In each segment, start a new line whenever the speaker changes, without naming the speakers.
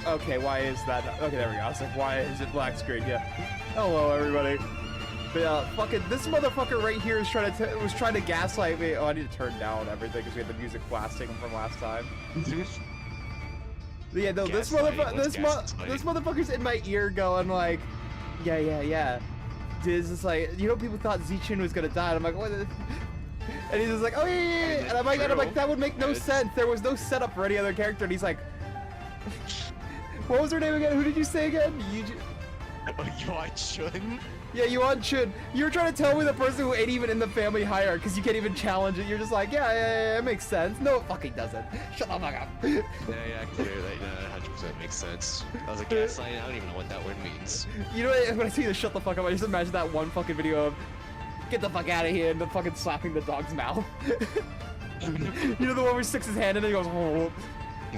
Okay, why is that? Okay, there we go. I was like, why is it black screen? Yeah. Hello, everybody. But yeah, fucking this motherfucker right here is trying to gaslight me. Oh, I need to turn down everything because we had the music blasting from last time. Yeah, no, this motherfucker's in my ear going like, yeah. This is like, you know, people thought Zichin was gonna die. And I'm like, what? And he's just like, oh yeah. And I'm like, that would make no sense. There was no setup for any other character. And he's like, what was her name again? Who did you say again?
Yuan Chun?
Yeah, Yuan Chun. You were trying to tell me the person who ain't even in the family hierarchy because you can't even challenge it. You're just like, yeah, it makes sense. No, it fucking doesn't. Shut the fuck up.
Yeah, clearly. That 100% makes sense. I was like, gaslighting, I don't even know what that word means.
You know what, when I see the shut the fuck up, I just imagine that one fucking video of, get the fuck out of here, and the fucking slapping the dog's mouth. You know the one where he sticks his hand in and he goes, oh.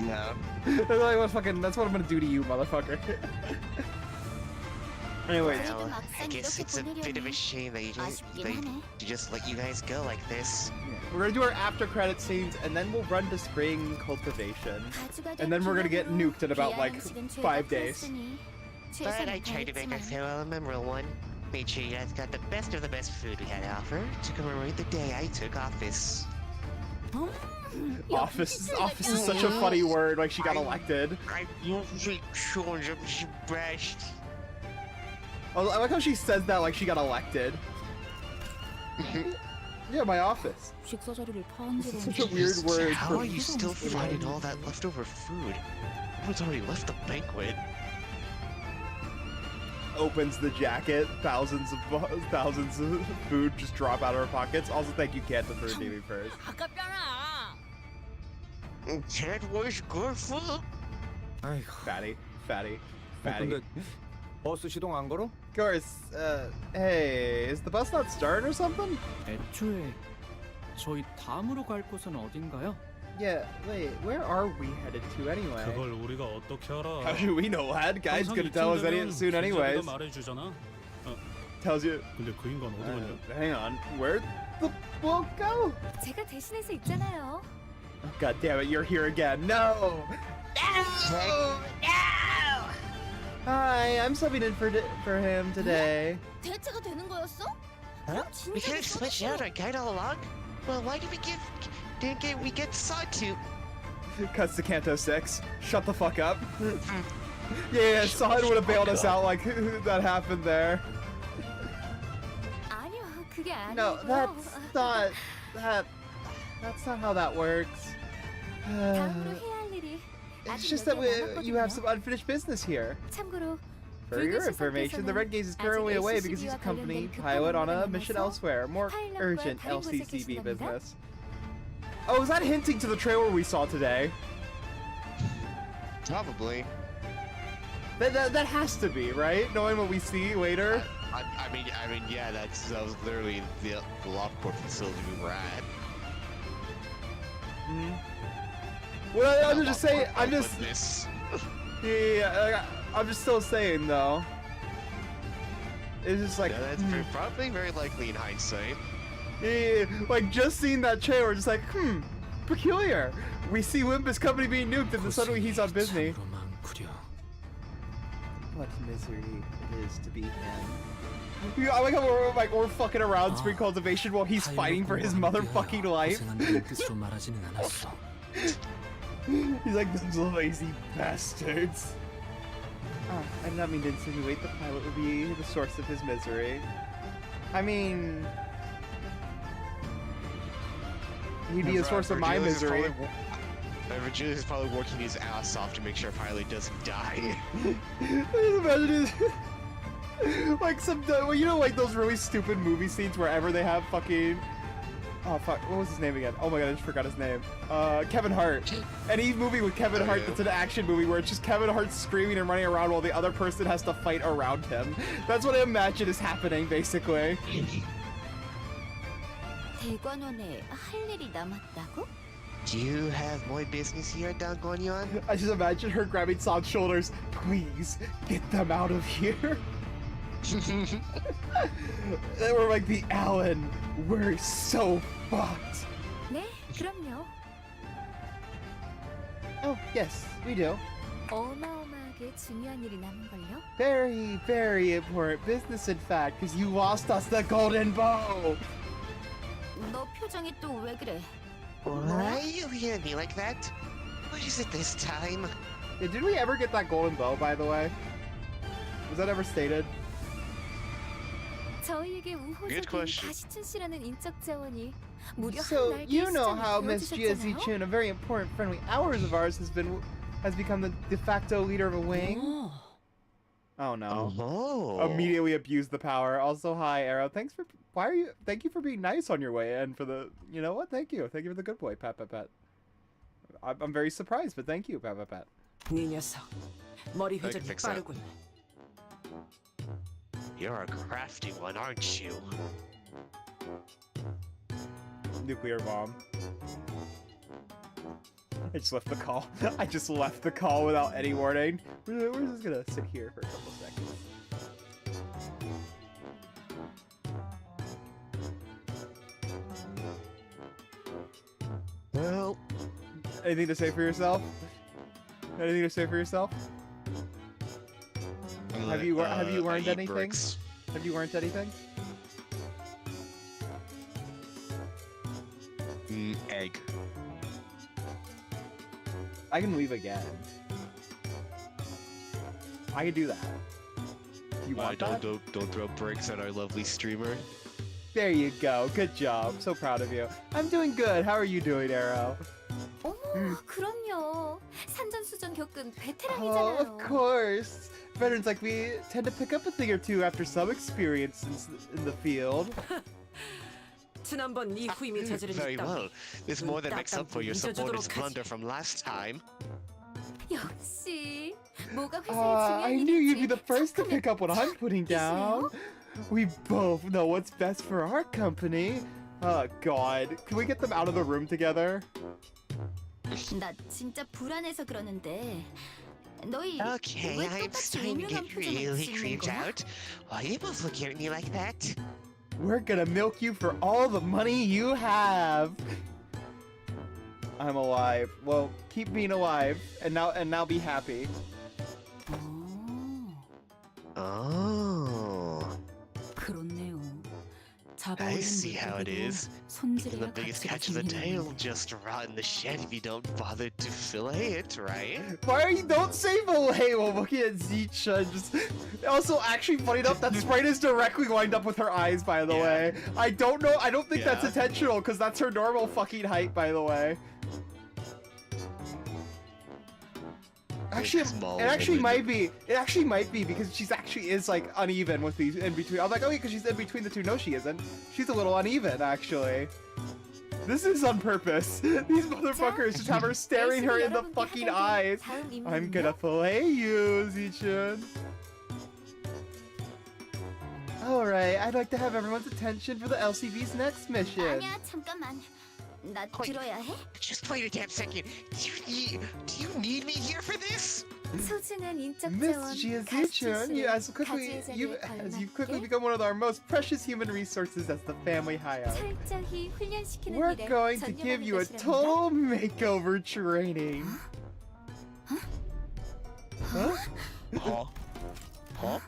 No.
That's what I'm gonna do to you, motherfucker. Anyways.
Well, I guess it's a bit of a shame that you just let you guys go like this.
We're gonna do our after credit scenes, and then we'll run to spring cultivation. And then we're gonna get nuked in about, like, 5 days.
But I tried to make our farewell a memorable one. Made sure you guys got the best of the best food we had to offer to commemorate the day I took office.
Office is such a funny word, like she got elected.
I usually chose the best.
I like how she says that like she got elected. Yeah, my office. It's such a weird word.
How are you still finding all that leftover food? Everyone's already left the banquet.
Opens the jacket, thousands of food just drop out of her pockets. Also, thank you, Kanta, for redeeming first.
Can't waste good food.
Fatty.
근데 버스 시동 안 걸어?
Of course, hey, is the bus not starting or something?
애초에 저희 다음으로 갈 곳은 어딘가요?
Yeah, wait, where are we headed to anyway?
그걸 우리가 어떻게 알아?
How do we know, lad? Guy's gonna tell us soon anyways.
말해주잖아.
Tells you.
근데 그 인간 어디 갔냐?
Hang on, where'd the book go?
제가 대신해서 읽잖아요.
Oh, God damn it, you're here again. No! No! Hi, I'm subbing in for him today.
대체가 되는 거였어?
Huh? We could have switched out our guide all along. Well, why did we get Sawtooth?
Cuts to Kanto 6. Shut the fuck up. Yeah, Sawtooth would have bailed us out like that happened there.
아니요, 그게 아니고.
No, that's not how that works.
다음으로 해야 할 일이
It's just that you have some unfinished business here.
참고로
For your information, the Red Gaze is currently away because he's a company pilot on a mission elsewhere. More urgent LCCB business. Oh, is that hinting to the trailer we saw today?
Probably.
That has to be, right? Knowing what we see later.
I mean, yeah, that was literally the Lockport facility we were at.
Well, I'm just saying. I'm just.
This.
Yeah, I'm just still saying though. It's just like.
Yeah, that's probably very likely in hindsight.
Yeah, like just seeing that trailer, just like, peculiar. We see Limbus Company being nuked, and then suddenly he's on Disney. What misery it is to be him. Yeah, I like how we're fucking around spring cultivation while he's fighting for his motherfucking life. He's like, those lazy bastards. I did not mean to insinuate the pilot would be the source of his misery. I mean, he'd be the source of my misery.
Julius is probably working his ass off to make sure Pilot doesn't die.
Imagine it. Like some, you know, like those really stupid movie scenes wherever they have fucking, Oh fuck, what was his name again? Oh my god, I just forgot his name. Kevin Hart. Any movie with Kevin Hart that's an action movie where it's just Kevin Hart screaming and running around while the other person has to fight around him. That's what I imagine is happening, basically.
대관원에 할 일이 남았다고?
Do you have more business here, Dangwonyon?
I just imagine her grabbing Song's shoulders. Please, get them out of here. They were like the Alan. We're so fucked.
네, 그럼요.
Oh, yes, we do.
어마어마하게 중요한 일이 남은걸요?
Very, very important business, in fact, because you lost us the golden bow.
너 표정이 또 왜 그래?
Why are you looking at me like that? What is it this time?
Yeah, did we ever get that golden bow, by the way? Was that ever stated?
저희에게 우호적인 가시춘 씨라는 인적 자원이 무려
So,
한
you
날개의
know
수장이
how Miss Gia
되어주셨잖아요?
Zichun, a very important friendly ours of ours, has become the de facto leader of a wing. Oh no.
Oh.
Immediately abused the power. Also, hi, Arrow. Thank you for being nice on your way in for the, you know what? Thank you for the good boy, pat. I'm very surprised, but thank you, pat.
네 녀석, 머리 회전이
fix that.
빠르군.
You're a crafty one, aren't you?
Nuclear bomb. I just left the call. I just left the call without any warning. We're just gonna sit here for a couple seconds.
Well,
Anything to say for yourself? Anything to say for yourself? Have you learned anything?
Bricks.
Have you learned anything?
Egg.
I can leave again. I can do that. You want that?
Don't throw bricks at our lovely streamer.
There you go. Good job. So proud of you. I'm doing good. How are you doing, Arrow?
어머, 그럼요. 산전수전 겪은
Oh,
베테랑이잖아요.
of course. Veterans like me tend to pick up a thing or two after some experience in the field.
지난번 네 후임이 저지른
Very
일
well. This more than makes up for your
잊어주도록
subordinate's blunder from last time.
역시 뭐가 회사의
I
중요한
knew you'd be
일인지
the first to
척하면
pick up what I'm putting down. We both know what's best for our company. Oh God, can we get them out of the room together?
나 진짜 불안해서 그러는데 너희
Okay,
왜
I'm
똑같이
starting to
음흉한
get
표정을
really
짓는
creeped
거야?
out. Why are you both looking at me like that?
We're gonna milk you for all the money you have. I'm alive. Well, keep being alive, and now be happy.
Oh.
그렇네요.
I see how it is. And the biggest catch of the day will just rot in the shed if you don't bother to fillet it, right?
Why are you? Don't say fillet while looking at Zicha. Just also, actually, funny enough, that sprite is directly lined up with her eyes. By the way, I don't know. I don't think that's intentional because that's her normal fucking height. By the way. Actually, it actually might be. It actually might be because she's actually is like uneven with these in between. I'm like, oh, because she's in between the two. No, she isn't. She's a little uneven, actually. This is on purpose. These motherfuckers just have her staring her in the fucking eyes. I'm gonna fillet you, Zichun. Alright, I'd like to have everyone's attention for the LCV's next mission.
아니야, 잠깐만. 나 들어야 해?
Just wait a damn second. Do you need me here for this?
소중한 인적
Miss
자원
Gia Zichun, as you've quickly become one of our most precious human resources as the family hideout.
철저히 훈련시키는
We're
일에
going to give
전념하는
you a
것이랍니다.
total makeover training. Huh?
Huh?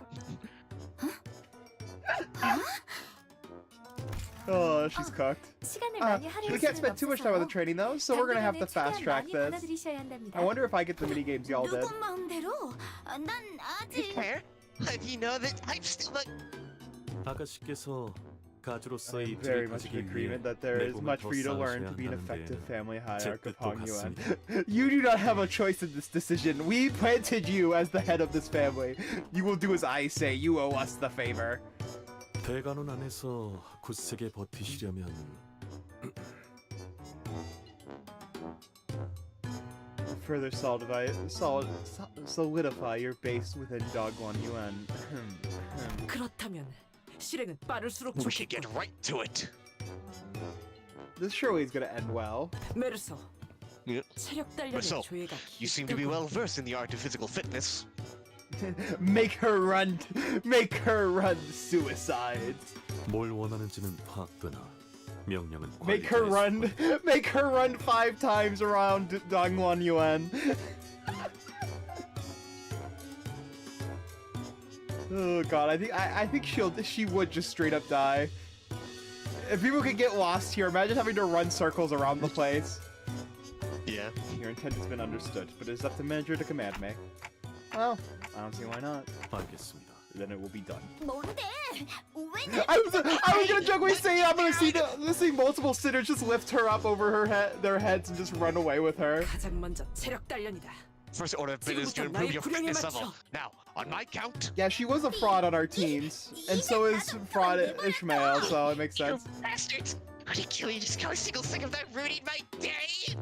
Oh, she's cooked.
시간을 많이 할애할
We can't
수는
spend too much time on the
없어서
training though, so we're gonna have to
당분간은
fast track
최대한 많이
this.
받아들이셔야 한답니다.
I wonder if I get the mini games y'all did.
누구 마음대로? 난 아직
Fair? How do you know that I'm still a...
아가씨께서 가주로서
I'm
입지를
very much in
가지기 위해
agreement that there is
내공을
much
더
for you to learn
쌓으셔야
to be an
한다는
effective
데에는
family hierarch
제
of
뜻도
Hongyuan.
같습니다.
You do not have a choice in this decision. We planted you as the head of this family. You will do as I say. You owe us the favor.
대관원 안에서 굳세게 버티시려면
Further solidify your base within Dogwon Yuan.
그렇다면 실행은 빠를수록
We should get
좋겠군.
right to it.
This surely is gonna end well.
메르소,
Yeah.
체력 단련의
메르소,
조예가
You seem to be
깊다고.
well versed in the art of physical fitness.
Make her run suicides.
뭘 원하는지는 파악되나 명령은
Make her run 5 times around Dongwon Yuan. Oh god, I think she would just straight up die. If people could get lost here, imagine having to run circles around the place.
Yeah.
Your intent has been understood, but it is up to manager to command me. Well, I don't see why not.
알겠습니다.
Then it will be done.
뭔데?
I was gonna joke when saying I'm gonna see multiple sitters just lift her up over their heads and just run away with her.
가장 먼저 체력 단련이다.
First order of business to improve your fitness level. Now, on my count.
Yeah, she was a fraud on our teams, and so is fraud Ishmael, so it makes sense.
You bastards! Would it kill you just got a single stick of that ruining my day?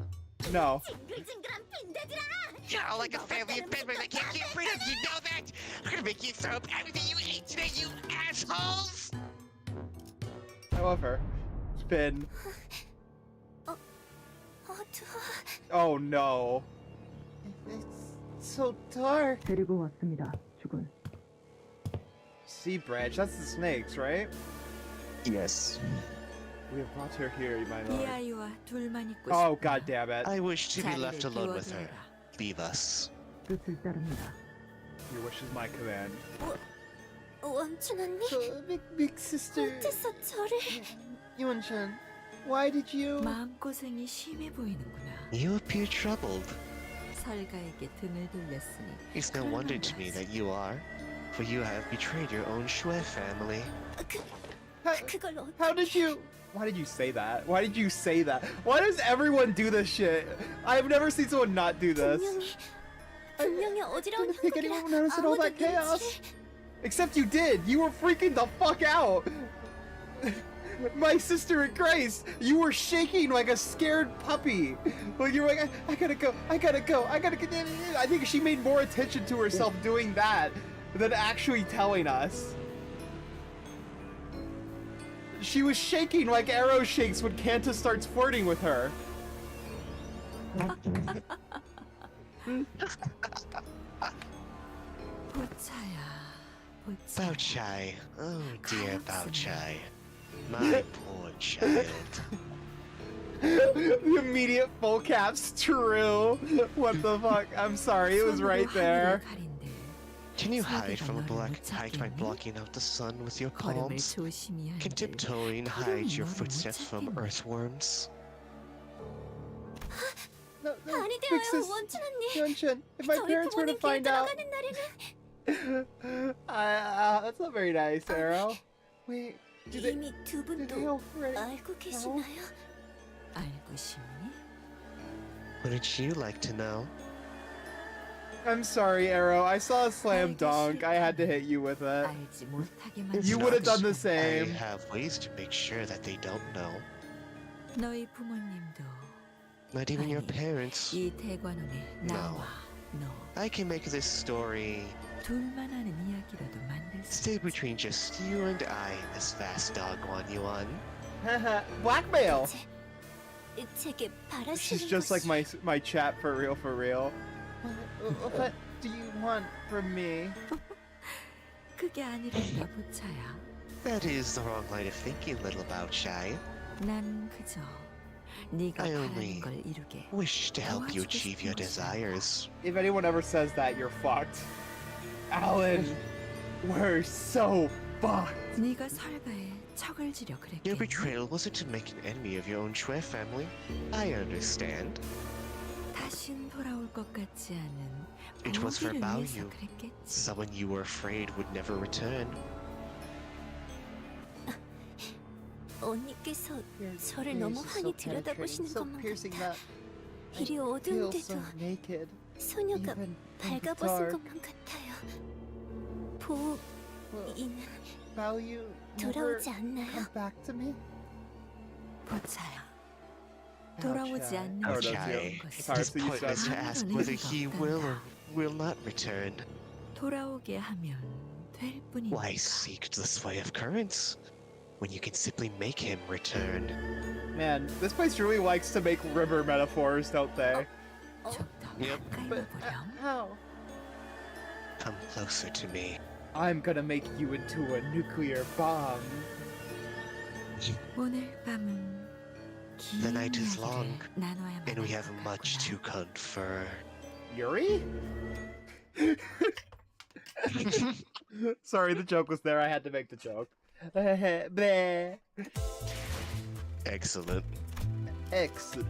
No.
징글징글한 빈대들아!
You're all like a family of bedmen that can't keep freedom, you know that? I'm gonna make you throw up everything you ate today, you assholes!
However, it's been.
어두워.
Oh no. It's so dark.
데리고 왔습니다. 죽은.
Sea branch, that's the snakes, right?
Yes.
We have brought her here, my
이
lord.
아이와 둘만 있고
Oh
싶다.
god damn it.
I wish to be
자리를
left alone with her.
비워두어라.
Leave us.
뜻을 따릅니다.
Your wish is my command.
원춘 언니?
Big sister.
어째서 저를...
Yuan-chan, why did you?
마음고생이 심해 보이는구나.
You appear troubled.
설가에게 등을 돌렸으니
It's no wonder to me that you are, for you have betrayed your own Shui family.
그걸
How did you? Why did you say that? Why did you say that? Why does everyone do this shit? I've never seen someone not do this.
분명히 어지러운
didn't think
형국이라
anyone would notice all that
아무도
chaos.
눈치를...
Except you did. You were freaking the fuck out. My sister in Christ, you were shaking like a scared puppy. Like you were like, I gotta go, I gotta go, I gotta get in. I think she made more attention to herself doing that than actually telling us. She was shaking like Arrow shakes when Kanta starts flirting with her.
보차야, 보차.
Bao-Chai. Oh dear Bao-Chai. My poor child.
The immediate full caps, true. What the fuck? I'm sorry, it was right there.
Can you hide by blocking out the sun with your
걸음을
palms?
조심히
Can
하는데
tiptoeing hide your footsteps from earthworms?
No,
아니
Big sis,
되어요 원춘 언니.
Yuan-chan, if my
저희
parents were to
부모님
find out.
들어가는 날에는
That's not very nice, Arrow. Wait, do they
이미 두 분도
already
알고 계시나요?
알고 싶니?
Wouldn't you like to know?
I'm sorry, Arrow. I saw a slam dunk. I had to hit you with it.
알지 못하게
If
You
만들어.
would have
not,
done the same.
I have ways to make sure that they don't know.
너희 부모님도
Not even your
아니,
parents.
이 대관원에 나와 너
I can make this story
둘만 아는 이야기로도 만들 수
stay between just you and I in this vast Dogwon Yuan.
Blackmail.
제게 바라시는
She's just like my chat for real, for real. What do you want from me?
그게 아니란다 보차야.
That is the wrong line of thinking, little Bao-Chai.
난 그저 네가
I
바라는
only
걸 이루게
wish to help you achieve your desires.
If anyone ever says that, you're fucked. Alan, we're so fucked.
네가 설가에 척을 지려
Your
그랬겠니?
betrayal wasn't to make an enemy of your own Shui family. I understand.
다신 돌아올 것 같지 않은
It was for
보기를
Bao
위해서
Yu,
그랬겠지.
someone you were afraid would never return.
언니께서 저를 너무 환히 들여다보시는 것만 같아. 이리 어두운데도 소녀가 밝아벗은 것만 같아요. 보이는 돌아오지 않나요?
back to me?
보차야. 돌아오지 않는
Oh,
Okay,
that's you.
it
Sorry,
is
so you
pointless to
said-
ask whether he will or will not return.
돌아오게 하면 될 뿐입니다.
Why seek the sway of currents when you can simply make him return?
Man, this place really likes to make river metaphors, don't they?
좀더
Yep.
가까이
But
와보렴.
how?
Come closer to me.
I'm gonna make you into a nuclear bomb.
오늘 밤은
The
긴
night is
이야기를
long,
나눠야만
and we
할
have
것
much
같구나.
to confer.
Yuri? Sorry, the joke was there. I had to make the joke. Bleh.
Excellent.
Excellent.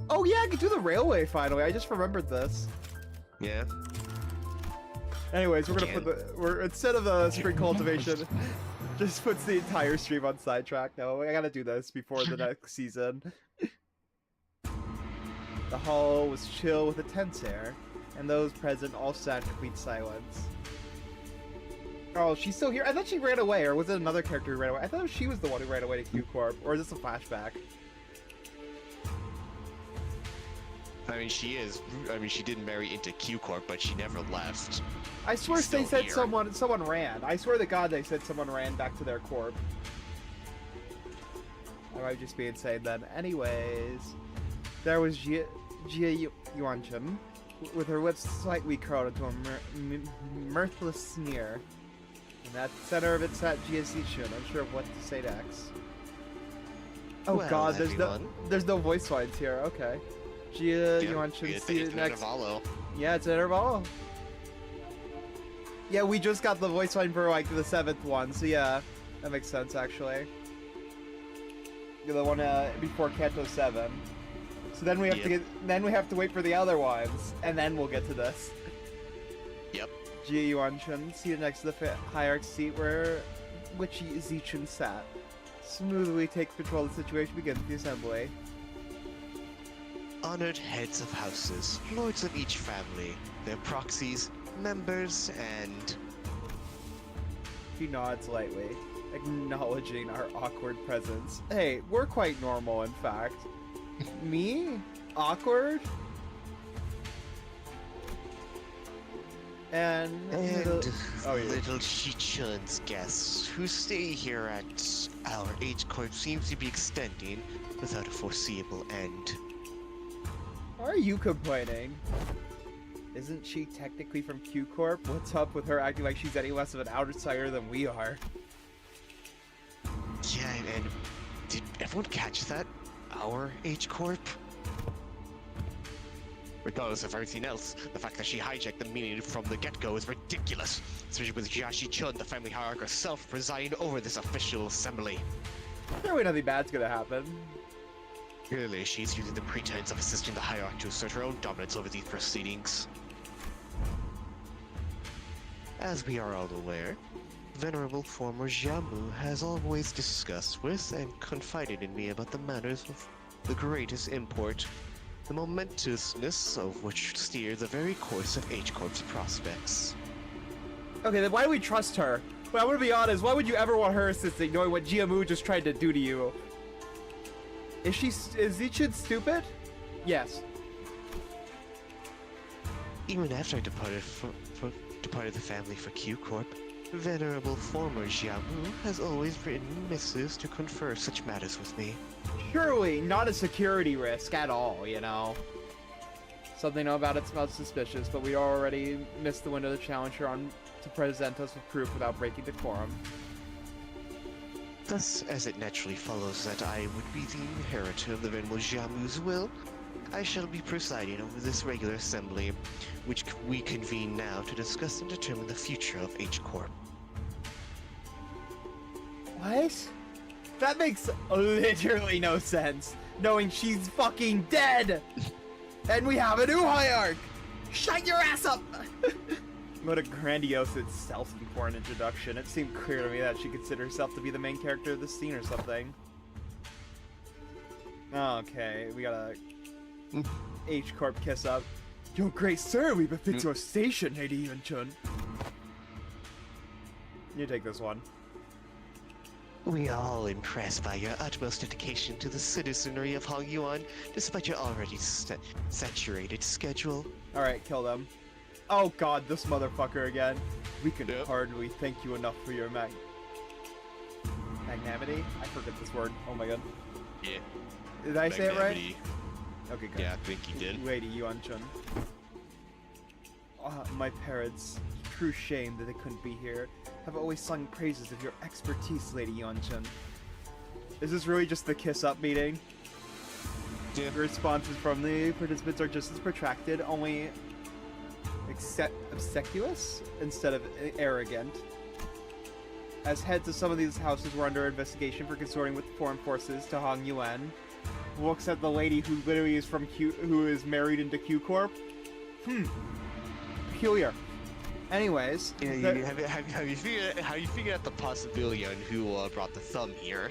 Oh yeah, I can do the railway finally. I just remembered this.
Yeah.
Anyways, we're gonna put we're instead of the spring cultivation, just puts the entire stream on sidetrack. No, I gotta do this before the next season. The hall was chill with a tense air, and those present all sat in complete silence. Oh, she's still here? I thought she ran away, or was it another character who ran away? I thought she was the one who ran away to Q Corp, or is this a flashback?
I mean, she is. I mean, she didn't marry into Q Corp, but she never left.
I swear
She's
they
still
said
here.
someone ran. I swear to God they said someone ran back to their corp. I might just be insane then. Anyways, there was Jia Yuanchen with her lips slightly curled into a mirthless sneer. And at the center of it sat Jia Zichin, unsure of what to say next. Oh
Well,
God,
everyone.
there's no voice lines here. Okay, Jia Yuanchen seated next. Yeah, it's an interval. Yeah, we just got the voice line for like the 7th one, so yeah, that makes sense actually. The one before Kanto 7. So then we have to wait for the other ones, and then we'll get to this.
Yep.
Jia Yuanchen seated next to the hierarch seat where Witchy Zichin sat. Smoothly take control of the situation, begins the assembly.
Honored heads of houses, lords of each family, their proxies, members, and
He nods lightly, acknowledging our awkward presence. Hey, we're quite normal, in fact. Me? Awkward? And
little
yeah.
Shichun's guests who stay here at our H Corp seems to be extending without a foreseeable end.
Why are you complaining? Isn't she technically from Q Corp? What's up with her acting like she's any less of an outsider than we are?
Yeah, and did everyone catch that? Our H Corp? Regardless of everything else, the fact that she hijacked the meeting from the get-go is ridiculous, especially with Jiashi Chun, the family hierarch herself, presiding over this official assembly.
Surely nothing bad's gonna happen.
Clearly, she's using the pretense of assisting the hierarch to assert her own dominance over these proceedings. As we are all aware, Venerable former Jiamu has always discussed with and confided in me about the matters of the greatest import, the momentousness of which steer the very course of H-Corp's prospects.
Okay, then why do we trust her? Well, I'm gonna be honest, why would you ever want her assisting, knowing what Jiamu just tried to do to you? Is Zichin stupid? Yes.
Even after I departed the family for Q-Corp, Venerable former Jiamu has always written missives to confer such matters with me.
Surely not a security risk at all, you know. Something about it smells suspicious, but we already missed the window to challenge her on to present us with proof without breaking decorum.
Thus, as it naturally follows that I would be the inheritor of the Venerable Jiamu's will, I shall be presiding over this regular assembly, which we convene now to discuss and determine the future of H-Corp.
What? That makes literally no sense, knowing she's fucking dead! And we have a new hierarch! Shut your ass up! What a grandiose and self-important introduction. It seemed clear to me that she considered herself to be the main character of the scene or something. Okay, we got a H-Corp kiss up. Your great sir, we befit your station, Lady Yuan-chun. You take this one.
We are all impressed by your utmost dedication to the citizenry of Hongyuan, despite your already saturated schedule.
Alright, kill them. Oh god, this motherfucker again. We can hardly thank you enough for your magnanimity? I forget this word. Oh my god.
Yeah.
Did I say it right? Okay, good.
Yeah, I think you did.
Lady Yuan-chun. My parents, true shame that they couldn't be here, have always sung praises of your expertise, Lady Yuan-chun. Is this really just the kiss-up meeting?
Yeah.
The responses from the participants are just as protracted, only obsequious instead of arrogant. As heads of some of these houses were under investigation for consorting with foreign forces to Hong Yuan. Looks at the lady who literally is from who is married into Q Corp. Peculiar. Anyways,
yeah, have you figured out the possibility on who brought the thumb here?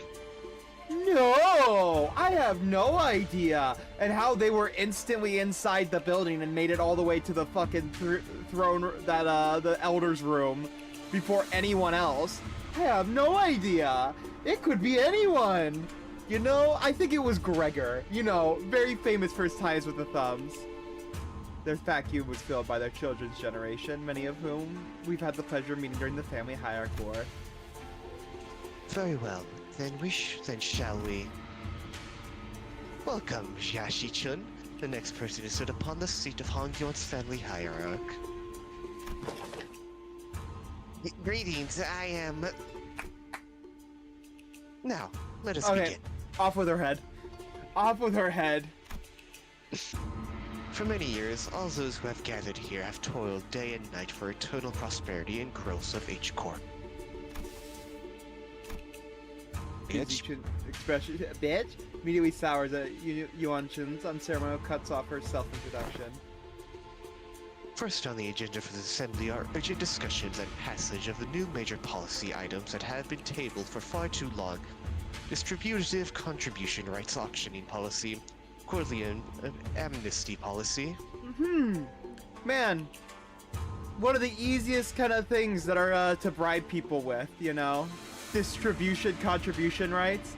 No, I have no idea. And how they were instantly inside the building and made it all the way to the fucking throne, that the elders' room, before anyone else. I have no idea. It could be anyone. You know, I think it was Gregor. You know, very famous for his ties with the thumbs. Their vacuum was filled by their children's generation, many of whom we've had the pleasure of meeting during the family hierarchy war.
Very well. Then shall we? Welcome, Yashi-chun, the next person to sit upon the seat of Hongyuan's family hierarchy. Greetings, I am... Now, let us begin.
Off with her head. Off with her head.
For many years, all those who have gathered here have toiled day and night for eternal prosperity and growth of H Corp. Bitch.
Expression, bitch? Immediately sours at Yuan-chun's unceremonial cuts off her self-introduction.
First on the agenda for the assembly are urgent discussions and passage of the new major policy items that have been tabled for far too long. Distributive contribution rights auctioning policy, quarterly amnesty policy. Man, one of the easiest kind of things that are to bribe people with, you know? Distribution contribution rights.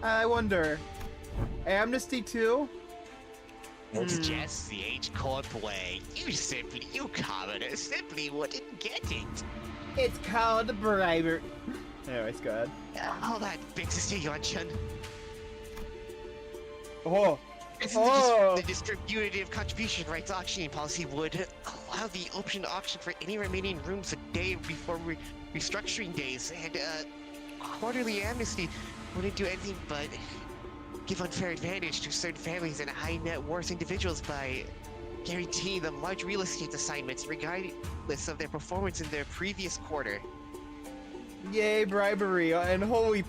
I wonder. Amnesty too? It's just the H Corp way. You commoners simply wouldn't get it.
It's called bribery. Anyways, go ahead.
All that big sister Yuan-chun.
The
distributive contribution rights auctioning policy would allow the open auction for any remaining rooms a day before restructuring days, and quarterly amnesty wouldn't do anything but give unfair advantage to certain families and high net worth individuals by guaranteeing them large real estate assignments regardless of their performance in their previous quarter.
Yay, bribery, and holy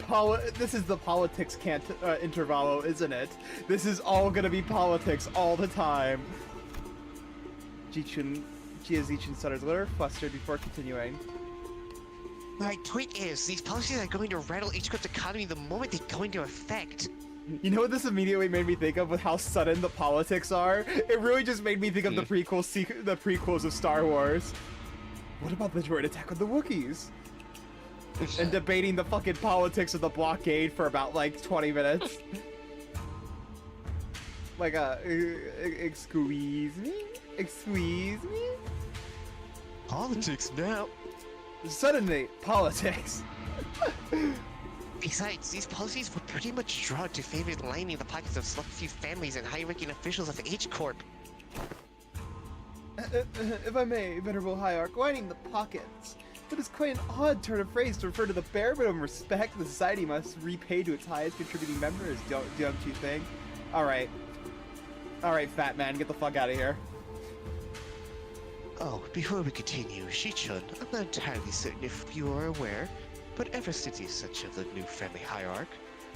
this is the politics intervallo, isn't it? This is all gonna be politics all the time. Jia stutters a little flustered before continuing.
My point is, these policies are going to rattle H Corp's economy the moment they go into effect.
You know what this immediately made me think of with how sudden the politics are? It really just made me think of the prequels of Star Wars. What about the droid attack on the Wookiees? And debating the fucking politics of the blockade for about like 20 minutes. Like excuse me? Excuse me?
Politics now.
Suddenly, politics.
Besides, these policies were pretty much drawn to favor lining the pockets of select few families and high-ranking officials of H Corp.
If I may, Venerable Hierarch, lining the pockets. It is quite an odd turn of phrase to refer to the bare minimum respect the society must repay to its highest contributing members, don't you think? Alright. Alright, fat man, get the fuck out of here.
Oh, before we continue, Shi-chun, I'm not entirely certain if you are aware, but ever since the ascension of the new family hierarch,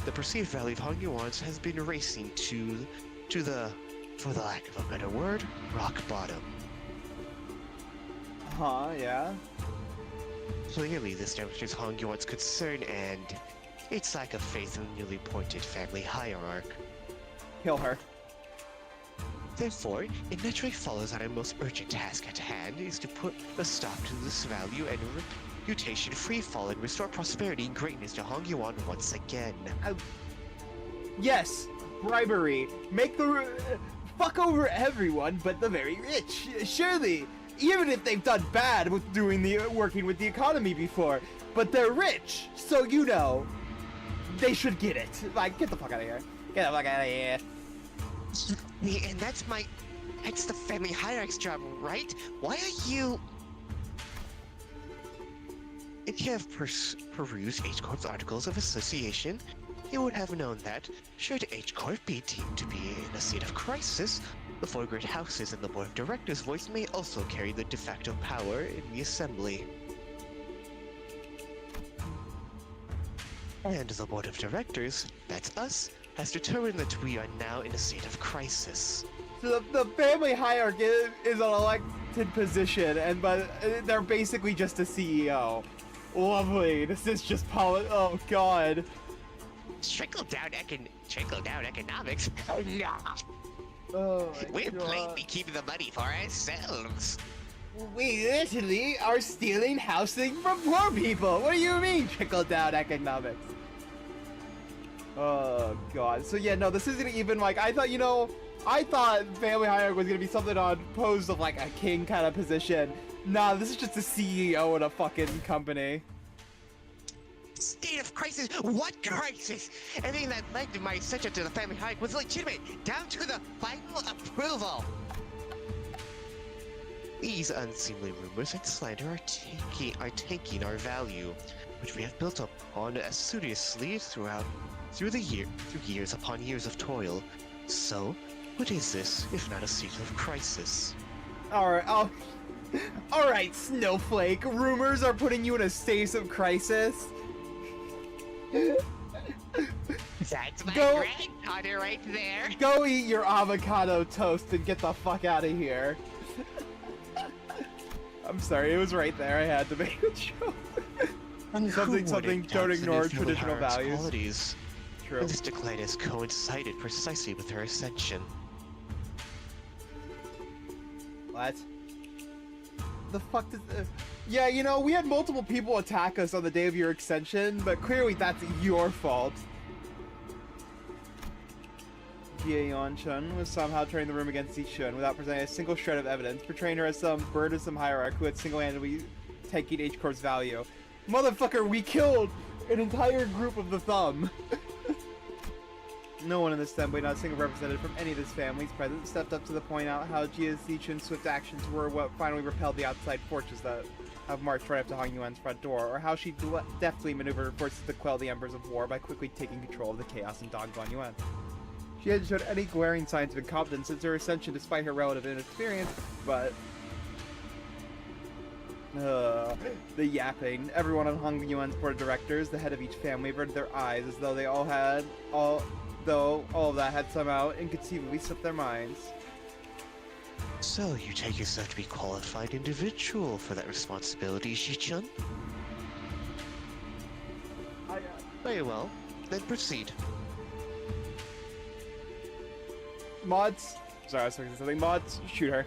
the perceived value of Hongyuan's has been racing to the, for the lack of a better word, rock bottom.
Yeah?
Clearly, this demonstrates Hongyuan's concern and its lack of faith in the newly appointed family hierarch.
Kill her.
Therefore, it naturally follows that our most urgent task at hand is to put a stop to this value and reputation free fall and restore prosperity and greatness to Hongyuan once again.
Yes, bribery. Make the fuck over everyone but the very rich. Surely, even if they've done bad with working with the economy before, but they're rich, so you know, they should get it. Like, get the fuck out of here. Get the fuck out of here.
And that's the family hierarch's job, right? Why are you... If you have perused H-Corp's articles of association, you would have known that, should H-Corp be deemed to be in a state of crisis, the four great houses and the board of directors' voice may also carry the de facto power in the assembly. And the board of directors, that's us, has determined that we are now in a state of crisis.
So the family hierarchy is an elected position, but they're basically just a CEO. Lovely. This is just oh god.
Trickle down economics? Oh no.
Oh
We're plainly keeping the money for ourselves.
We literally are stealing housing from poor people. What do you mean, trickle down economics? Oh god. So yeah, no, this isn't even like I thought family hierarchy was gonna be something on posed of like a king kind of position. Nah, this is just a CEO in a fucking company.
State of crisis? What crisis? Everything that led to my ascension to the family hierarchy was legitimate, down to the final approval. These unseemly rumors and slander are tanking our value, which we have built upon assiduously through years upon years of toil. So, what is this, if not a state of crisis?
Alright, Snowflake. Rumors are putting you in a state of crisis.
That's my granddaughter right there.
Go eat your avocado toast and get the fuck out of here. I'm sorry, it was right there. I had to make a joke. something. Don't ignore traditional values.
Qualities.
True.
This decline has coincided precisely with her ascension.
What? The fuck does... Yeah, you know, we had multiple people attack us on the day of your ascension, but clearly that's your fault. Jie Yuan-chun was somehow turning the room against Zichun without presenting a single shred of evidence, portraying her as some burdensome hierarch who had single-handedly taken H-Corp's value. Motherfucker, we killed an entire group of the Thumb! No one in the assembly, not a single representative from any of his families present, stepped up to point out how Jie Zichun's swift actions were what finally repelled the outside forces that have marched right up to Hong Yuan's front door, or how she deftly maneuvered forces to quell the embers of war by quickly taking control of the chaos in Dongguan Yuan. She hadn't showed any glaring signs of incompetence since her ascension despite her relative inexperience, but... the yapping. Everyone on Hong Yuan's board of directors, the head of each family, averted their eyes as though all of that had somehow inconceivably slipped their minds.
So, you take yourself to be a qualified individual for that responsibility, Zichun? Very well, then proceed.
Mods? Sorry, I was thinking something. Mods, shoot her.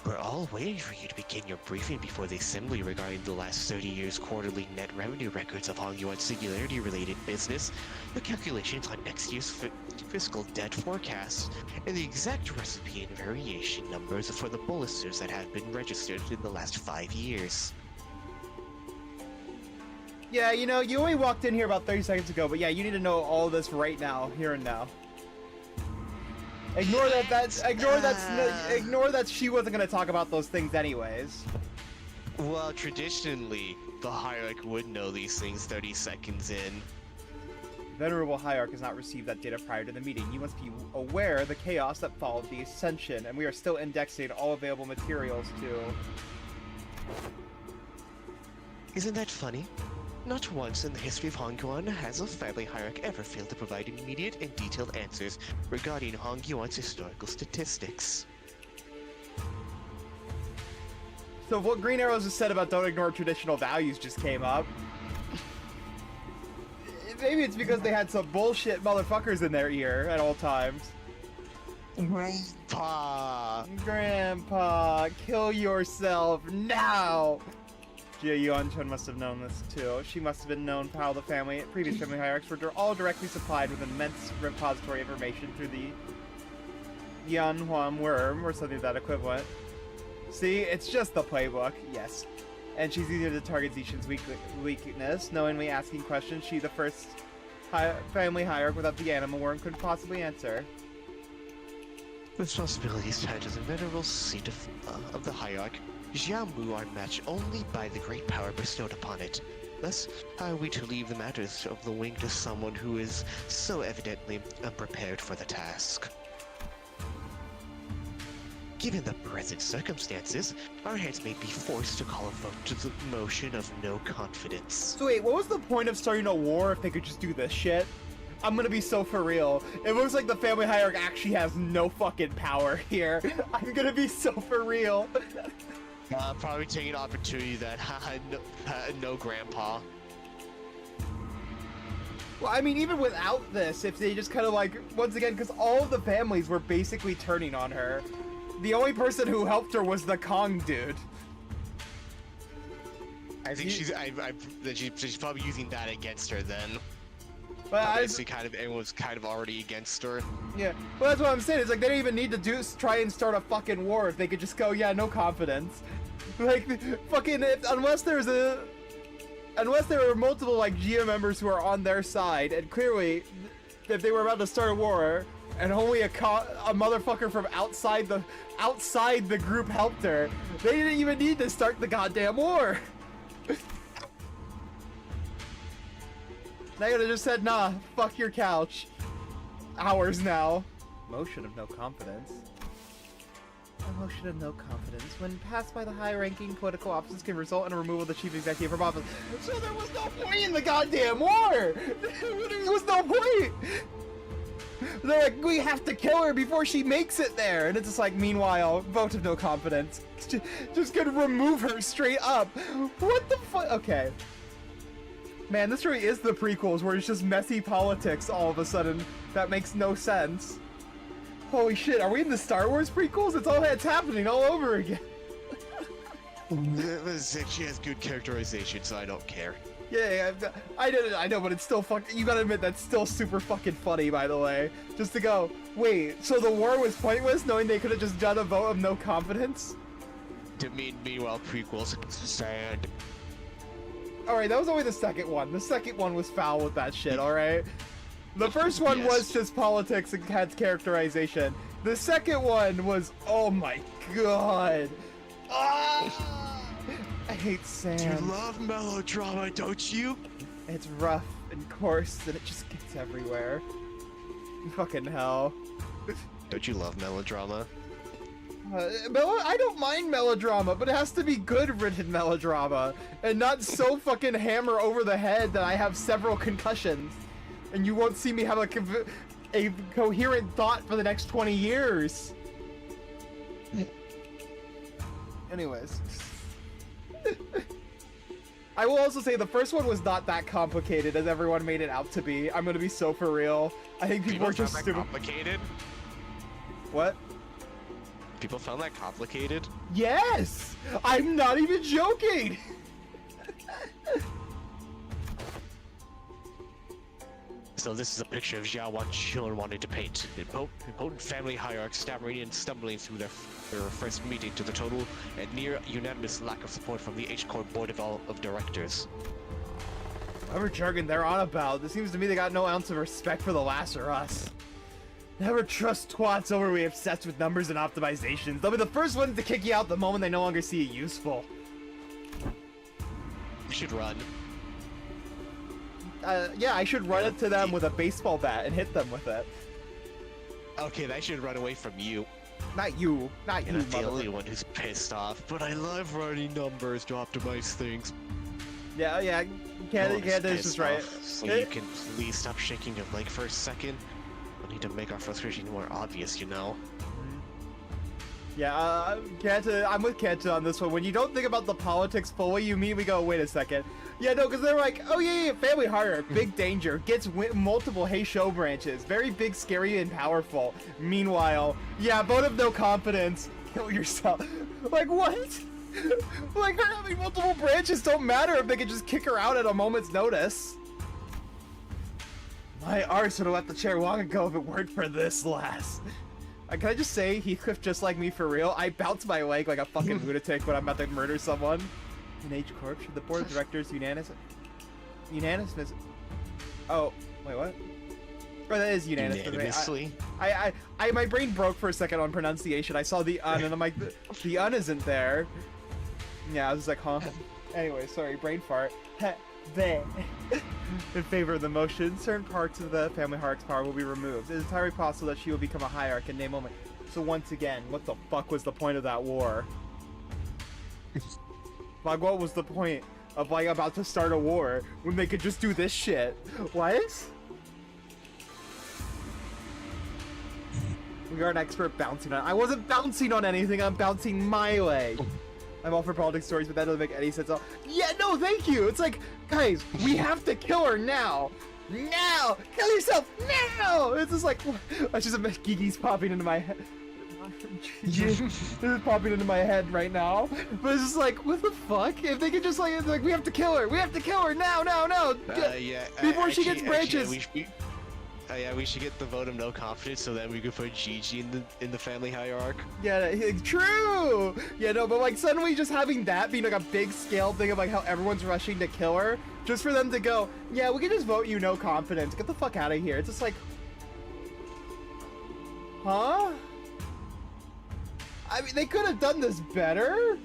We're all waiting for you to begin your briefing before the assembly regarding the last 30 years' quarterly net revenue records of Hong Yuan's singularity-related business, the calculations on next year's fiscal debt forecast, and the exact recipe and variation numbers for the bolsters that have been registered in the last 5 years.
Yeah, you know, you only walked in here about 30 seconds ago, but yeah, you need to know all this right now, here and now. Ignore that she wasn't gonna talk about those things anyways.
Well, traditionally, the hierarch would know these things 30 seconds in.
Venerable Hierarch has not received that data prior to the meeting. You must be aware of the chaos that followed the ascension, and we are still indexing all available materials to...
Isn't that funny? Not once in the history of Hong Yuan has a family hierarch ever failed to provide immediate and detailed answers regarding Hong Yuan's historical statistics.
So what Green Arrows has said about don't ignore traditional values just came up. Maybe it's because they had some bullshit motherfuckers in their ear at all times. Grandpa, kill yourself now! Jia Yuan-chun must have known this too. She must have been known how the previous family hierarchs were all directly supplied with immense repository information through the Yanhuan worm, or something of that equivalent. See, it's just the playbook, yes. And she's easier to target Zishin's weakness. Knowingly asking questions, she the first family hierarch without the animal worm could possibly answer.
Responsibilities tied as a venerable seat of the hierarch, Jiamu are matched only by the great power bestowed upon it. Thus, how are we to leave the matters of the wing to someone who is so evidently unprepared for the task? Given the present circumstances, our heads may be forced to call a vote to the motion of no confidence.
So wait, what was the point of starting a war if they could just do this shit? I'm gonna be so for real. It looks like the family hierarch actually has no fucking power here. I'm gonna be so for real.
Probably taking an opportunity that no grandpa.
Well, I mean, even without this, if they just kind of like, once again, because all of the families were basically turning on her. The only person who helped her was the Kong dude.
I think she's probably using that against her then.
But
obviously, everyone's kind of already against her.
Yeah, well, that's what I'm saying. It's like they don't even need to try and start a fucking war if they could just go, yeah, no confidence. Like, fucking, unless there were multiple like Gia members who are on their side, and clearly, if they were about to start a war, and only a motherfucker from outside the group helped her, they didn't even need to start the goddamn war. They could have just said, nah, fuck your couch. Hours now. Motion of no confidence. A motion of no confidence, when passed by the high-ranking political officers, can result in a removal of the chief executive from office. So there was no point in the goddamn war! There was no point! They're like, we have to kill her before she makes it there! And it's just like, meanwhile, vote of no confidence. Just gonna remove her straight up. What the fuck? Okay. Man, this really is the prequels where it's just messy politics all of a sudden. That makes no sense. Holy shit, are we in the Star Wars prequels? It's happening all over again.
She has good characterization, so I don't care.
Yeah, I know, but it's still you gotta admit, that's still super fucking funny, by the way. Just to go, wait, so the war was pointless knowing they could have just done a vote of no confidence?
Meanwhile, prequels stand.
Alright, that was only the second one. The second one was foul with that shit, alright? The first one was just politics and had characterization. The second one was, oh my god. Ah! I hate sand.
You love melodrama, don't you?
It's rough and coarse and it just gets everywhere. Fucking hell.
Don't you love melodrama?
I don't mind melodrama, but it has to be good written melodrama, and not so fucking hammer over the head that I have several concussions, and you won't see me have a coherent thought for the next 20 years. Anyways. I will also say the first one was not that complicated as everyone made it out to be. I'm gonna be so for real. I think people are just stupid.
Complicated?
What?
People found that complicated?
Yes! I'm not even joking!
So this is a picture of Xiao Wanchun wanting to paint. Impotent family hierarchs stammering and stumbling through their first meeting to the total and near unanimous lack of support from the H-Corps Board of Directors.
Whatever jargon they're on about, it seems to me they got no ounce of respect for the last or us. Never trust twats overly obsessed with numbers and optimizations. They'll be the first ones to kick you out the moment they no longer see you useful.
You should run.
Yeah, I should run it to them with a baseball bat and hit them with it.
Okay, they should run away from you.
Not you. Not
You're
you,
not the only one who's pissed off, but I love running numbers to optimize things.
Yeah, you can't this is right.
So you can please stop shaking your leg for a second. I need to make our frustration more obvious, you know.
Yeah, Kanta, I'm with Kanta on this one. When you don't think about the politics fully, you immediately go, wait a second. Yeah, no, because they're like, oh yeah, family hierarchy, big danger, gets multiple Heisho branches, very big, scary, and powerful. Meanwhile, yeah, vote of no confidence, kill yourself. Like, what? Like, her having multiple branches don't matter if they can just kick her out at a moment's notice. My arse would have left the chair long ago if it weren't for this lass. Can I just say, Heathcliff, just like me for real, I bounce my leg like a fucking lunatic when I'm about to murder someone. An H corp, should the board of directors unanimous? Oh, wait, what? Oh, that is
Unanimously.
My brain broke for a second on pronunciation. I saw the un, and I'm like, the un isn't there. Yeah, I was like, huh? Anyway, sorry, brain fart. In favor of the motion, certain parts of the family hierarch's power will be removed. It is entirely possible that she will become a hierarch in a moment. So once again, what the fuck was the point of that war? Like, what was the point of, like, about to start a war when they could just do this shit? What? We are an expert bouncing on. I wasn't bouncing on anything, I'm bouncing my leg. I'm all for politics stories, but that doesn't make any sense at all. Yeah, no, thank you. It's like, guys, we have to kill her now. Now! Kill yourself now! It's just like, it's just a Gigi's popping into my head. This is popping into my head right now. But it's just like, what the fuck? If they could just like, it's like, we have to kill her. We have to kill her now, now, now.
Yeah.
Before she gets branches.
Yeah, we should get the vote of no confidence so that we could put Gigi in the family hierarchy.
Yeah, true. Yeah, no, but like suddenly just having that being like a big scale thing of like how everyone's rushing to kill her, just for them to go, yeah, we can just vote you no confidence. Get the fuck out of here. It's just like, huh? I mean, they could have done this better.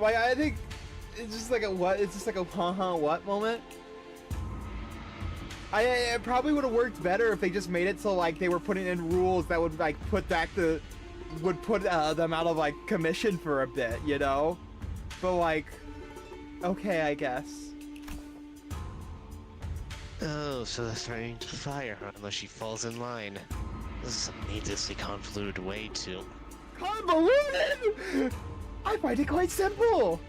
Like, I think it's just like a what? It's just like a what moment. It probably would have worked better if they just made it so like they were putting in rules that would like put them out of like commission for a bit, you know? But like, okay, I guess.
Oh, so they're threatening to fire her unless she falls in line. This is a needlessly convoluted way to...
Convoluted? I find it quite simple.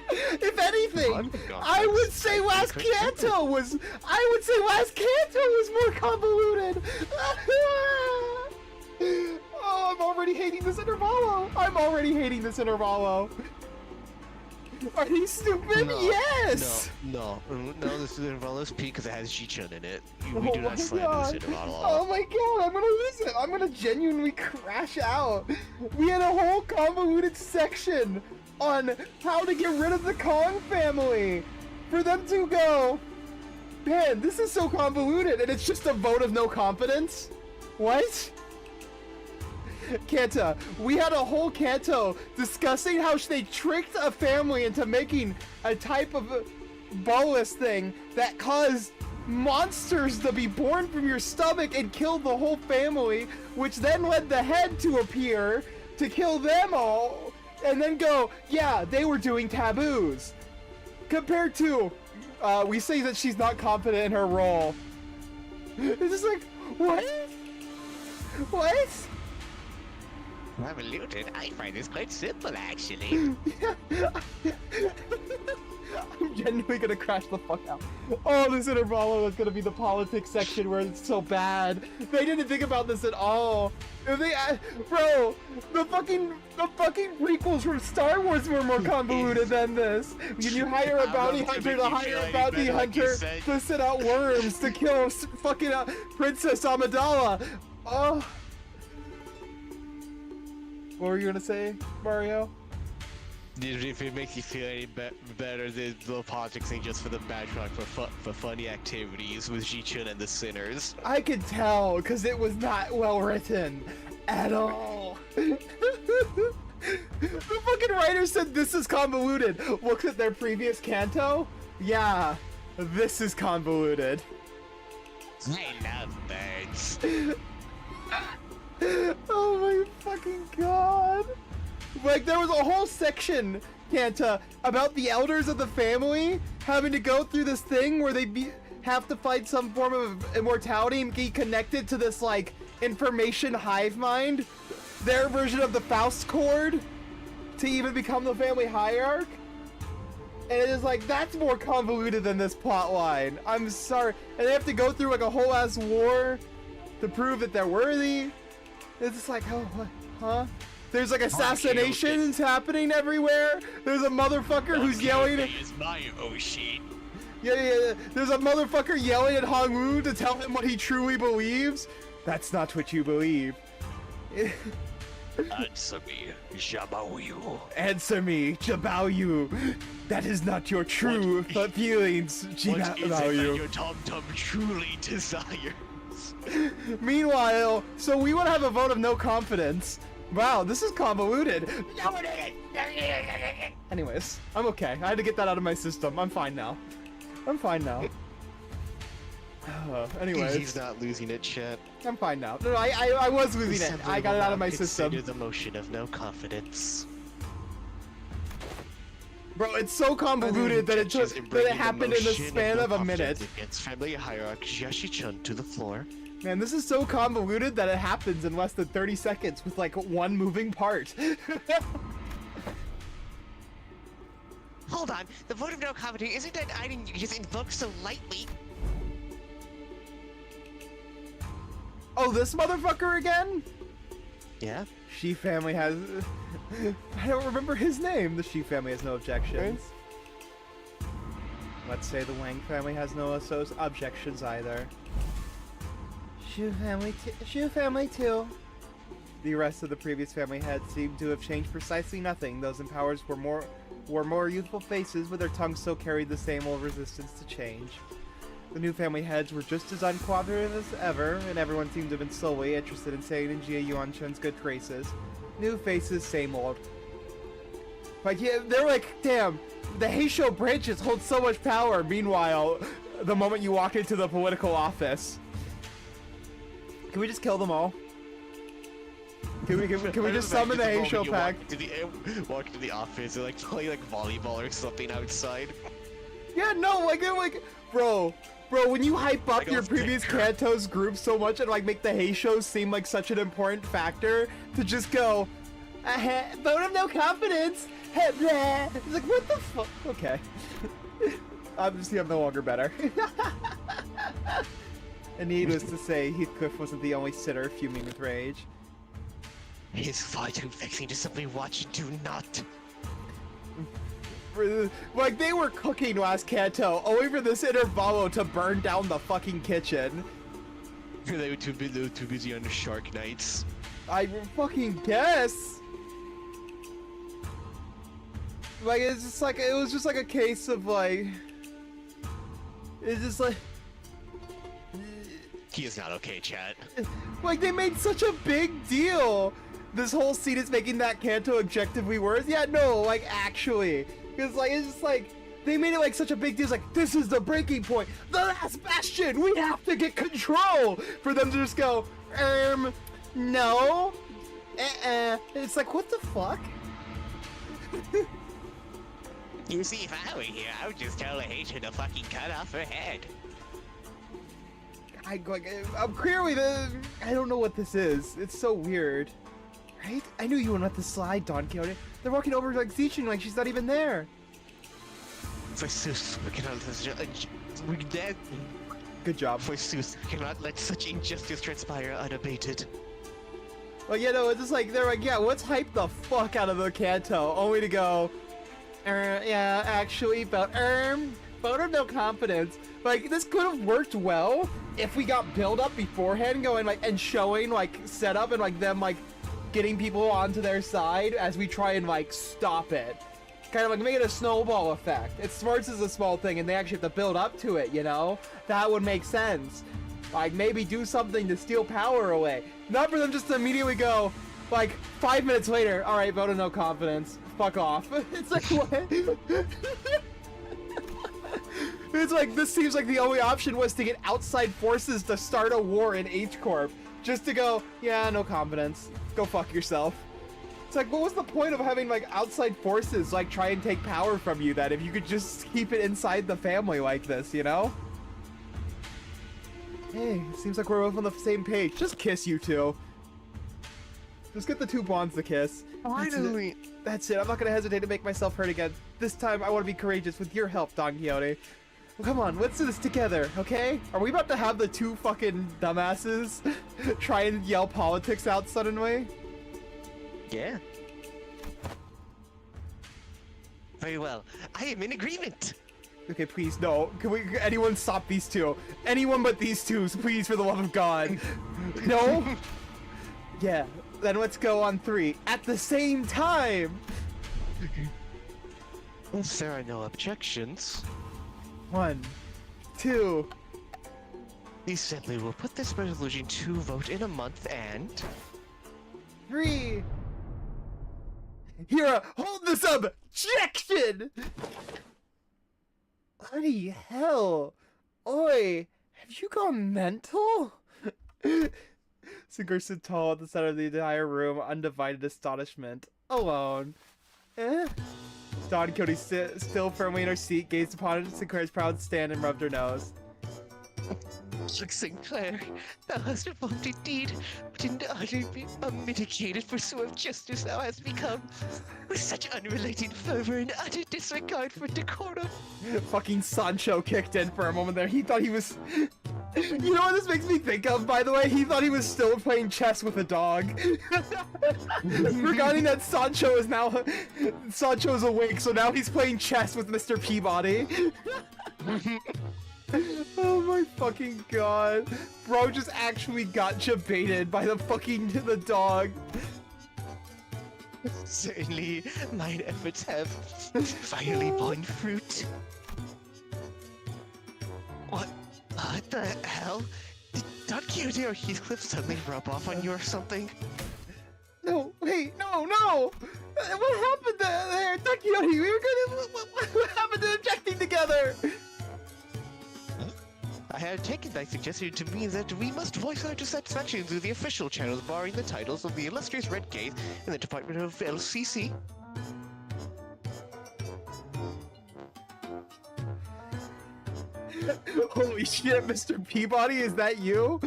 If anything, I would say Last Canto was more convoluted. Oh, I'm already hating this intervalo. Are you stupid?
No,
yes.
No, this intervalo's P because it has G-Chun in it. We do not slam this intervalo.
Oh my god, I'm gonna lose it. I'm gonna genuinely crash out. We had a whole convoluted section on how to get rid of the Kong family. For them to go, man, this is so convoluted, and it's just a vote of no confidence? What? Kanta, we had a whole Kanto discussing how they tricked a family into making a type of bolus thing that caused monsters to be born from your stomach and killed the whole family, which then led the head to appear to kill them all, and then go, yeah, they were doing taboos. Compared to, we say that she's not confident in her role. It's just like, what? What?
Convoluted? I find this quite simple, actually.
I'm genuinely gonna crash the fuck out. Oh, this intervalo is gonna be the politics section where it's so bad. They didn't think about this at all. If they, bro, the fucking prequels from Star Wars were more convoluted than this. When you hire a bounty hunter to hire a bounty hunter to send out worms to kill fucking Princess Amidala. Oh. What were you gonna say, Mario?
If it makes you feel any better, the politics thing just for the backtrack for funny activities with Ji-chun and the Sinners.
I could tell, because it was not well written at all. The fucking writer said this is convoluted. Look at their previous Kanto. Yeah, this is convoluted.
I love birds.
Oh my fucking god. Like, there was a whole section, Kanta, about the elders of the family having to go through this thing where they have to fight some form of immortality and be connected to this, like, information hive mind, their version of the Faust chord, to even become the family hierarch. And it is like, that's more convoluted than this plot line. I'm sorry. And they have to go through like a whole ass war to prove that they're worthy. It's just like, oh, what? Huh? There's like assassinations happening everywhere. There's a motherfucker who's yelling.
Is my Oshi.
Yeah. There's a motherfucker yelling at Hongwoo to tell him what he truly believes. That's not what you believe.
Answer me, Jabaoyu.
Answer me, Jabaoyu. That is not your true feelings,
What is it that
Jabaoyu.
your Tom truly desires?
Meanwhile, so we would have a vote of no confidence. Wow, this is convoluted. Anyways, I'm okay. I had to get that out of my system. I'm fine now. Anyways.
He's not losing it, chat.
I'm fine now. No, I was losing it. I got it out of my system.
Consider the motion of no confidence.
Bro, it's so convoluted that it happened in the span of a minute.
Against family hierarch Yashi-chan to the floor.
Man, this is so convoluted that it happens in less than 30 seconds with like one moving part.
Hold on, the vote of no confidence isn't an item you just invoke so lightly.
Oh, this motherfucker again?
Yeah?
Shi family has... I don't remember his name. The Shi family has no objections. Let's say the Wang family has no objections either. Shu family too. The rest of the previous family heads seem to have changed precisely nothing. Those in powers wore more youthful faces, but their tongues still carried the same old resistance to change. The new family heads were just as uncooperative as ever, and everyone seemed to have been solely interested in staying in Jia Yuan-chun's good graces. New faces, same old. Like, yeah, they're like, damn, the Heisho branches hold so much power. Meanwhile, the moment you walk into the political office. Can we just kill them all? Can we just summon the Heisho pack?
Walk to the office and like play like volleyball or something outside.
Yeah, no, like they're like, bro, when you hype up your previous Kanto's group so much and like make the Heisho seem like such an important factor, to just go, vote of no confidence. It's like, what the fuck? Okay. Obviously, I'm no longer better. And needless to say, Heathcliff wasn't the only sitter fuming with rage.
It's far too vexing to simply watch and do not.
Like, they were cooking last Kanto, only for this intervalo to burn down the fucking kitchen.
They were too busy on the Shark Nights.
I fucking guess. Like, it's just like, it was just like a case of like, it's just like,
he is not okay, chat.
like, they made such a big deal. This whole scene is making that Kanto objectively worse. Yeah, no, like, actually. Because, like, it's just like, they made it like such a big deal. It's like, this is the breaking point. The last bastion. We have to get control. For them to just go, no. It's like, what the fuck?
You see, if I were here, I would just tell the Haitian to fucking cut off her head.
I'm clearly I don't know what this is. It's so weird. Right? I knew you wouldn't let this slide, Don Quixote. They're walking over like Zichin like she's not even there.
Forsooth, we cannot we're dead.
Good job.
Forsooth, we cannot let such injustice transpire unabated.
Well, you know, it's just like, they're like, yeah, let's hype the fuck out of the Kanto, only to go, yeah, actually, but, vote of no confidence. Like, this could have worked well if we got build up beforehand, going, like, and showing, like, setup and, like, them, like, getting people onto their side as we try and, like, stop it. Kind of, like, make it a snowball effect. It smarts as a small thing, and they actually have to build up to it, you know? That would make sense. Like, maybe do something to steal power away. Not for them just to immediately go, like, 5 minutes later, alright, vote of no confidence. Fuck off. It's like, what? It's like, this seems like the only option was to get outside forces to start a war in H-Corp. Just to go, yeah, no confidence. Go fuck yourself. It's like, what was the point of having, like, outside forces, like, try and take power from you then, if you could just keep it inside the family like this, you know? Hey, seems like we're both on the same page. Just kiss, you two. Just get the two bonds to kiss.
Finally!
That's it. I'm not gonna hesitate to make myself hurt again. This time, I want to be courageous with your help, Don Quixote. Well, come on, let's do this together, okay? Are we about to have the two fucking dumbasses try and yell politics out suddenly?
Yeah. Very well. I am in agreement!
Okay, please, no. Can anyone stop these two? Anyone but these two, please, for the love of God. No? Yeah, then let's go on 3 at the same time!
If there are no objections,
1, 2.
the Assembly will put this resolution to vote in a month and...
3. Hira, hold this objection! Bloody hell! Oi, have you gone mental? Singer stood tall at the center of the entire room, undivided astonishment. Alone. Don Quixote still firmly in her seat, gazed upon Sinclair's proud stand and rubbed her nose.
Look, Sinclair, thou hast performed a deed which in utter unmitigated pursuit of justice thou hast become, with such unrelated fervor and utter disregard for decorum.
Fucking Sancho kicked in for a moment there. He thought he was... You know what this makes me think of, by the way? He thought he was still playing chess with a dog. Forgetting that Sancho is now... Sancho's awake, so now he's playing chess with Mr. Peabody. Oh my fucking god. Bro just actually got baited by the fucking the dog.
Certainly, mine efforts have finally borne fruit. What the hell? Did Don Quixote or Heathcliff suddenly rub off on you or something?
No, wait, no! What happened there? Don Quixote, we were gonna... What happened to objecting together?
I had taken thy suggestion to mean that we must voice our dissatisfaction through the official channels, barring the titles of the illustrious Red Gate in the Department of LCC.
Holy shit, Mr. Peabody, is that you?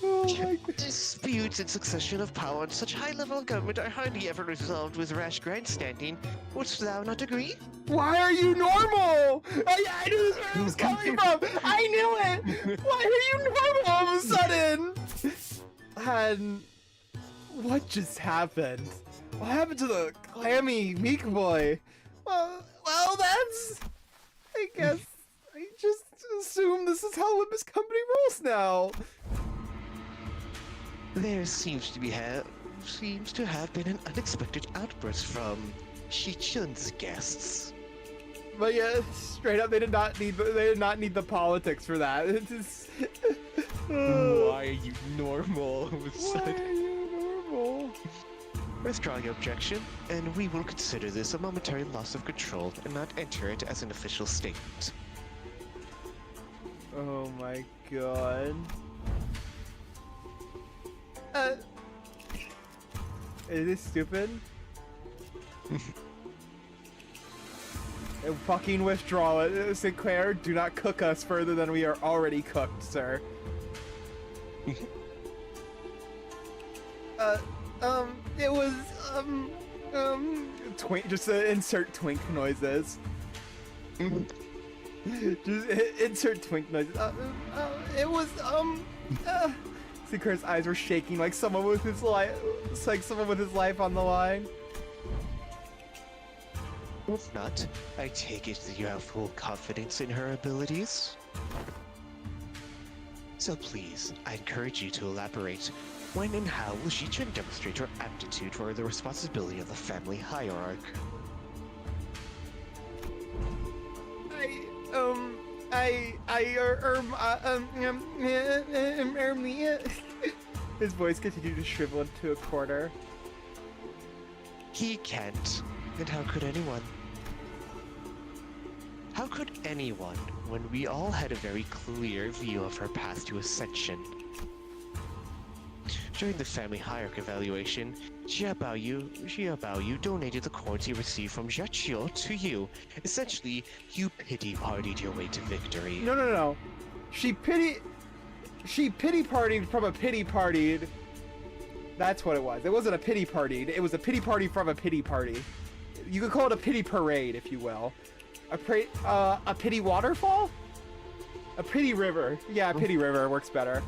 Oh my god.
Disputes and succession of power on such high level of government are hardly ever resolved with rash grandstanding. Wouldst thou not agree?
Why are you normal? I knew this where it was coming from. I knew it. Why are you normal all of a sudden? And what just happened? What happened to the clammy meek boy? Well, that's... I guess I just assume this is how Limbus Company rolls now.
There seems to have been an unexpected outburst from Shichun's guests.
But yeah, straight up, they did not need the politics for that. It is...
Why are you normal?
Why are you normal?
Withdraw your objection, and we will consider this a momentary loss of control and not enter it as an official statement.
Oh my god. Is this stupid? Fucking withdraw it. Sinclair, do not cook us further than we are already cooked, sir. It was, twink, just insert twink noises. Just insert twink noises. It was, Sinclair's eyes were shaking like someone with his life, it's like someone with his life on the line.
If not, I take it that you have full confidence in her abilities. So please, I encourage you to elaborate. When and how will she demonstrate her aptitude for the responsibility of the family hierarch?
His voice continued to shrivel into a quarter.
He can't. And how could anyone? How could anyone when we all had a very clear view of her path to ascension? During the family hierarchy evaluation, Jia Baoyu donated the coins he received from Jiaqiu to you. Essentially, you pity-partied your way to victory.
No. She pity-partied from a pity-partied. That's what it was. It wasn't a pity-partied. It was a pity-party from a pity-party. You could call it a pity parade, if you will. A pity waterfall? A pity river. Yeah, a pity river works better.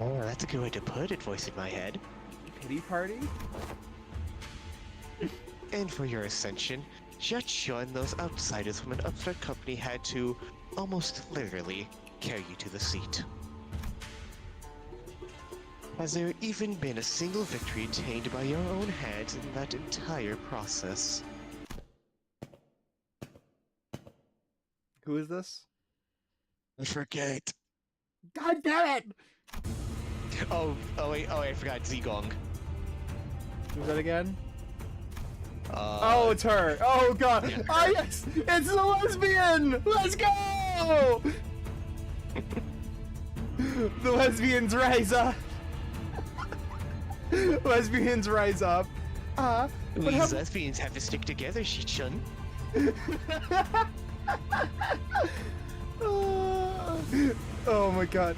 Oh, that's a good way to put it, voice in my head.
Pity party?
And for your ascension, Jiaqiu and those outsiders from an upstart company had to, almost literally, carry you to the seat. Has there even been a single victory attained by your own hands in that entire process?
Who is this?
I forget.
God damn it!
Oh, I forgot Zigong.
Who's that again?
Oh,
it's her. Oh god.
Yeah,
Oh yes! It's the lesbian! Let's go! The lesbians rise up. Lesbians rise up. But
these lesbians have to stick together, Shi-chun.
Oh my god.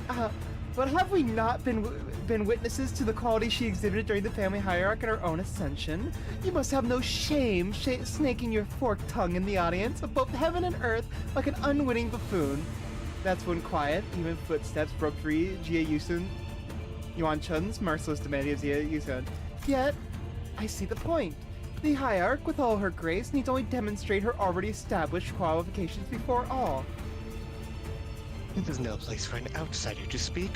But have we not been witnesses to the quality she exhibited during the family hierarchy and her own ascension? You must have no shame snaking your forked tongue in the audience of both heaven and earth like an unwitting buffoon. That's when quiet, even footsteps broke free Jia Yuan Chun's merciless demand of Jia Yusun. Yet, I see the point. The hierarch, with all her grace, needs only demonstrate her already established qualifications before all.
There's no place for an outsider to speak,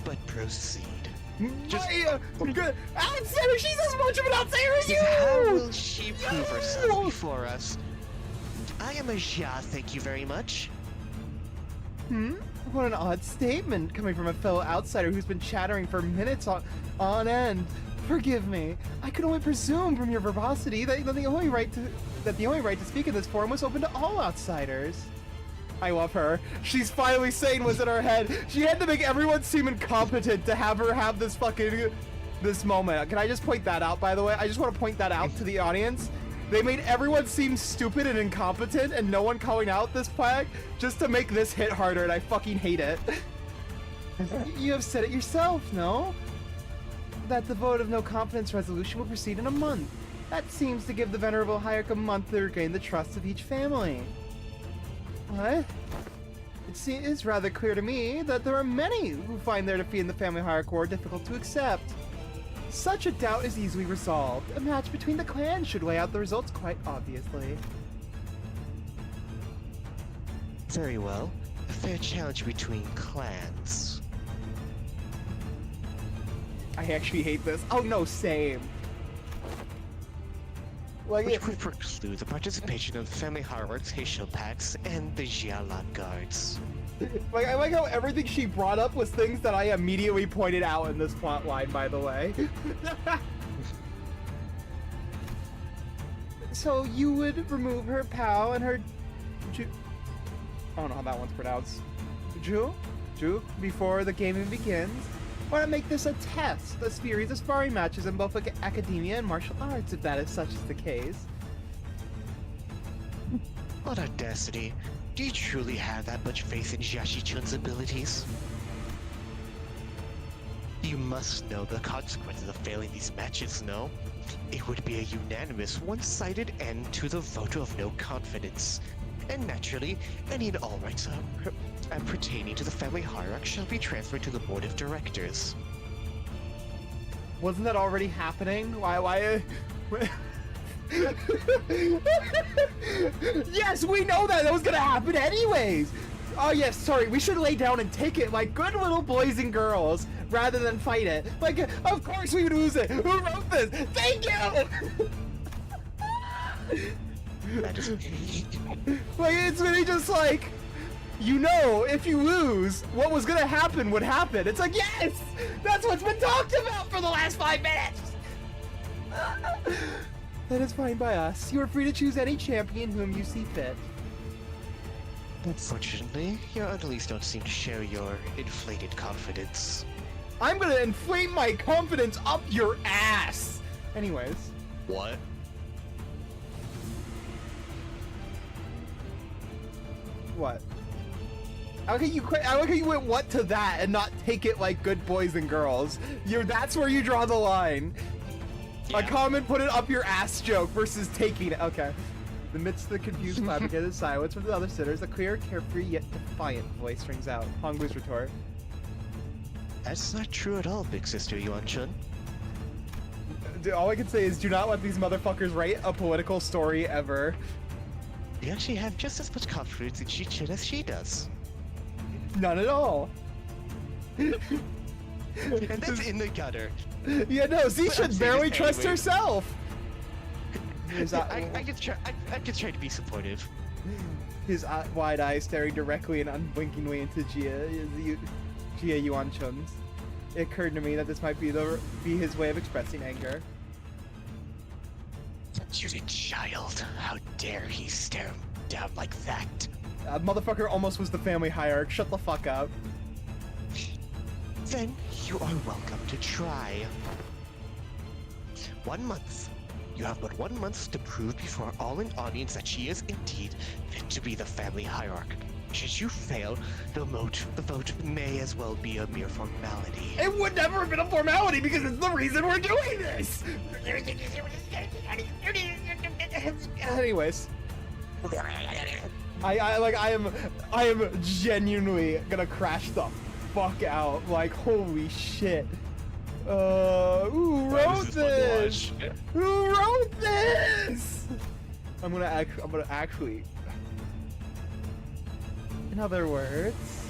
but proceed.
Outsider! She's as much of an outsider as you!
How will she prove herself before us? I am a Jia, thank you very much.
What an odd statement coming from a fellow outsider who's been chattering for minutes on end. Forgive me. I could only presume from your verbosity that the only right to speak in this forum was open to all outsiders. I love her. She's finally saying what's in her head. She had to make everyone seem incompetent to have her have this moment. Can I just point that out, by the way? I just want to point that out to the audience. They made everyone seem stupid and incompetent and no one calling out this plaque just to make this hit harder, and I fucking hate it. You have said it yourself, no? That the vote of no confidence resolution will proceed in a month. That seems to give the Venerable Hierarch a month to regain the trust of each family. What? It is rather clear to me that there are many who find their defeat in the family hierarchy war difficult to accept. Such a doubt is easily resolved. A match between the clans should lay out the results quite obviously.
Very well. A fair challenge between clans.
I actually hate this. Oh no, same. Like,
Which would preclude the participation of the family hierarchs, Heisho packs, and the Jialan guards.
Like, I like how everything she brought up was things that I immediately pointed out in this plot line, by the way. So you would remove her pal and her I don't know how that one's pronounced. Ju before the gaming begins. Why not make this a test, a series of sparring matches in both academia and martial arts, if that is such is the case?
What audacity. Do you truly have that much faith in Jiashi-chun's abilities? You must know the consequences of failing these matches, no? It would be a unanimous, one-sided end to the vote of no confidence. And naturally, any and all rights pertaining to the family hierarchy shall be transferred to the board of directors.
Wasn't that already happening? Why? Yes, we know that was gonna happen anyways. Oh yes, sorry, we should lay down and take it like good little boys and girls rather than fight it. Like, of course we would lose it. Who wrote this? Thank you.
That is...
Like, it's really just like, you know, if you lose, what was gonna happen would happen. It's like, yes, that's what's been talked about for the last 5 minutes. That is fine by us. You are free to choose any champion whom you see fit.
Unfortunately, your underlings don't seem to share your inflated confidence.
I'm gonna inflate my confidence up your ass. Anyways.
What?
What? I like how you went what to that and not take it like good boys and girls. That's where you draw the line.
Yeah.
A common put it up your ass joke versus taking it. Okay. Amidst the confused, flabbergasted silence from the other sitters, a clear, carefree, yet defiant voice rings out. Hongbu's retort.
That's not true at all, big sister Yuan-chun.
All I can say is do not let these motherfuckers write a political story ever.
You actually have just as much confidence in Zichen as she does.
None at all.
And that's in the gutter.
Yeah, no, Zichen barely trusts
anyway.
herself.
I can try to be supportive.
His wide eyes staring directly and unblinkingly into Jia Yuan-chun's. It occurred to me that this might be his way of expressing anger.
You're a child. How dare he stare him down like that?
Motherfucker almost was the family hierarch. Shut the fuck up.
Then you are welcome to try. 1 month. You have but 1 month to prove before all an audience that she is indeed fit to be the family hierarch. Should you fail, the vote may as well be a mere formality.
It would never have been a formality because it's the reason we're doing this. Anyways, I am genuinely gonna crash the fuck out. Like, holy shit. Who wrote this? Who wrote this? I'm gonna actually. In other words,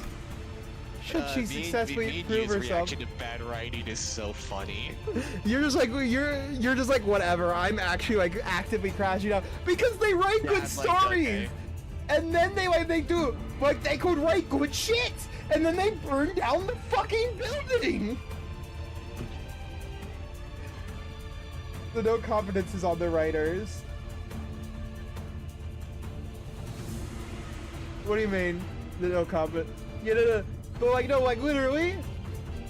should she successfully prove herself?
Reaction to bad writing is so funny.
You're just like whatever. I'm actually like actively crashing out because they write good stories, okay. And then they do like they could write good shit, and then they burn down the fucking building. The no confidence is on the writers. What do you mean? The no confidence? Yeah, no. But like, no, like literally,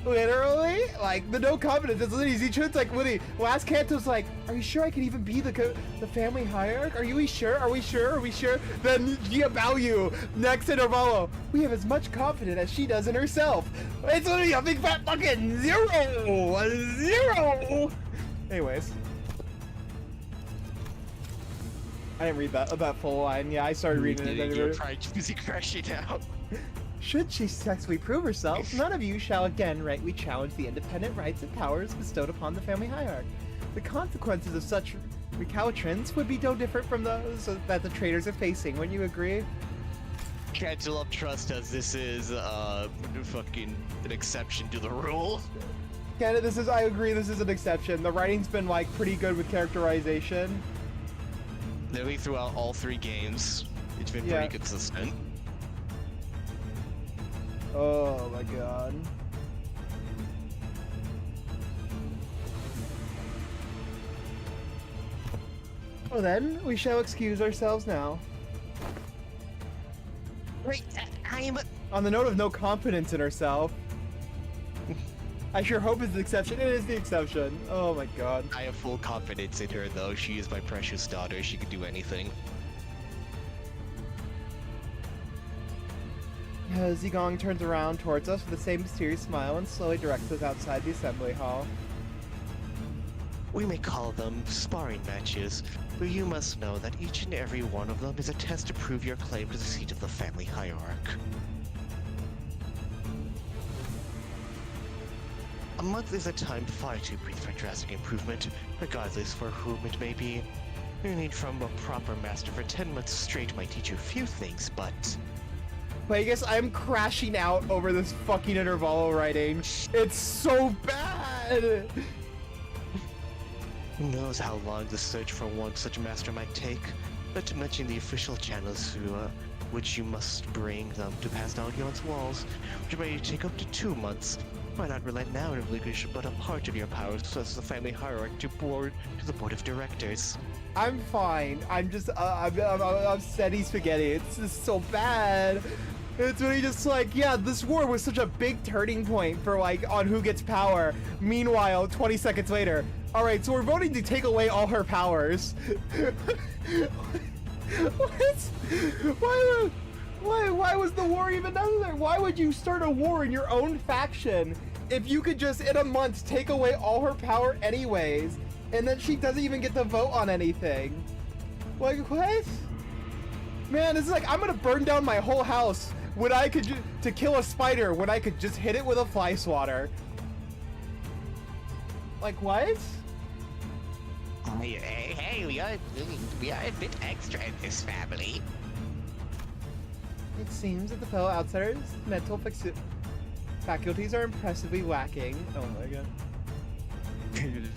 like the no confidence. It's literally Zichun's like, literally, last Kanto's like, are you sure I can even be the family hierarch? Are you sure? Are we sure? Are we sure? Then Gia Baoyu next to Narvalo, we have as much confidence as she does in herself. It's literally a big fat fucking zero. Anyways. I didn't read that full line. Yeah, I started reading it.
You're probably busy crashing out.
Should she successfully prove herself, none of you shall again rightly challenge the independent rights and powers bestowed upon the family hierarch. The consequences of such recalcitrance would be no different from those that the traitors are facing. Wouldn't you agree?
Cantaloupe trust us. This is fucking an exception to the rule.
Canada, I agree. This is an exception. The writing's been like pretty good with characterization.
Literally throughout all 3 games, it's been pretty consistent.
Oh my god. Well then, we shall excuse ourselves now.
Wait,
On the note of no confidence in herself. I sure hope it's the exception. It is the exception. Oh my god.
I have full confidence in her, though. She is my precious daughter. She can do anything.
Zigong turns around towards us with the same mysterious smile and slowly directs us outside the assembly hall.
We may call them sparring matches, but you must know that each and every one of them is a test to prove your claim to the seat of the family hierarch. A month is a time far too brief for drastic improvement, regardless for whom it may be. Learning from a proper master for 10 months straight might teach you a few things, but...
But I guess I'm crashing out over this fucking intervalo writing. It's so bad!
Who knows how long the search for one such master might take? Not to mention the official channels through which you must bring them to pass down Yon's walls, which may take up to 2 months. Why not relent now and relinquish but a part of your powers as the family hierarch to the board of directors?
I'm fine. I'm just, I'm steady spaghetti. It's just so bad. It's when he just like, yeah, this war was such a big turning point for like on who gets power. Meanwhile, 20 seconds later, all right, so we're voting to take away all her powers. What? Why was the war even necessary? Why would you start a war in your own faction if you could just in a month take away all her power anyways, and then she doesn't even get to vote on anything? Like, what? Man, it's like, I'm gonna burn down my whole house when I could to kill a spider when I could just hit it with a fly swatter. Like, what?
Hey, we are a bit extra in this family.
It seems that the fellow outsiders' mental faculties are impressively lacking. Oh my god.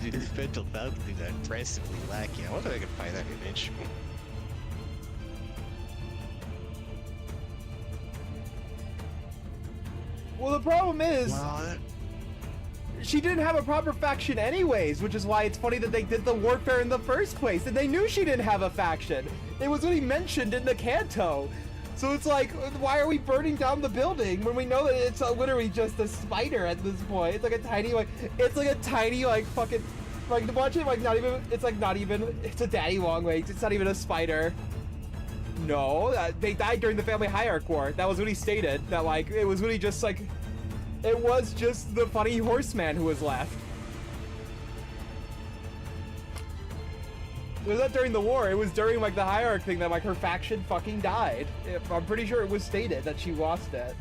His mental faculties are impressively lacking. I wonder if I can find that image.
Well, the problem is, she didn't have a proper faction anyways, which is why it's funny that they did the warfare in the first place, and they knew she didn't have a faction. It was really mentioned in the canto. So it's like, why are we burning down the building when we know that it's literally just a spider at this point? It's like a tiny, fucking, like, watch it, like, not even, it's a daddy long legs, it's not even a spider. No, they died during the family hierarchy war. That was what he stated, that, like, it was really just, like, it was just the funny horseman who was left. It was not during the war, it was during, like, the hierarchy thing that, like, her faction fucking died. I'm pretty sure it was stated that she lost it.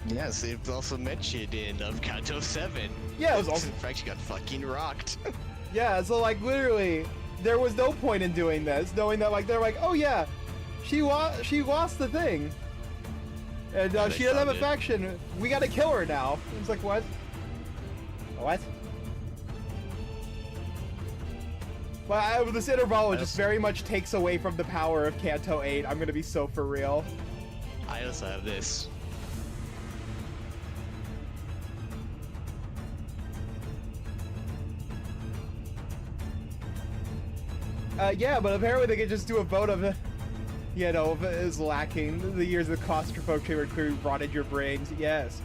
Yes, it's also mentioned in Kanto 7.
Yeah, it was also...
In fact, she got fucking rocked.
Yeah, so, like, literally, there was no point in doing this, knowing that, like, they're like, oh yeah, she lost the thing. And she doesn't have a faction, we gotta kill her now. It's like, what? What? But this interval just very much takes away from the power of Kanto 8. I'm gonna be so for real.
I also have this.
Yeah, but apparently they could just do a vote of, you know, if it is lacking. The years of claustrophobic clearly rotted your brains. Yes.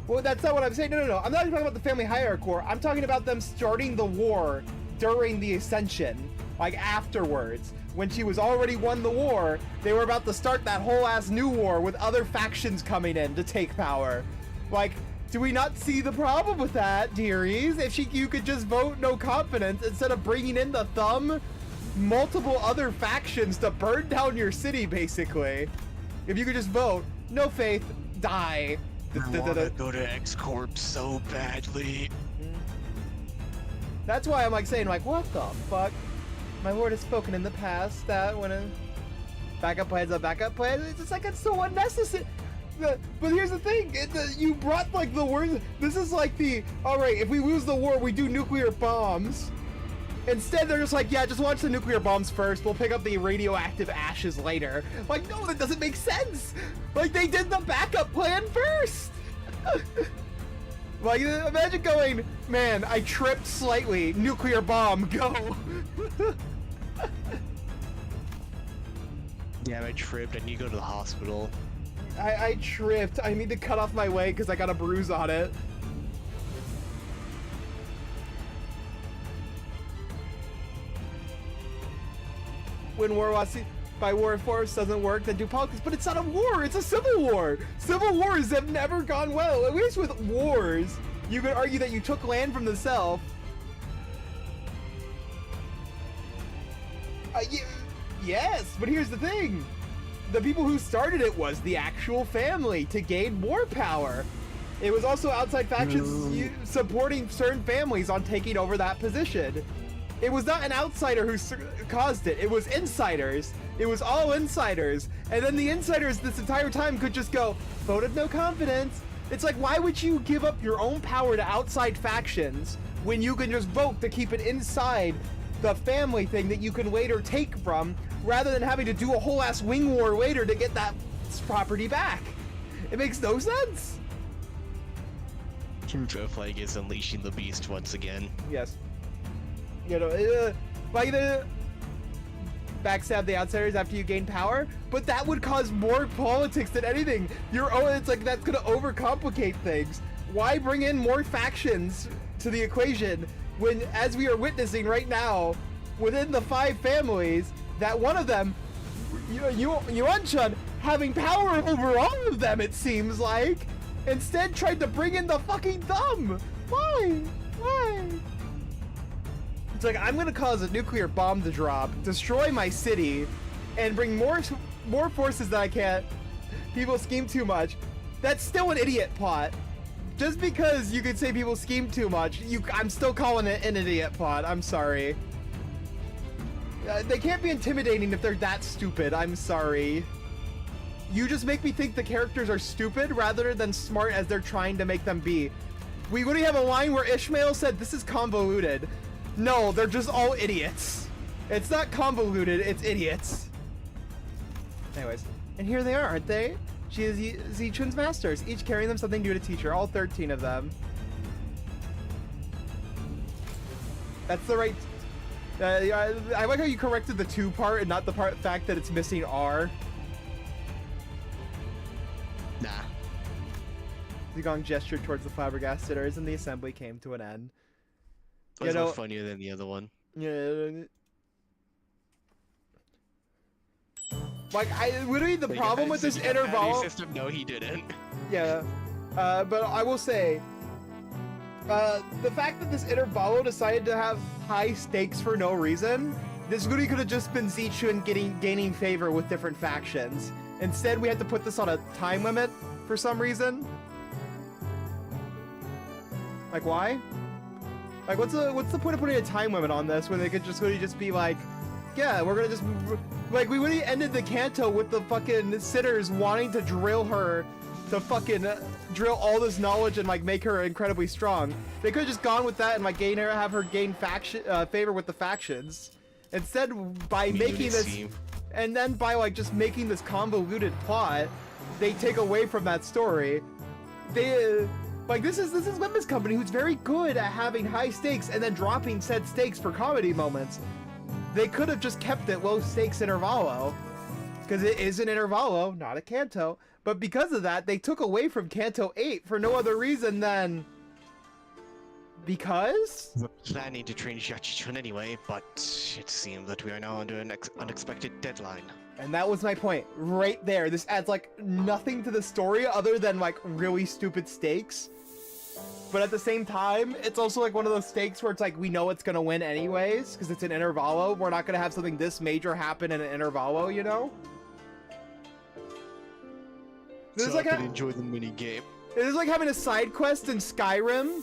Well, that's not what I'm saying. No. I'm not talking about the family hierarchy war. I'm talking about them starting the war during the Ascension, like afterwards. When she was already won the war, they were about to start that whole ass new war with other factions coming in to take power. Like, do we not see the problem with that, dearies? If you could just vote no confidence instead of bringing in the thumb, multiple other factions to burn down your city, basically. If you could just vote no faith, die.
I want to go to X-Corp so badly.
That's why I'm like saying, like, what the fuck? My lord has spoken in the past that when a backup plan's a backup plan, it's just like, it's so unnecessary. But here's the thing, you brought like the words, this is like the, alright, if we lose the war, we do nuclear bombs. Instead, they're just like, yeah, just launch the nuclear bombs first, we'll pick up the radioactive ashes later. Like, no, that doesn't make sense! Like, they did the backup plan first! Like, imagine going, man, I tripped slightly, nuclear bomb, go!
Damn, I tripped, I need to go to the hospital.
I tripped, I need to cut off my leg because I got a bruise on it. When by war and force doesn't work, then do politics. But it's not a war, it's a civil war. Civil wars have never gone well. At least with wars, you could argue that you took land from the South. Yes, but here's the thing. The people who started it was the actual family to gain more power. It was also outside factions supporting certain families on taking over that position. It was not an outsider who caused it. It was insiders. It was all insiders. And then the insiders this entire time could just go, vote of no confidence. It's like, why would you give up your own power to outside factions when you can just vote to keep it inside the family thing that you can later take from, rather than having to do a whole ass wing war later to get that property back? It makes no sense.
Flag is unleashing the beast once again.
Yes. You know, like backstab the outsiders after you gain power, but that would cause more politics than anything. It's like that's gonna overcomplicate things. Why bring in more factions to the equation when, as we are witnessing right now, within the 5 families, that one of them, Yuan-chun, having power over all of them, it seems like, instead tried to bring in the fucking thumb. Why? Why? It's like, I'm gonna cause a nuclear bomb to drop, destroy my city, and bring more forces that I can't. People scheme too much. That's still an idiot plot. Just because you could say people scheme too much, I'm still calling it an idiot plot. I'm sorry. They can't be intimidating if they're that stupid. I'm sorry. You just make me think the characters are stupid rather than smart as they're trying to make them be. We literally have a line where Ishmael said, "This is convoluted." No, they're just all idiots. It's not convoluted, it's idiots. Anyways, and here they are, aren't they? She is Zichun's masters, each carrying them something new to teach her, all 13 of them. That's the right... I like how you corrected the 2 part and not the fact that it's missing R.
Nah.
Zigong gestured towards the flabbergasters and the assembly came to an end.
It was more funnier than the other one.
Yeah. Like, literally the problem with this interval...
system, no, he didn't.
Yeah. But I will say, the fact that this intervalo decided to have high stakes for no reason, this literally could have just been Zichun gaining favor with different factions. Instead, we had to put this on a time limit for some reason. Like, why? Like, what's the point of putting a time limit on this when they could just literally just be like, yeah, we're gonna just... Like, we literally ended the canto with the fucking sitters wanting to drill her to fucking drill all this knowledge and, like, make her incredibly strong. They could have just gone with that and, like, have her gain favor with the factions. Instead, by making this... And then by, like, just making this convoluted plot, they take away from that story. They... Like, this is Limbus Company, who's very good at having high stakes and then dropping said stakes for comedy moments. They could have just kept it low stakes intervallo, because it is an intervallo, not a canto. But because of that, they took away from Canto 8 for no other reason than... Because?
We're planning to train Yachi-chun anyway, but it seems that we are now under an unexpected deadline.
And that was my point, right there. This adds, like, nothing to the story other than, like, really stupid stakes. But at the same time, it's also like one of those stakes where it's like, we know it's gonna win anyways, because it's an intervallo. We're not gonna have something this major happen in an intervallo, you know? This
So
is like
I can enjoy the mini game.
It is like having a side quest in Skyrim.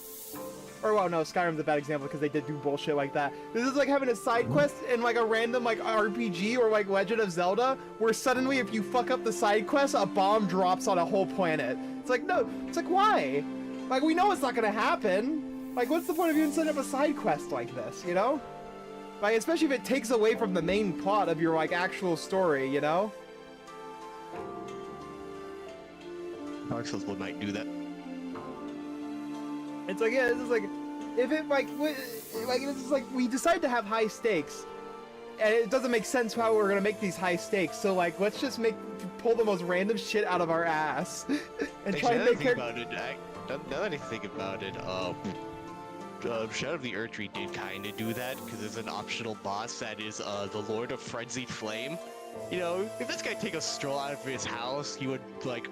Or, well, no, Skyrim's a bad example because they did do bullshit like that. This is like having a side quest in like a random like RPG or like Legend of Zelda, where suddenly if you fuck up the side quest, a bomb drops on a whole planet. It's like, no, it's like, why? Like, we know it's not gonna happen. Like, what's the point of even setting up a side quest like this, you know? Like, especially if it takes away from the main plot of your, like, actual story, you know?
Dark Souls might do that.
It's like, yeah, this is like, if it, like, this is like, we decide to have high stakes, and it doesn't make sense how we're gonna make these high stakes, so, like, let's just pull the most random shit out of our ass, and try and make
Now that I think about it, Shadow of the Erdtree did kinda do that, because there's an optional boss that is, the Lord of Frenzied Flame. You know, if this guy take a stroll out of his house, he would, like,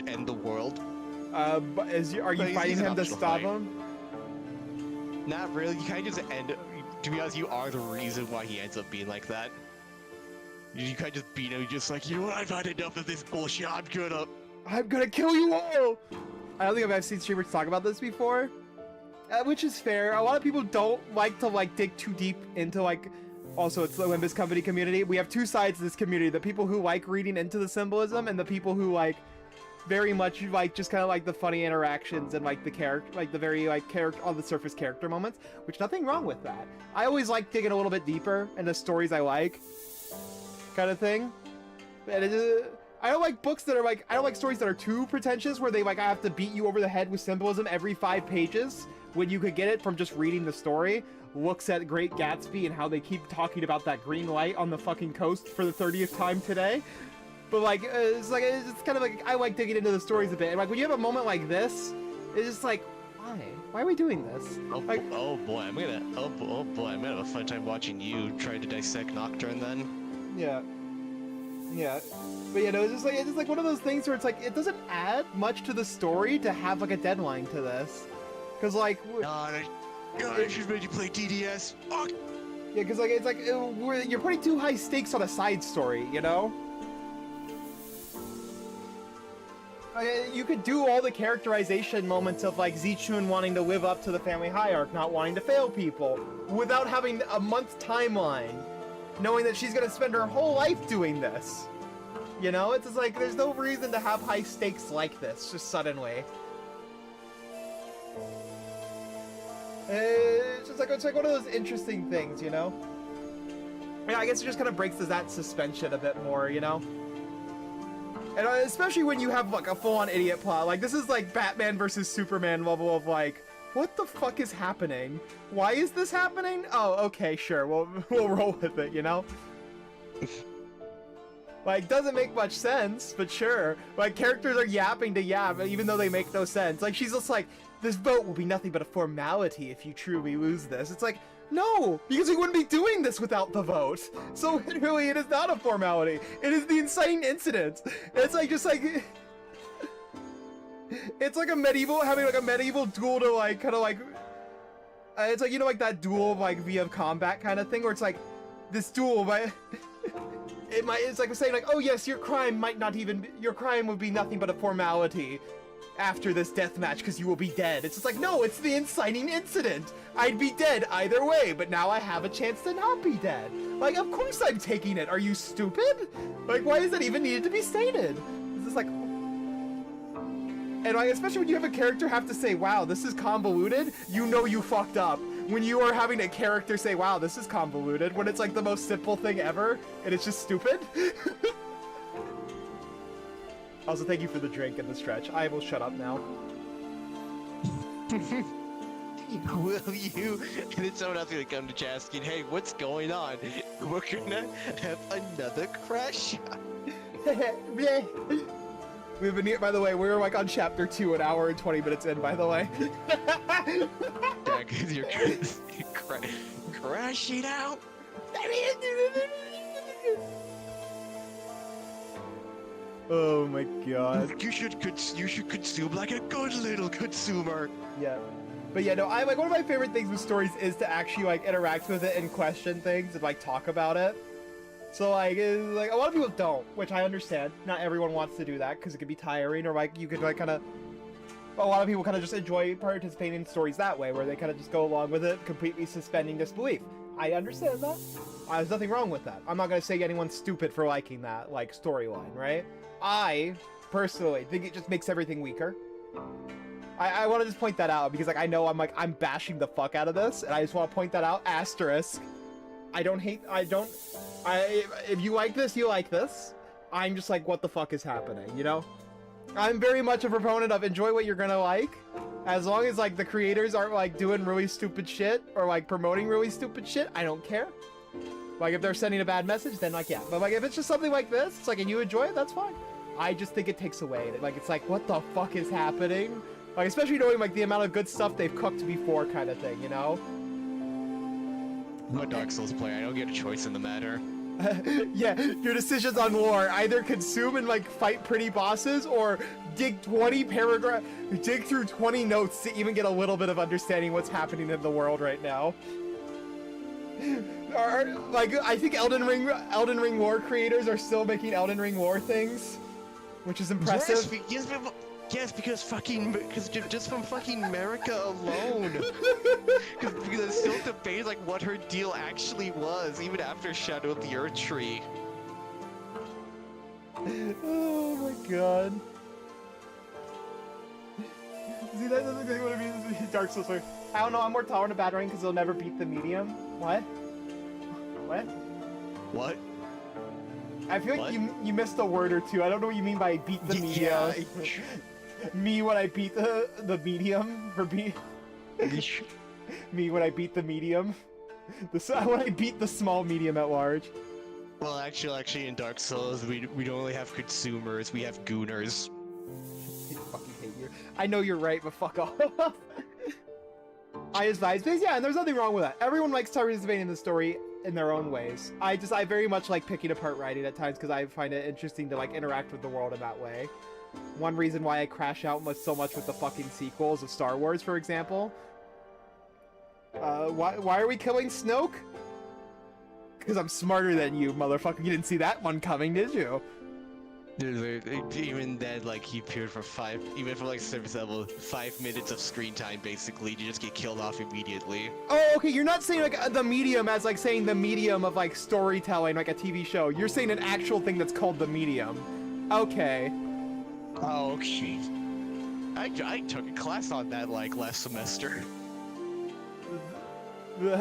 end the world.
But are you fighting him to stop him?
Not really, you kinda just end... To be honest, you are the reason why he ends up being like that. You kinda just beat him, you're just like, you know what, I've had enough of this bullshit, I'm gonna kill you all! I don't think I've seen streamers talk about this before, which is fair. A lot of people don't like to like dig too deep into like, also it's the Limbus Company community. We have two sides of this community, the people who like reading into the symbolism and the people who like very much like just kind of like the funny interactions and like the character, like the very like character on the surface character moments, which nothing wrong with that. I always like digging a little bit deeper into stories I like, kind of thing. And
I don't like books that are like, I don't like stories that are too pretentious where they like, I have to beat you over the head with symbolism every 5 pages when you could get it from just reading the story. Looks at Great Gatsby and how they keep talking about that green light on the fucking coast for the 30th time today. But like, it's kind of like, I like digging into the stories a bit. And like, when you have a moment like this, it's just like, why? Why are we doing this?
Oh,
Like,
oh boy, I'm gonna have a fun time watching you try to dissect Nocturne then.
yeah. Yeah. But you know, it's just like one of those things where it's like, it doesn't add much to the story to have like a deadline to this. Cause like,
God, I should made you play DDS. Fuck.
yeah, cause like, it's like, you're putting too high stakes on a side story, you know? You could do all the characterization moments of like Zichun wanting to live up to the family hierarchy, not wanting to fail people, without having a month timeline, knowing that she's gonna spend her whole life doing this. You know, it's just like there's no reason to have high stakes like this, just suddenly. It's like one of those interesting things, you know. Yeah, I guess it just kind of breaks that suspension a bit more, you know. And especially when you have like a full-on idiot plot, like this is like Batman versus Superman level of like, what the fuck is happening? Why is this happening? Oh, okay, sure, we'll roll with it, you know? Like, doesn't make much sense, but sure. Like, characters are yapping to yap, even though they make no sense. Like, she's just like, this vote will be nothing but a formality if you truly lose this. It's like, no, because we wouldn't be doing this without the vote. So really, it is not a formality. It is the inciting incident. It's like, just like, it's like having like a medieval duel to like, kind of like, it's like, you know, like that duel like via combat kind of thing, where it's like, this duel, but it's like saying like, oh yes, your crime would be nothing but a formality after this death match because you will be dead. It's just like, no, it's the inciting incident. I'd be dead either way, but now I have a chance to not be dead. Like, of course I'm taking it. Are you stupid? Like, why is that even needed to be stated? It's just like, and like, especially when you have a character have to say, wow, this is convoluted, you know you fucked up. When you are having a character say, wow, this is convoluted, when it's like the most simple thing ever, and it's just stupid. Also, thank you for the drink and the stretch. I will shut up now.
Will you? And then someone else gonna come to chat asking, hey, what's going on? We're gonna have another crash.
We've been here, by the way, we're like on chapter 2, an hour and 20 minutes in, by the way.
Yeah, because you're crashing out.
Oh my god.
You should consume like a good little consumer.
Yeah. But yeah, no, I like, one of my favorite things with stories is to actually like interact with it and question things and like talk about it. So like, like a lot of people don't, which I understand. Not everyone wants to do that because it could be tiring, or like you could like kind of, a lot of people kind of just enjoy participating in stories that way, where they kind of just go along with it, completely suspending disbelief. I understand that. There's nothing wrong with that. I'm not going to say anyone's stupid for liking that like storyline, right? I personally think it just makes everything weaker. I want to just point that out because like I know I'm bashing the fuck out of this, and I just want to point that out. Asterisk. If you like this, you like this. I'm just like, what the fuck is happening, you know? I'm very much a proponent of enjoy what you're gonna like, as long as like the creators aren't like doing really stupid shit or like promoting really stupid shit. I don't care. Like if they're sending a bad message, then like yeah. But like if it's just something like this, it's like, and you enjoy it, that's fine. I just think it takes away. Like it's like, what the fuck is happening? Like especially knowing like the amount of good stuff they've cooked before, kind of thing, you know?
I'm a Dark Souls player. I don't get a choice in the matter.
Yeah, your decisions on lore, either consume and like fight pretty bosses, or dig through 20 notes to even get a little bit of understanding what's happening in the world right now. Like I think Elden Ring lore creators are still making Elden Ring lore things, which is impressive.
Yes, because just from fucking America alone. Because it's still debate like what her deal actually was, even after Shadow of the Earth Tree.
Oh my god. See, that doesn't exactly what it means to be Dark Souls player. I don't know, I'm more tolerant of battering because they'll never beat the medium. What? What?
What?
I feel like you missed a word or two. I don't know what you mean by beat the medium. Me when I beat the medium for me when I beat the medium. When I beat the small medium at large.
Well, actually, in Dark Souls, we don't really have consumers. We have gooners.
I fucking hate you. I know you're right, but fuck off. I advise this, yeah, and there's nothing wrong with that. Everyone likes participating in the story in their own ways. I very much like picking apart writing at times because I find it interesting to like interact with the world in that way. One reason why I crash out so much with the fucking sequels of Star Wars, for example. Why are we killing Snoke? Because I'm smarter than you, motherfucker. You didn't see that one coming, did you?
Even then, like, he appeared for even for like service level, 5 minutes of screen time, basically, you just get killed off immediately.
Oh, okay, you're not saying like the medium as like saying the medium of like storytelling, like a TV show. You're saying an actual thing that's called the medium. Okay.
Oh, jeez. I took a class on that, like, last semester.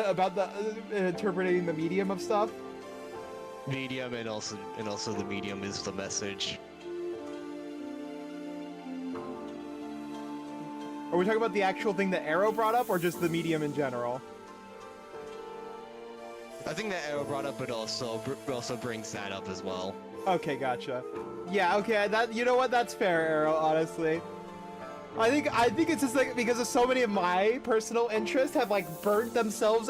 About the interpreting the medium of stuff?
Medium and also the medium is the message.
Are we talking about the actual thing that Arrow brought up, or just the medium in general?
I think that Arrow brought up, but also brings that up as well.
Okay, gotcha. Yeah, okay, you know what? That's fair, Arrow, honestly. I think it's just like because of so many of my personal interests have like burnt themselves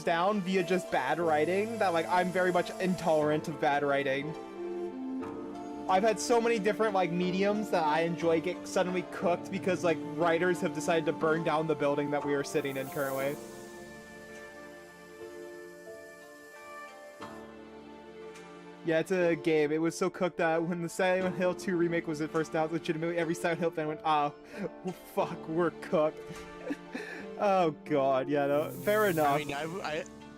down via just bad writing that like I'm very much intolerant of bad writing. I've had so many different like mediums that I enjoy get suddenly cooked because like writers have decided to burn down the building that we are sitting in currently. Yeah, it's a game. It was so cooked that when the Silent Hill 2 remake was at first out, legitimately every Silent Hill fan went, "Oh, fuck, we're cooked." Oh god, yeah, no, fair enough.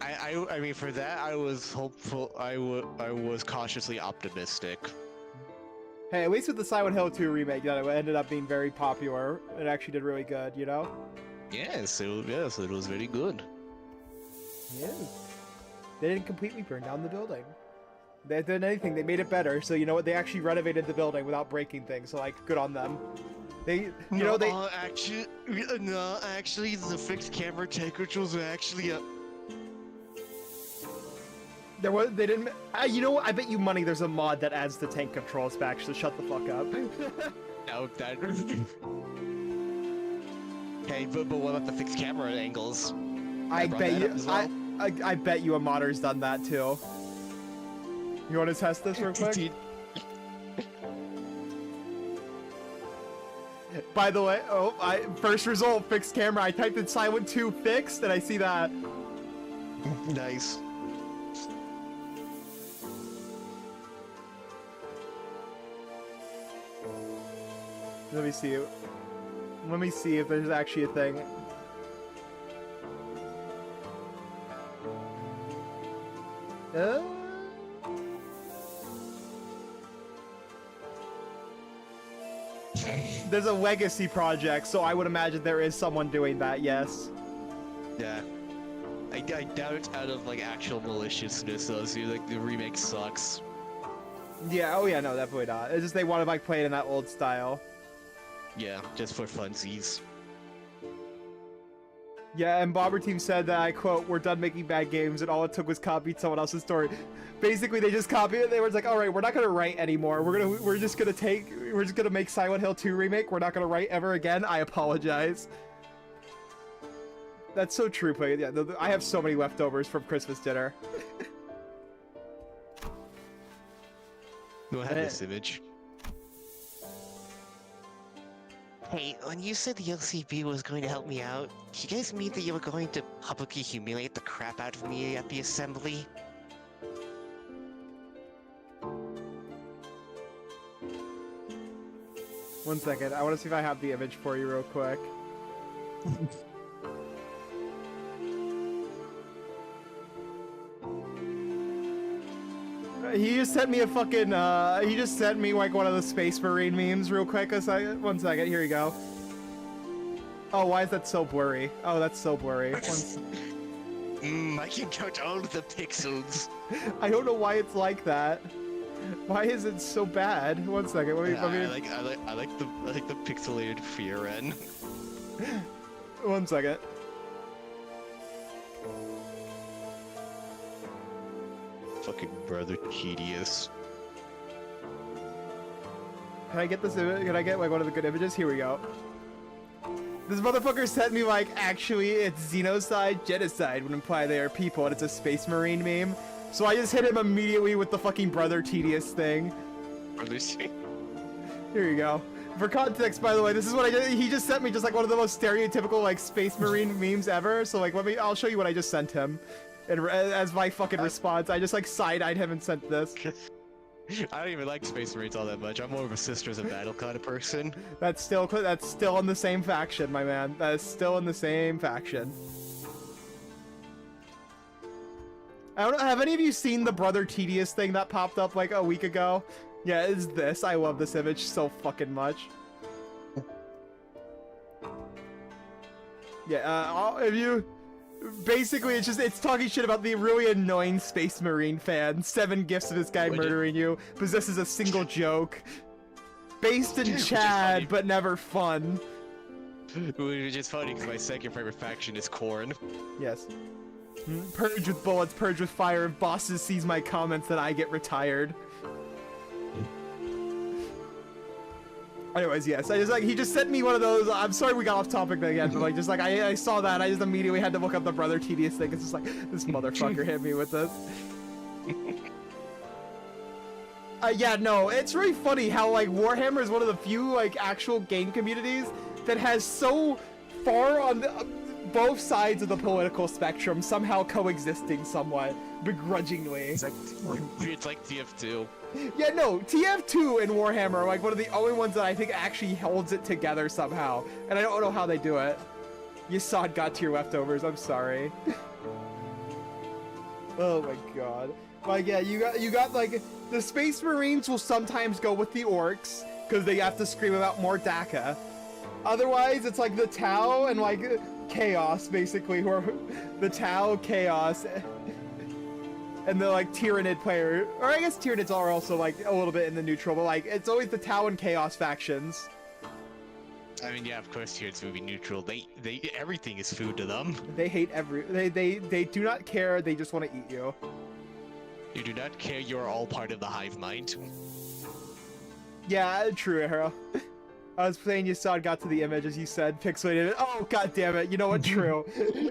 I mean, for that, I was hopeful. I was cautiously optimistic.
Hey, at least with the Silent Hill 2 remake, yeah, it ended up being very popular. It actually did really good, you know?
Yes, it was very good.
Yeah. They didn't completely burn down the building. They did anything, they made it better, so you know what, they actually renovated the building without breaking things, so like, good on them.
Actually, the fixed camera takers was actually
they didn't, you know what, I bet you money there's a mod that adds the tank controls back, so shut the fuck up.
No, that... Hey, but what about the fixed camera angles?
I bet you a modder's done that too. You want to test this real quick? By the way, first result, fixed camera. I typed in Silent 2 fixed, and I see that.
Nice.
Let me see. Let me see if there's actually a thing. There's a legacy project, so I would imagine there is someone doing that, yes.
Yeah. I doubt it's out of, like, actual maliciousness, though, so, like, the remake sucks.
Yeah, oh yeah, no, definitely not. It's just they want to, like, play it in that old style.
Yeah, just for funsies.
Yeah, and Bobber Team said that, I quote, "We're done making bad games, and all it took was copying someone else's story." Basically, they just copied it. They were like, "All right, we're not gonna write anymore. We're just gonna make Silent Hill 2 remake. We're not gonna write ever again. I apologize." That's so true, but yeah, I have so many leftovers from Christmas dinner.
Do I have this image? Hey, when you said the LCB was going to help me out, do you guys mean that you were going to publicly humiliate the crap out of me at the assembly?
One second, I want to see if I have the image for you real quick. He just sent me a fucking, he just sent me like one of the Space Marine memes real quick. One second, here you go. Oh, why is that so blurry? Oh, that's so blurry.
I can count all of the pixels.
I don't know why it's like that. Why is it so bad? One second. Let me.
I like the pixelated fear end.
One second.
Fucking brother tedious.
Can I get this image? Can I get like one of the good images? Here we go. This motherfucker sent me like, actually, it's xenocide, genocide would imply they are people, and it's a Space Marine meme. So I just hit him immediately with the fucking brother tedious thing. Here you go. For context, by the way, this is what I did. He just sent me just like one of the most stereotypical like Space Marine memes ever. So like, I'll show you what I just sent him. And as my fucking response, I just like side-eyed him and sent this.
I don't even like Space Marines all that much. I'm more of a Sisters of Battle kind of person.
That's still in the same faction, my man. That is still in the same faction. I don't know, have any of you seen the Brother Tedious thing that popped up like a week ago? Yeah, it's this. I love this image so fucking much. Yeah, if you... Basically, it's talking shit about the really annoying Space Marine fan. 7 gifts of this guy murdering you. Possesses a single joke. Based in Chad, but never fun.
Which is funny because my second favorite faction is Korn.
Yes. Purge with bullets, purge with fire. If bosses sees my comments, then I get retired. Anyways, yes, he just sent me one of those. I'm sorry we got off topic again, but like, just like, I saw that, I just immediately had to look up the Brother Tedious thing. It's just like, this motherfucker hit me with this. Yeah, no, it's really funny how, like, Warhammer is one of the few, like, actual game communities that has so far on both sides of the political spectrum somehow coexisting somewhat, begrudgingly.
It's like TF2.
Yeah, no, TF2 and Warhammer are like one of the only ones that I think actually holds it together somehow. And I don't know how they do it. You saw it got to your leftovers, I'm sorry. Oh my god. Like, yeah, you got like, the Space Marines will sometimes go with the Orcs, because they have to scream about more DACA. Otherwise, it's like the Tau and like Chaos, basically, who are the Tau, Chaos, and the like Tyranid player, or I guess Tyranids are also like a little bit in the neutral, but like it's always the Tau and Chaos factions.
I mean, yeah, of course, Tyranids would be neutral. They everything is food to them.
They hate they do not care. They just want to eat you.
You do not care. You're all part of the hive mind.
Yeah, true, Arrow. I was playing Yasad got to the image as you said, pixelated it. Oh god damn it, you know what, true.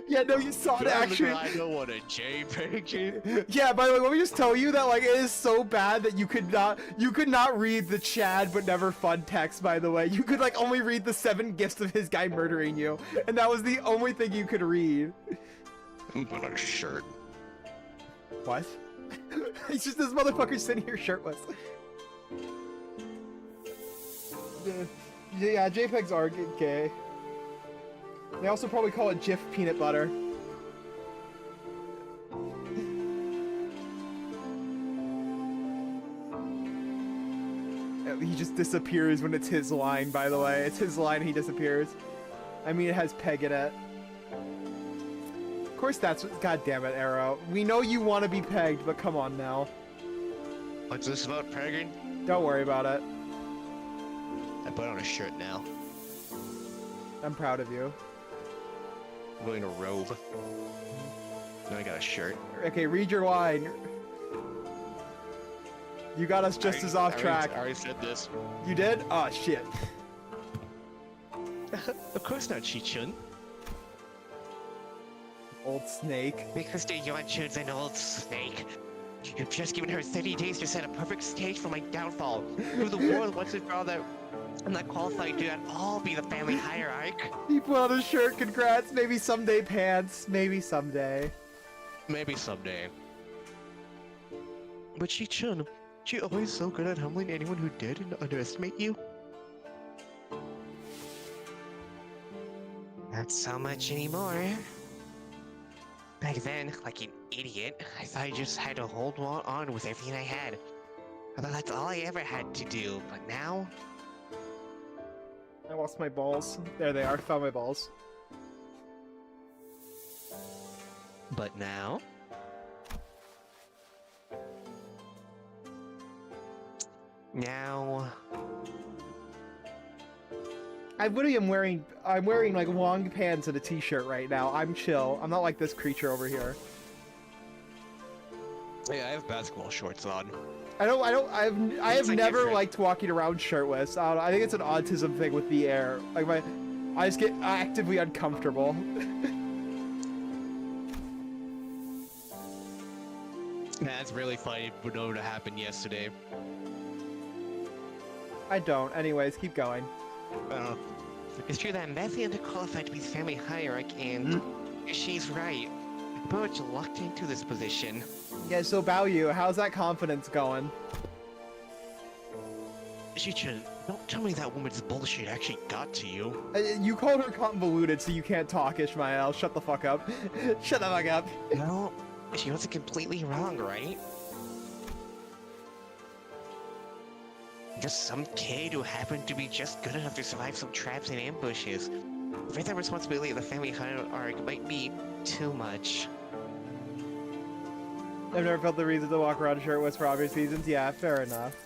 Yeah, no, you saw it actually.
I don't want a JPEG.
Yeah, by the way, let me just tell you that like it is so bad that you could not read the Chad but never fun text, by the way. You could like only read the 7 gifts of his guy murdering you. And that was the only thing you could read.
Put on a shirt.
What? It's just this motherfucker sitting here shirtless. Yeah, JPEGs are gay. They also probably call it GIF peanut butter. He just disappears when it's his line, by the way. It's his line, he disappears. I mean, it has peg in it. Of course that's what- god damn it, Arrow. We know you want to be pegged, but come on now.
What's this about pegging?
Don't worry about it.
I put on a shirt now.
I'm proud of you.
I'm wearing a robe. Now I got a shirt.
Okay, read your line. You got us just as off track.
I already said this.
You did? Oh shit.
Of course not, Chi-chun.
Old snake.
Because Yuan-chun's an old snake. You've just given her 30 days to set a perfect stage for my downfall. Who the world wants to draw that I'm not qualified to at all be the family hierarchy.
He put on a shirt, congrats. Maybe someday pants. Maybe someday.
Maybe someday. But Chi-chun, she always so good at humbling anyone who did and underestimate you. Not so much anymore. Back then, like an idiot, I thought I just had to hold on with everything I had. I thought that's all I ever had to do, but now...
I lost my balls. There they are. Found my balls.
But now... Now...
I literally am wearing, I'm wearing like long pants and a t-shirt right now. I'm chill. I'm not like this creature over here.
Yeah, I have basketball shorts on.
I have
like
never
different.
liked walking around shirtless. I don't know, I think it's an autism thing with the air. Like I just get actively uncomfortable.
That's really funny. Would know what happened yesterday.
I don't. Anyways, keep going.
It's true that Matthew underqualified to be family hierarch, and she's right. But you're locked into this position.
Yeah, so about you, how's that confidence going?
Shichen, don't tell me that woman's bullshit actually got to you.
You called her convoluted, so you can't talk, Ishmael. Shut the fuck up. Shut the fuck up.
No, she wasn't completely wrong, right? Just some kid who happened to be just good enough to survive some traps and ambushes. Right, the responsibility of the family hierarch might be too much.
I've never felt the reason to walk around shirtless for obvious reasons. Yeah, fair enough.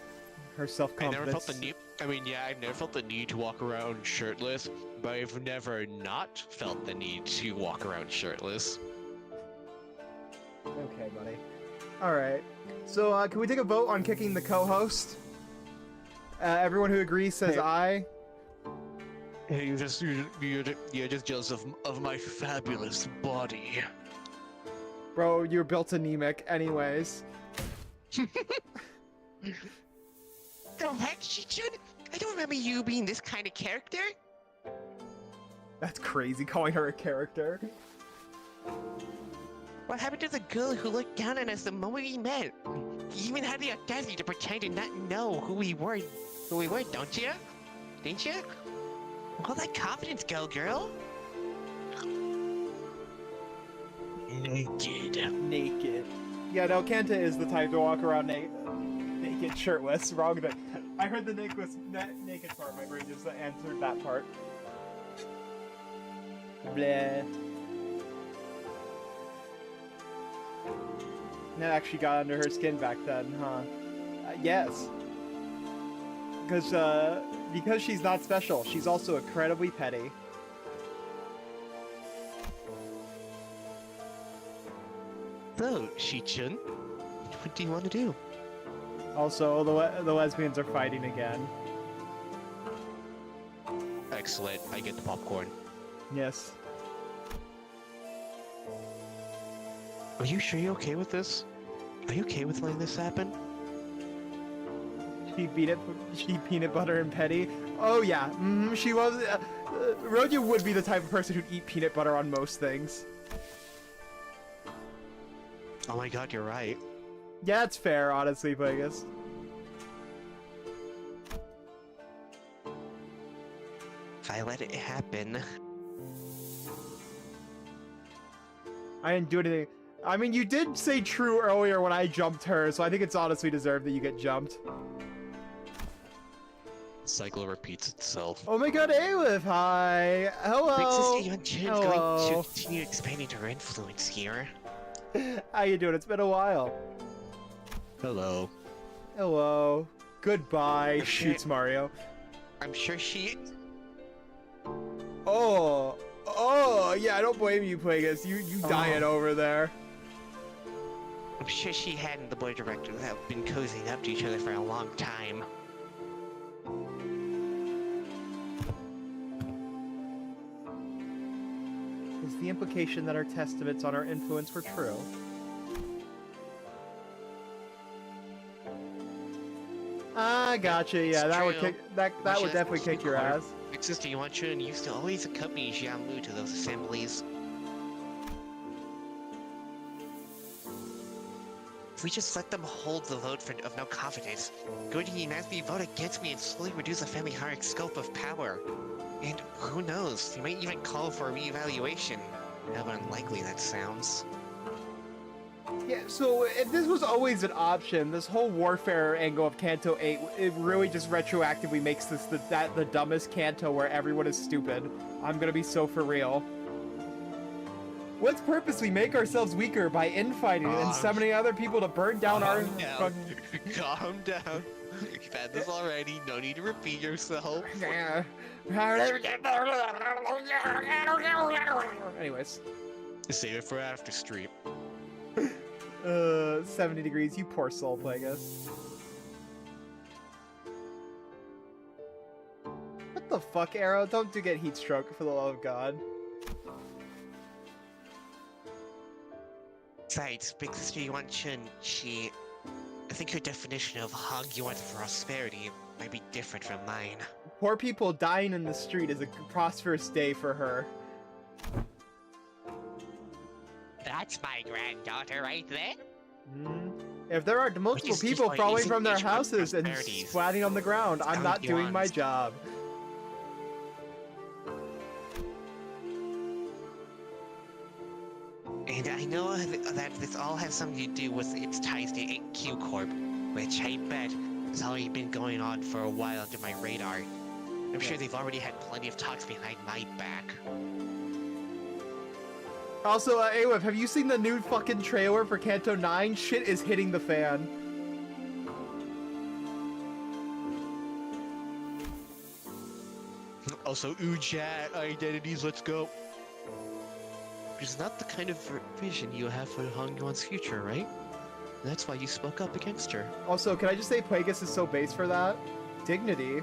Her self-confidence.
I never felt the need. I mean, yeah, I've never felt the need to walk around shirtless, but I've never not felt the need to walk around shirtless.
Okay, buddy. Alright. So, can we take a vote on kicking the co-host? Everyone who agrees says aye.
Hey, you're just jealous of my fabulous body.
Bro, you're built anemic anyways.
The heck, Shichun? I don't remember you being this kind of character.
That's crazy, calling her a character.
What happened to the girl who looked down on us the moment we met? You even had the audacity to pretend to not know who we were, don't you? Didn't you? All that confidence go, girl. Naked.
Naked. Yeah, no, Kenta is the type to walk around naked, shirtless. Wrong thing. I heard the naked part. My brain just answered that part. Bleh. That actually got under her skin back then, huh? Yes. Because she's not special, she's also incredibly petty.
So, Shichun, what do you want to do?
Also, the lesbians are fighting again.
Excellent, I get the popcorn.
Yes.
Are you sure you're okay with this? Are you okay with letting this happen?
She peanut butter and petty. Oh yeah, she was. Rodia would be the type of person who'd eat peanut butter on most things.
Oh my god, you're right.
Yeah, it's fair, honestly, Vegas.
If I let it happen...
I didn't do anything. I mean, you did say true earlier when I jumped her, so I think it's honestly deserved that you get jumped.
The cycle repeats itself.
Oh my god, Aleph, hi! Hello!
Big Sister Yunjin's
Hello!
going to continue expanding her influence here.
How you doing? It's been a while.
Hello.
Hello. Goodbye,
Okay.
shoots Mario.
I'm sure she...
Oh! Oh, yeah, I don't blame you, Plagueis. You dying over there.
I'm sure she and the board of directors have been cozying up to each other for a long time.
Is the implication that our testaments on our influence were true? I gotcha, yeah,
It's
that would
true.
kick that
Well,
would
she
definitely
doesn't
kick your
require-
ass.
Big Sister Yuan-chun used to always accompany Xiamu to those assemblies. If we just let them hold the vote of no confidence, going to unanimously vote against me and slowly reduce the family hierarch's scope of power. And who knows, they might even call for a reevaluation. How unlikely that sounds.
Yeah, so if this was always an option, this whole warfare angle of Kanto 8, it really just retroactively makes this the dumbest Kanto where everyone is stupid. I'm gonna be so for real. Let's purposely make ourselves weaker by infighting and summoning other people to burn down our fucking...
Calm down. You've had this already. No need to repeat yourself.
Anyways.
Save it for after stream.
70 degrees, you poor soul, Plagueis. What the fuck, Arrow? Don't get heat stroke, for the love of God.
Besides, Big Sister Yuan Chun, I think her definition of hug Yuan's prosperity might be different from mine.
Poor people dying in the street is a prosperous day for her.
That's my granddaughter right there.
If there are multiple people falling from their houses and splatting on the ground, I'm not doing my job.
And I know that this all has something to do with its ties to Q Corp, which I bet has already been going on for a while under my radar. I'm sure they've already had plenty of talks behind my back.
Also, Awif, have you seen the new fucking trailer for Kanto 9? Shit is hitting the fan.
Also, Ujat identities, let's go. It's not the kind of vision you have for Hong Yuan's future, right? That's why you spoke up against her.
Also, can I just say Plagueis is so base for that? Dignity.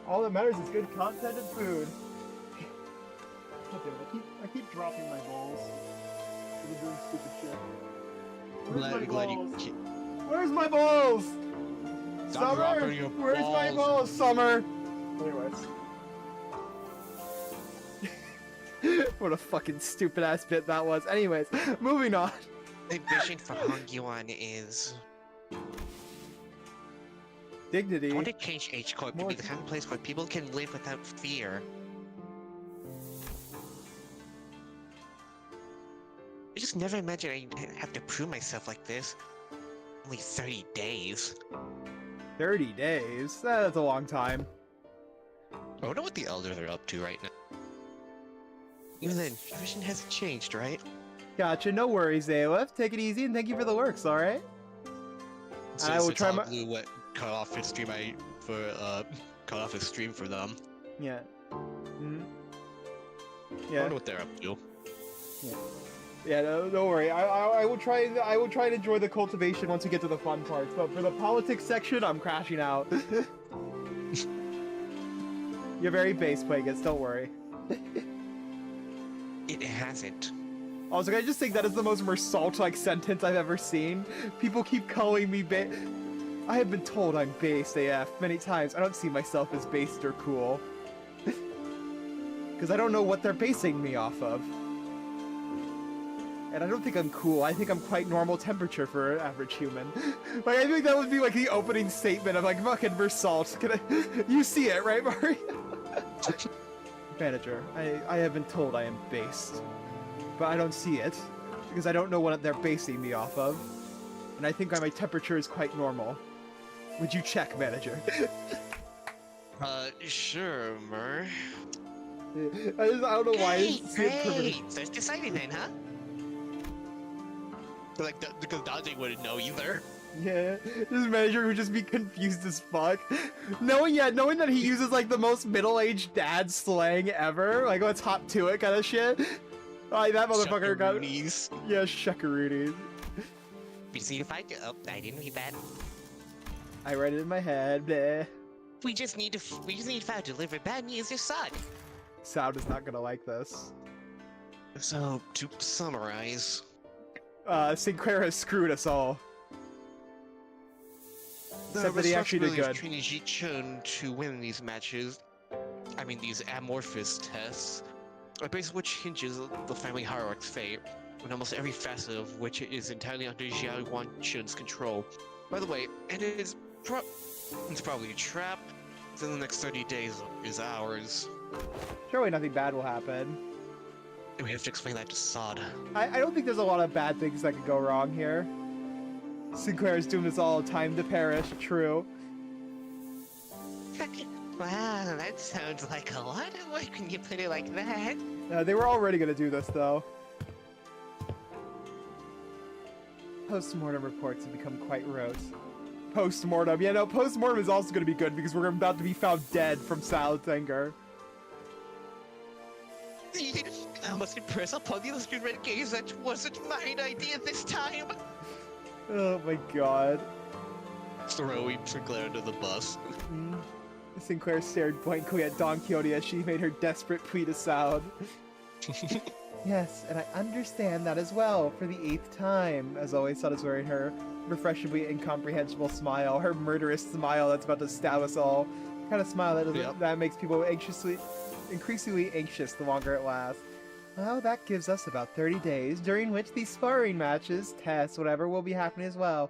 All that matters is good content and food. I keep dropping my balls. I'm doing stupid shit. Where's my balls? Summer! Where's my balls, Summer? Anyways. What a fucking stupid ass bit that was. Anyways, moving on.
The vision for Hong Yuan is
dignity.
I want to change H Corp to be the kind of place where people can live without fear. I just never imagined I'd have to prove myself like this. Only 30 days.
30 days? That's a long time.
I wonder what the elders are up to right now. Even then, your vision hasn't changed, right?
Gotcha, no worries, Awif. Take it easy and thank you for the works, alright? I will try my...
cut off his stream for them.
Yeah.
I wonder what they're up to.
Yeah. Yeah, no, don't worry. I will try and enjoy the cultivation once we get to the fun parts. But for the politics section, I'm crashing out. You're very base, Plagueis. Don't worry.
It hasn't.
Also, can I just think that is the most Mersault-like sentence I've ever seen? People keep calling me I have been told I'm based AF many times. I don't see myself as based or cool. Because I don't know what they're basing me off of. And I don't think I'm cool. I think I'm quite normal temperature for an average human. Like, I think that would be like the opening statement of like fucking Versailles. You see it, right, Mario? Manager, I have been told I am based. But I don't see it. Because I don't know what they're basing me off of. And I think my temperature is quite normal. Would you check, manager?
Sure, Mer.
I don't know why.
Hey, so it's decided then, huh? Like, because Dante wouldn't know either.
Yeah, this manager would just be confused as fuck. Knowing that he uses like the most middle-aged dad slang ever, like let's hop to it kind of shit. Like that motherfucker got. Yeah, shuckaroonies.
You see if I do. Oh, I didn't read that.
I read it in my head. Bleh.
We just need to deliver bad news to Sod.
Sound is not gonna like this.
So to summarize.
Sinclair has screwed us all. Except that he actually did good.
Training Ji-chun to win these matches, I mean these amorphous tests, are based which hinges the family hierarch's fate, and almost every facet of which is entirely under Xiao Yuan-chun's control. By the way, and it's probably a trap, so the next 30 days is ours.
Surely nothing bad will happen.
We have to explain that to Sod.
I don't think there's a lot of bad things that could go wrong here. Sinclair is doomed us all time to perish, true.
Wow, that sounds like a lot of work when you put it like that.
They were already gonna do this, though. Post-mortem reports have become quite rote. Post-mortem. Yeah, no, post-mortem is also going to be good because we're about to be found dead from Salad's anger.
I must impress upon the illustrious renegades that wasn't my idea this time.
Oh my god.
Throwing Sinclair under the bus.
Sinclair stared blankly at Don Quixote as she made her desperate plea to Salad. Yes, and I understand that as well, for the 8th time. As always, Salad is wearing her refreshingly incomprehensible smile, her murderous smile that's about to stab us all. The kind of smile that makes people increasingly anxious the longer it lasts. Well, that gives us about 30 days, during which these sparring matches, tests, whatever, will be happening as well.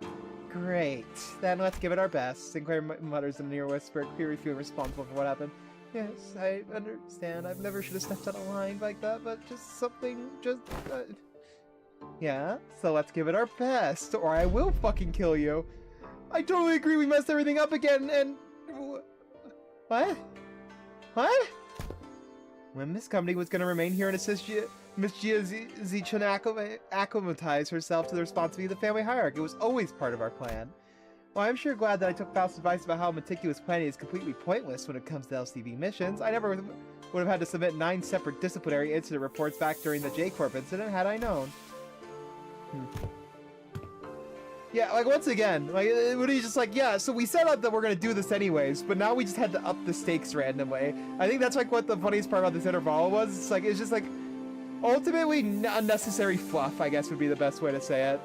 Great. Then let's give it our best. Sinclair mutters in a near whisper, clearly feeling responsible for what happened. Yes, I understand. I've never should have stepped out of line like that, but just something, Yeah, so let's give it our best, or I will fucking kill you. I totally agree we messed everything up again, and... What? What? Limbus Company was going to remain here and assist Miss Gia Zichan acclimatize herself to the responsibility of the family hierarchy. It was always part of our plan. Well, I'm sure glad that I took Faust's advice about how meticulous planning is completely pointless when it comes to LCB missions. I never would have had to submit 9 separate disciplinary incident reports back during the J-Corp incident had I known. Yeah, like, once again, like, when he's just like, yeah, so we set up that we're gonna do this anyways, but now we just had to up the stakes randomly. I think that's, like, what the funniest part about this interval was. It's just, like, ultimately unnecessary fluff, I guess would be the best way to say it.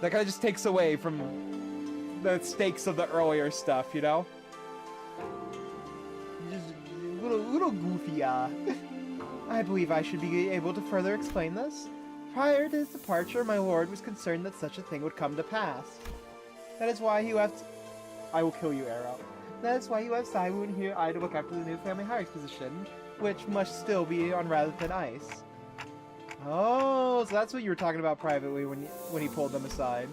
That kind of just takes away from the stakes of the earlier stuff, you know? Just a little goofy, I believe I should be able to further explain this. Prior to his departure, my lord was concerned that such a thing would come to pass. That is why he left... I will kill you, Arrow. That is why he left Saiwu and here I to look after the new family hierarchy position, which must still be on rather thin ice. Oh, so that's what you were talking about privately when he pulled them aside.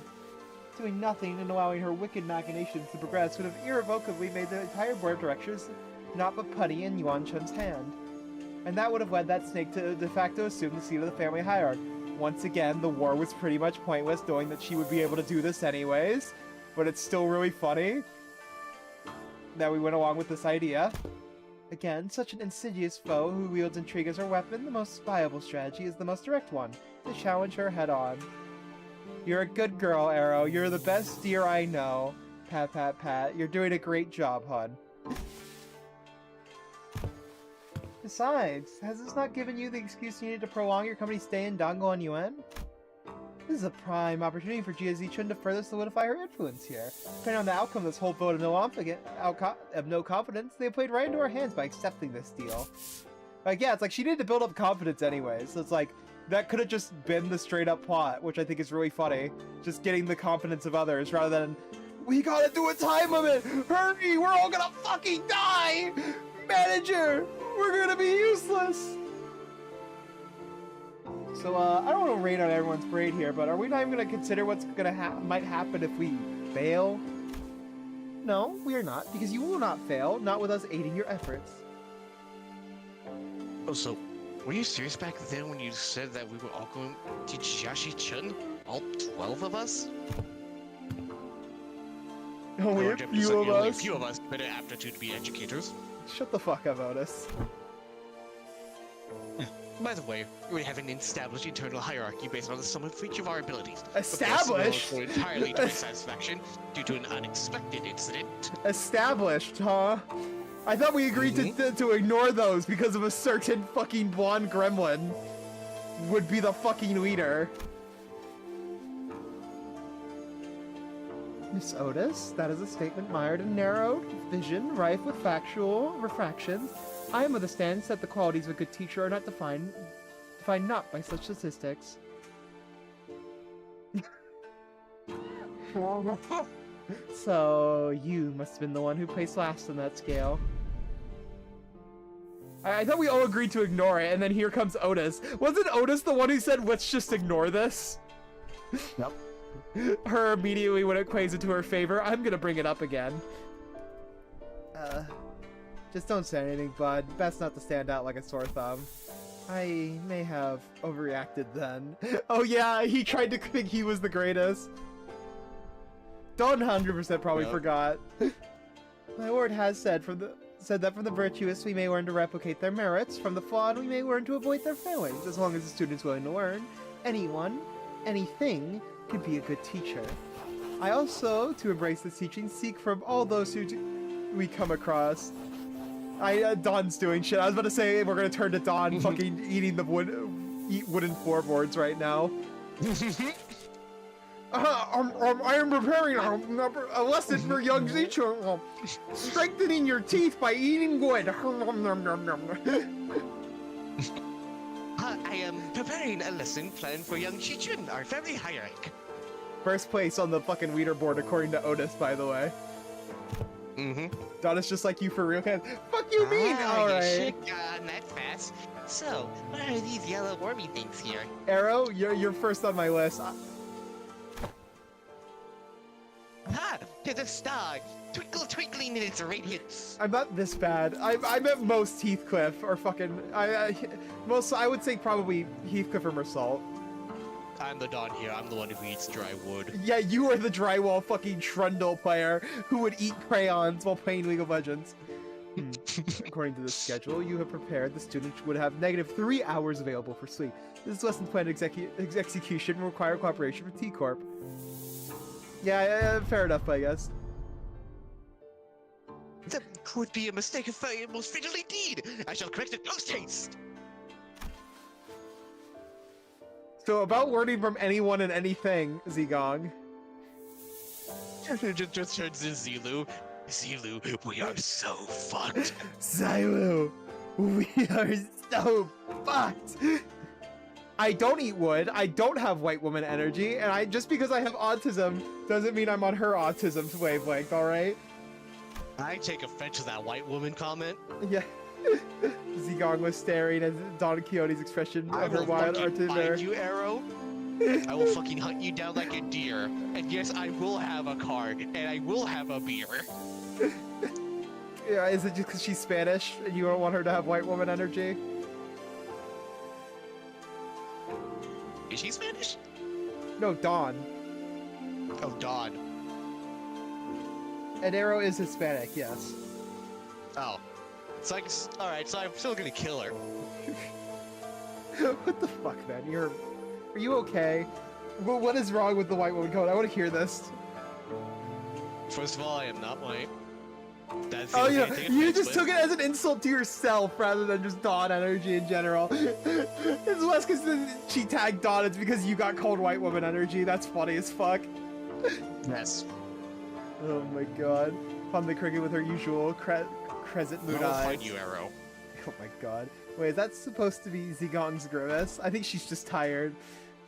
Doing nothing and allowing her wicked machinations to progress would have irrevocably made the entire board of directors not but putty in Yuan Chun's hand. And that would have led that snake to de facto assume the seat of the family hierarchy. Once again, the war was pretty much pointless, knowing that she would be able to do this anyways. But it's still really funny that we went along with this idea. Again, such an insidious foe who wields intrigue as her weapon, the most viable strategy is the most direct one, to challenge her head-on. You're a good girl, Arrow. You're the best deer I know. Pat, pat, pat. You're doing a great job, hon. Besides, has this not given you the excuse you needed to prolong your company's stay in Dango on Yuan? This is a prime opportunity for Jia Zichun to further solidify her influence here. Depending on the outcome of this whole vote of no confidence, they played right into our hands by accepting this deal. Like, yeah, it's like she needed to build up confidence anyways, so it's like, that could have just been the straight-up plot, which I think is really funny. Just getting the confidence of others, rather than, we gotta do a time limit! Hurry! We're all gonna fucking die! Manager! We're gonna be useless! So, I don't want to rain on everyone's parade here, but are we not even gonna consider what's might happen if we fail? No, we are not, because you will not fail, not with us aiding your efforts.
Oh, so... were you serious back then when you said that we were all going to Jiashi-chun? All 12 of us?
Only a few of us.
A few of us, but aptitude to be educators.
Shut the fuck up, Otis.
By the way, we have an established internal hierarchy based on the sum of each of our abilities.
Established?
Entirely to my satisfaction due to an unexpected incident.
Established, huh? I thought we agreed to ignore those because of a certain fucking blonde gremlin would be the fucking leader. Miss Otis, that is a statement mired in narrowed vision, rife with factual refractions. I am of the stance that the qualities of a good teacher are not defined not by such statistics. So, you must have been the one who placed last on that scale. I thought we all agreed to ignore it, and then here comes Otis. Wasn't Otis the one who said, let's just ignore this?
Yep.
Her immediately when it plays into her favor, I'm gonna bring it up again. Just don't say anything, bud. Best not to stand out like a sore thumb. I may have overreacted then. Oh yeah, he tried to think he was the greatest. Don't 100% probably
Yep.
forgot. My lord has said that from the virtuous we may learn to replicate their merits, from the flawed we may learn to avoid their failings. As long as the student's willing to learn, anyone, anything, could be a good teacher. I also, to embrace this teaching, seek from all those we come across. Don's doing shit. I was about to say we're gonna turn to Don fucking eating the wooden floorboards right now. I am preparing a lesson for young Zichun. Strengthening your teeth by eating wood.
I am preparing a lesson plan for young Chichun, our family high rank.
First place on the fucking leaderboard according to Otis, by the way. Don is just like you for real. Fuck you, mean. All right.
Shit, that fast. So, what are these yellow wormy things here?
Arrow, you're first on my list.
Ha! There's a star, twinkling in its radiance.
I'm not this bad. I meant most Heathcliff or fucking I would say probably Heathcliff or Mersault.
I'm the Don here. I'm the one who eats dry wood.
Yeah, you are the drywall fucking Trundle player who would eat crayons while playing League of Legends. According to the schedule you have prepared, the student would have -3 hours available for sleep. This lesson plan execution will require cooperation with T-Corp. Yeah, fair enough, I guess.
That could be a mistake if I most fatally indeed. I shall correct it post haste.
So about learning from anyone and anything, Zigong.
just turns to Zilu. Zilu, we are so fucked.
Zylu, we are so fucked. I don't eat wood, I don't have white woman energy, and just because I have autism doesn't mean I'm on her autism's wavelength, alright?
I take offense to that white woman comment.
Yeah. Zigong was staring at Don Quixote's expression of her wild
fucking
artisan.
find you, Arrow. I will fucking hunt you down like a deer. And yes, I will have a card, and I will have a beer.
Yeah, is it just because she's Spanish and you don't want her to have white woman energy?
Is she Spanish?
No, Dawn.
Oh, Dawn.
And Arrow is Hispanic, yes.
Oh. So alright, so I'm still gonna kill her.
What the fuck, man? Are you okay? What is wrong with the white woman code? I want to hear this.
First of all, I am not white. That's
Oh yeah, you just took it as an insult to yourself rather than just Dawn energy in general. It's less because she tagged Dawn, it's because you got called white woman energy. That's funny as fuck.
Yes.
Oh my god. Fun the cricket with her usual crescent mood
I'll
eyes.
find you, Arrow.
Oh my god. Wait, is that supposed to be Zigong's grimace? I think she's just tired.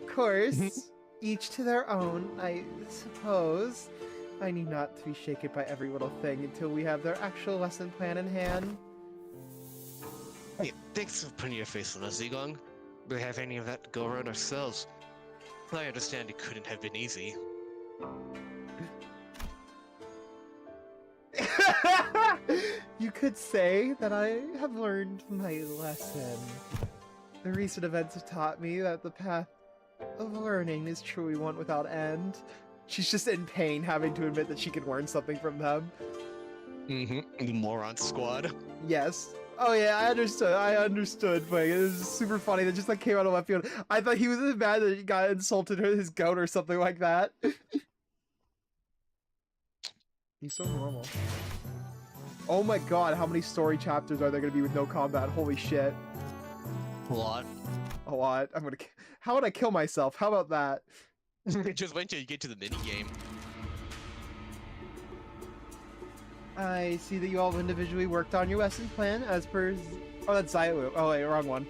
Of course, each to their own, I suppose. I need not to be shaken by every little thing until we have their actual lesson plan in hand.
Hey, thanks for putting your face on us, Zigong. We have any of that to go around ourselves. I understand it couldn't have been easy.
You could say that I have learned my lesson. The recent events have taught me that the path of learning is truly one without end. She's just in pain having to admit that she can learn something from them.
The moron squad.
Yes. Oh yeah, I understood, but it was super funny. That just like came out of left field. I thought he was mad that he got insulted his goat or something like that. He's so normal. Oh my god, how many story chapters are there gonna be with no combat? Holy shit.
A lot.
A lot. How would I kill myself? How about that?
Just wait till you get to the minigame.
I see that you all individually worked on your lesson plan as per... Oh, that's Zylu. Oh wait, wrong one.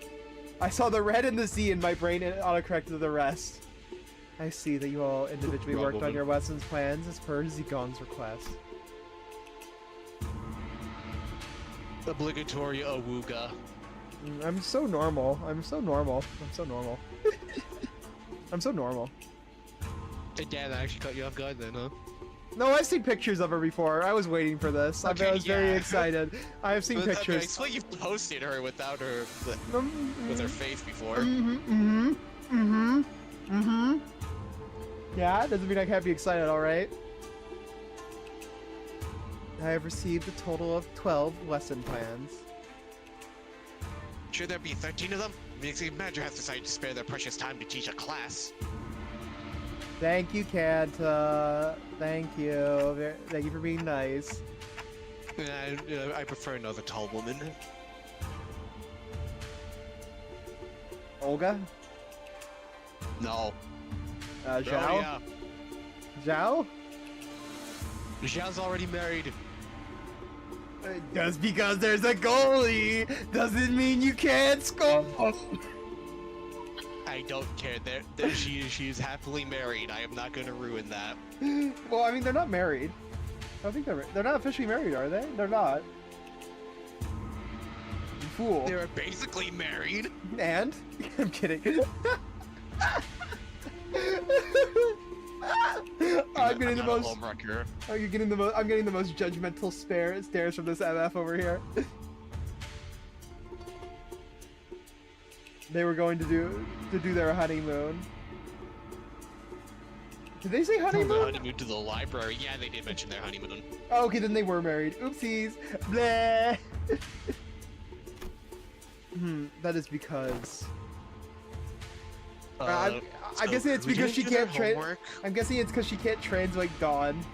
I saw the red and the Z in my brain and autocorrected the rest. I see that you all individually worked on your lessons plans as per Zigong's request.
Obligatory awooga.
I'm so normal. I'm so normal. I'm so normal. I'm so normal.
Yeah, that actually caught you off guard then, huh?
No, I've seen pictures of her before. I was waiting for this.
Okay,
I was very excited. I have seen pictures.
I swear you've posted her without her, with her face before.
Yeah, doesn't mean I can't be excited, alright? I have received a total of 12 lesson plans.
Should there be 13 of them? Makes the manager has decided to spare their precious time to teach a class.
Thank you, Kanta. Thank you. Thank you for being nice.
I prefer another tall woman.
Olga?
No.
Zhao?
Oh, yeah.
Zhao?
Zhao's already married.
Just because there's a goalie doesn't mean you can't score.
I don't care. She is happily married. I am not going to ruin that.
Well, I mean, they're not married. I don't think they're not officially married, are they? They're not. You fool.
They were basically married.
And? I'm kidding. I'm getting the most. Oh, you're getting the most. I'm getting the most judgmental stares from this MF over here. They were going to do their honeymoon. Did they say honeymoon?
The honeymoon to the library. Yeah, they did mention their honeymoon.
Oh, okay, then they were married. Oopsies. Bleh. That is because. I'm guessing it's because she can't I'm guessing it's because she can't translate Dawn.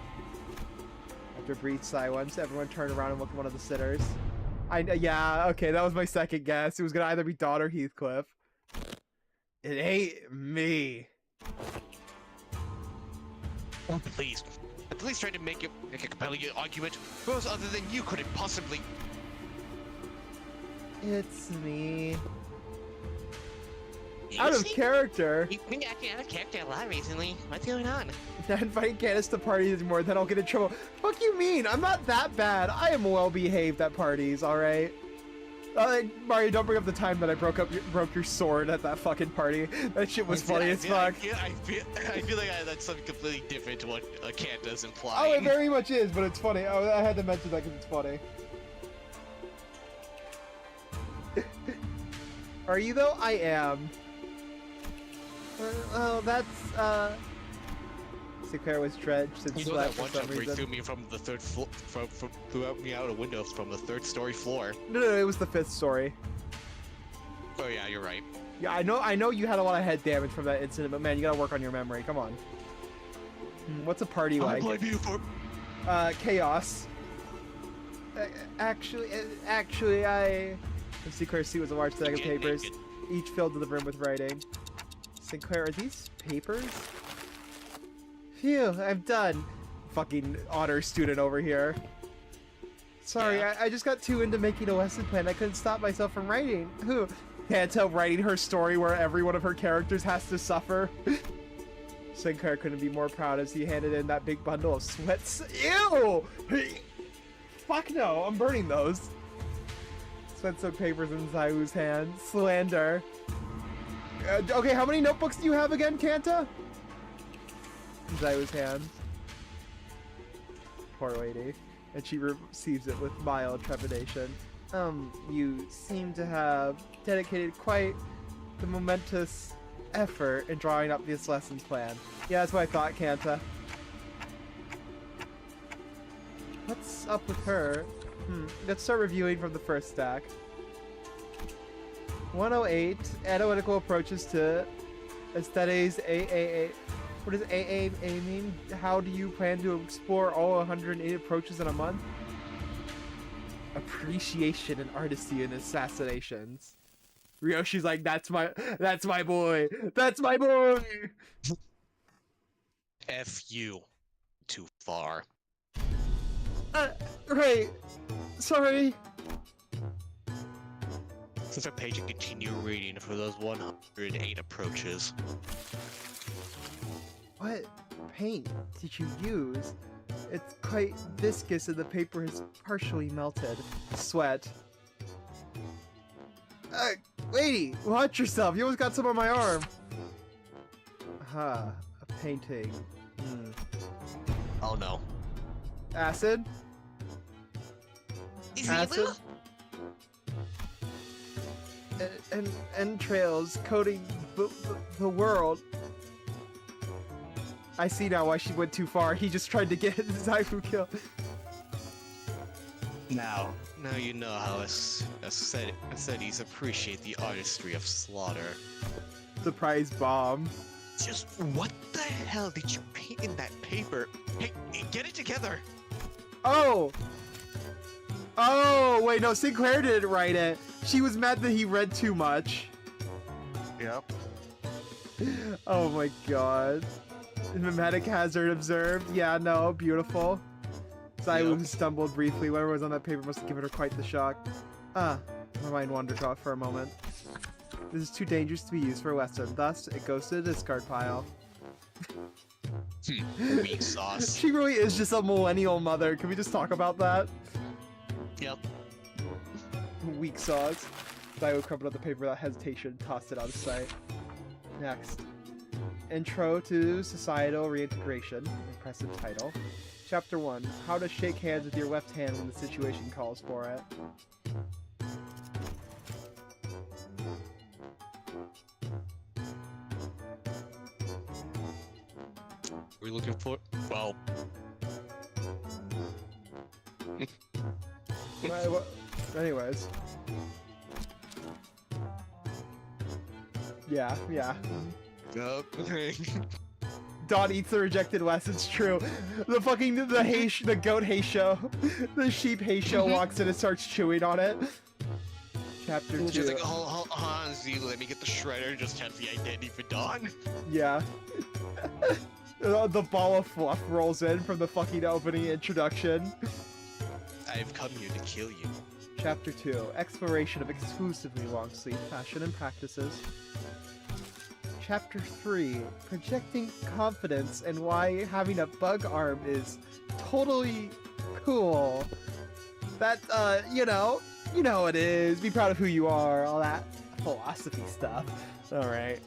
After a brief silence, everyone turned around and looked at one of the sitters. Yeah, okay, that was my second guess. It was gonna either be Dawn or Heathcliff. It ain't me.
Oh, please. At least try to make a compelling argument. Who else other than you could it possibly?
It's me. Out of character.
You've been acting out of character a lot recently. What's going on?
Not inviting Candace to parties anymore, then I'll get in trouble. Fuck you mean? I'm not that bad. I am well behaved at parties, alright? Mario, don't bring up the time that I broke your sword at that fucking party. That shit was funny as fuck.
I feel like that's something completely different to what Candace implied.
Oh, it very much is, but it's funny. I had to mention that because it's funny. Are you though? I am. Oh, that's Sinclair was drenched and
you know that one time where he threw me from the third floor, threw me out a window from the third-story floor.
No, it was the 5th story.
Oh yeah, you're right.
Yeah, I know you had a lot of head damage from that incident, but man, you gotta work on your memory. Come on. What's a party like?
I blame you for
chaos. Actually, Sinclair's seat was a large stack of papers, each filled to the brim with writing. Sinclair, are these papers? Phew, I'm done. Fucking honor student over here. Sorry, yeah. I just got too into making a lesson plan. I couldn't stop myself from writing. Who? Can't tell writing her story where every one of her characters has to suffer. Sinclair couldn't be more proud as he handed in that big bundle of sweats. Ew! Fuck no, I'm burning those. Sweat-soaked papers in Zaiu's hand. Slander. Okay, how many notebooks do you have again, Kanta? Zaiu's hand. Poor lady. And she receives it with mild trepidation. You seem to have dedicated quite the momentous effort in drawing up this lessons plan. Yeah, that's what I thought, Kanta. What's up with her? Let's start reviewing from the first stack. 108, analytical approaches to aesthetics. AAA. What does AA mean? How do you plan to explore all 108 approaches in a month? Appreciation and artistry in assassinations. Ryoshi's like, that's my boy. That's my boy.
F you. Too far.
Right. Sorry.
Flip a page and continue reading for those 108 approaches.
What paint did you use? It's quite viscous and the paper has partially melted. Sweat. Lady, watch yourself. You almost got some on my arm. Aha, a painting.
Oh no.
Acid? Acid? And entrails coating the world. I see now why she went too far. He just tried to get Zaifu killed.
Now you know how Ascetes appreciate the artistry of slaughter.
Surprise bomb.
Just what the hell did you paint in that paper? Hey, get it together!
Oh! Oh, wait, no, Sinclair didn't write it. She was mad that he read too much.
Yep.
Oh my god. Mimetic hazard observed. Yeah, no, beautiful. Zaiwu stumbled briefly. Whatever was on that paper must have given her quite the shock. My mind wandered off for a moment. This is too dangerous to be used for a lesson. Thus, it goes to the discard pile.
Weak sauce.
She really is just a millennial mother. Can we just talk about that?
Yep.
Weak sauce. Zaiwu crumpled up the paper without hesitation, tossed it out of sight. Next. Intro to Societal Reintegration. Impressive title. Chapter 1. How to shake hands with your left hand when the situation calls for it.
We're looking for... Well...
Anyways. Yeah. Dawn eats the rejected West, it's true. The fucking, the goat Heisho, the sheep Heisho walks in and starts chewing on it. Chapter 2.
Just like, hold on, Z, let me get the shredder, just have the identity for Dawn.
Yeah. The ball of fluff rolls in from the fucking opening introduction.
I've come here to kill you.
Chapter 2. Exploration of exclusively long-sleeve fashion and practices. Chapter 3. Projecting confidence and why having a bug arm is totally cool. That, you know it is. Be proud of who you are, all that philosophy stuff. Alright.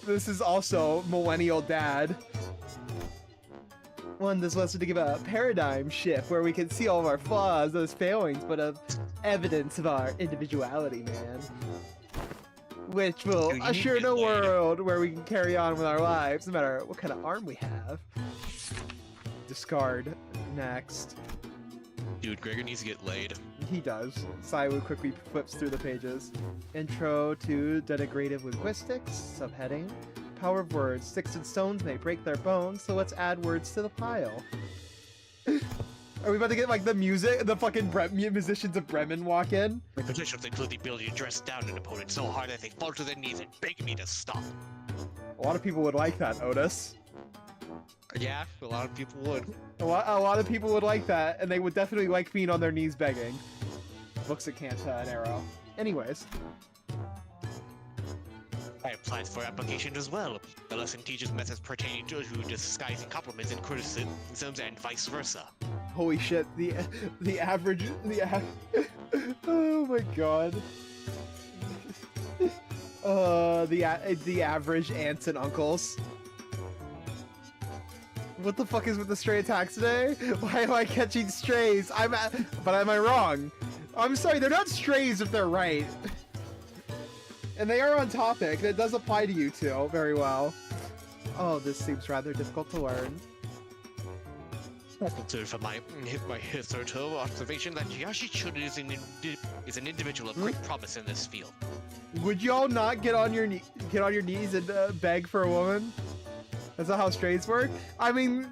This is also Millennial Dad. One, this lesson to give a paradigm shift where we can see all of our flaws, those failings, but of evidence of our individuality, man. Which will usher in a world where we can carry on with our lives, no matter what kind of arm we have. Discard. Next.
Dude, Gregor needs to get laid.
He does. Zaiwu quickly flips through the pages. Intro to Denigrative Linguistics. Subheading. Power of words. Sticks and stones may break their bones, so let's add words to the pile. Are we about to get like the music, the fucking musicians of Bremen walk in?
My positions include the ability to dress down an opponent so hard that they fall to their knees and beg me to stop.
A lot of people would like that, Otis.
Yeah, a lot of people would.
A lot of people would like that, and they would definitely like being on their knees begging. Looks at Kanta and Arrow. Anyways.
I have plans for applications as well. The lesson teaches methods pertaining to disguising compliments and criticisms and vice versa.
Holy shit, the average, oh my god. The average aunts and uncles. What the fuck is with the stray attacks today? Why am I catching strays? But am I wrong? I'm sorry, they're not strays if they're right. And they are on topic. That does apply to you two very well. Oh, this seems rather difficult to learn.
From my hitherto observation that Yashichun is an individual of great promise in this field.
Would y'all not get on your knees and beg for a woman? That's not how strays work? I mean,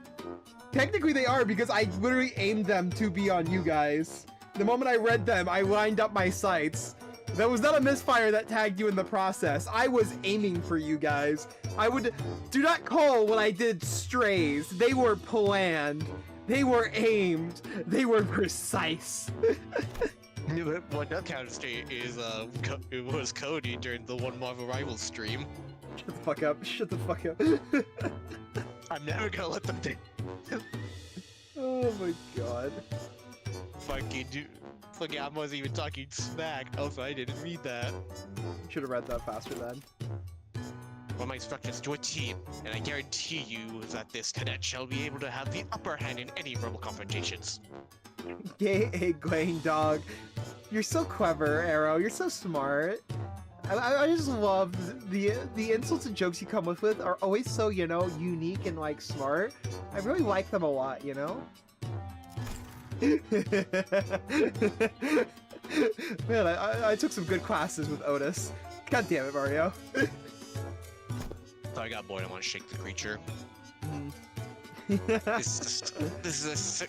technically they are, because I literally aimed them to be on you guys. The moment I read them, I lined up my sights. That was not a misfire that tagged you in the process. I was aiming for you guys. Do not call when I did strays. They were planned. They were aimed. They were precise.
What that kind of stray is, it was Cody during the One Marvel Rivals stream.
Shut the fuck up. Shut the fuck up.
I'm never gonna let them do.
Oh my god.
Fucking dude. Fucking, I wasn't even talking smack. Also, I didn't read that.
Should have read that faster then.
Well, my instructions to a team, and I guarantee you that this cadet shall be able to have the upper hand in any verbal confrontations.
Gay egg laying dog. You're so clever, Arrow. You're so smart. I just love the insults and jokes you come with are always so, you know, unique and like smart. I really like them a lot, you know? Man, I took some good classes with Otis. God damn it, Mario.
So I got bored. I want to shake the creature.
Mm.
This is a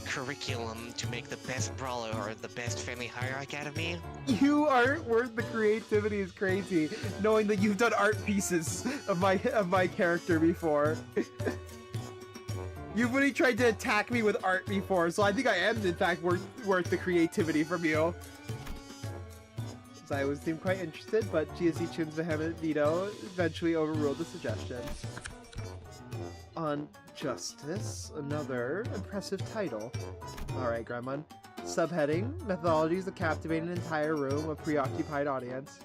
curriculum to make the best brawler or the best family hierarchy out of me.
You aren't worth the creativity is crazy, knowing that you've done art pieces of my character before. You've really tried to attack me with art before, so I think I am in fact worth the creativity from you. So I was seemed quite interested, but GSC Chun's vehement veto eventually overruled the suggestion. On Justice, another impressive title. Alright, Gremlin. Subheading, methodologies that captivate an entire room of preoccupied audience.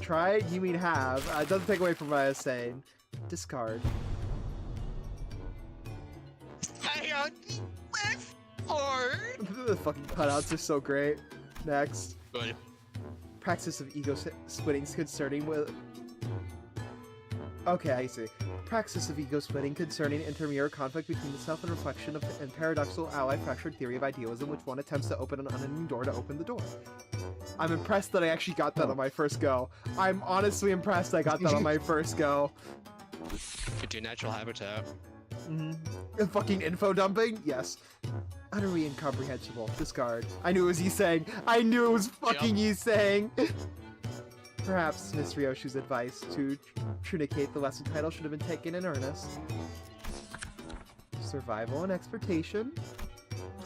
Try, you mean have. It doesn't take away from what I was saying. Discard. The fucking cutouts are so great. Next.
Good.
Praxis of ego splitting concerning with... Okay, I see. Praxis of ego splitting concerning intermirror conflict between the self and reflection of and paradoxical ally fractured theory of idealism, which one attempts to open an unending door to open the door. I'm impressed that I actually got that on my first go. I'm honestly impressed I got that on my first go.
Get to your natural habitat.
Fucking info dumping? Yes. Utterly incomprehensible. Discard. I knew it was you saying. I knew it was fucking you saying. Perhaps Miss Ryoshu's advice to trunicate the lesson title should have been taken in earnest. Survival and exportation.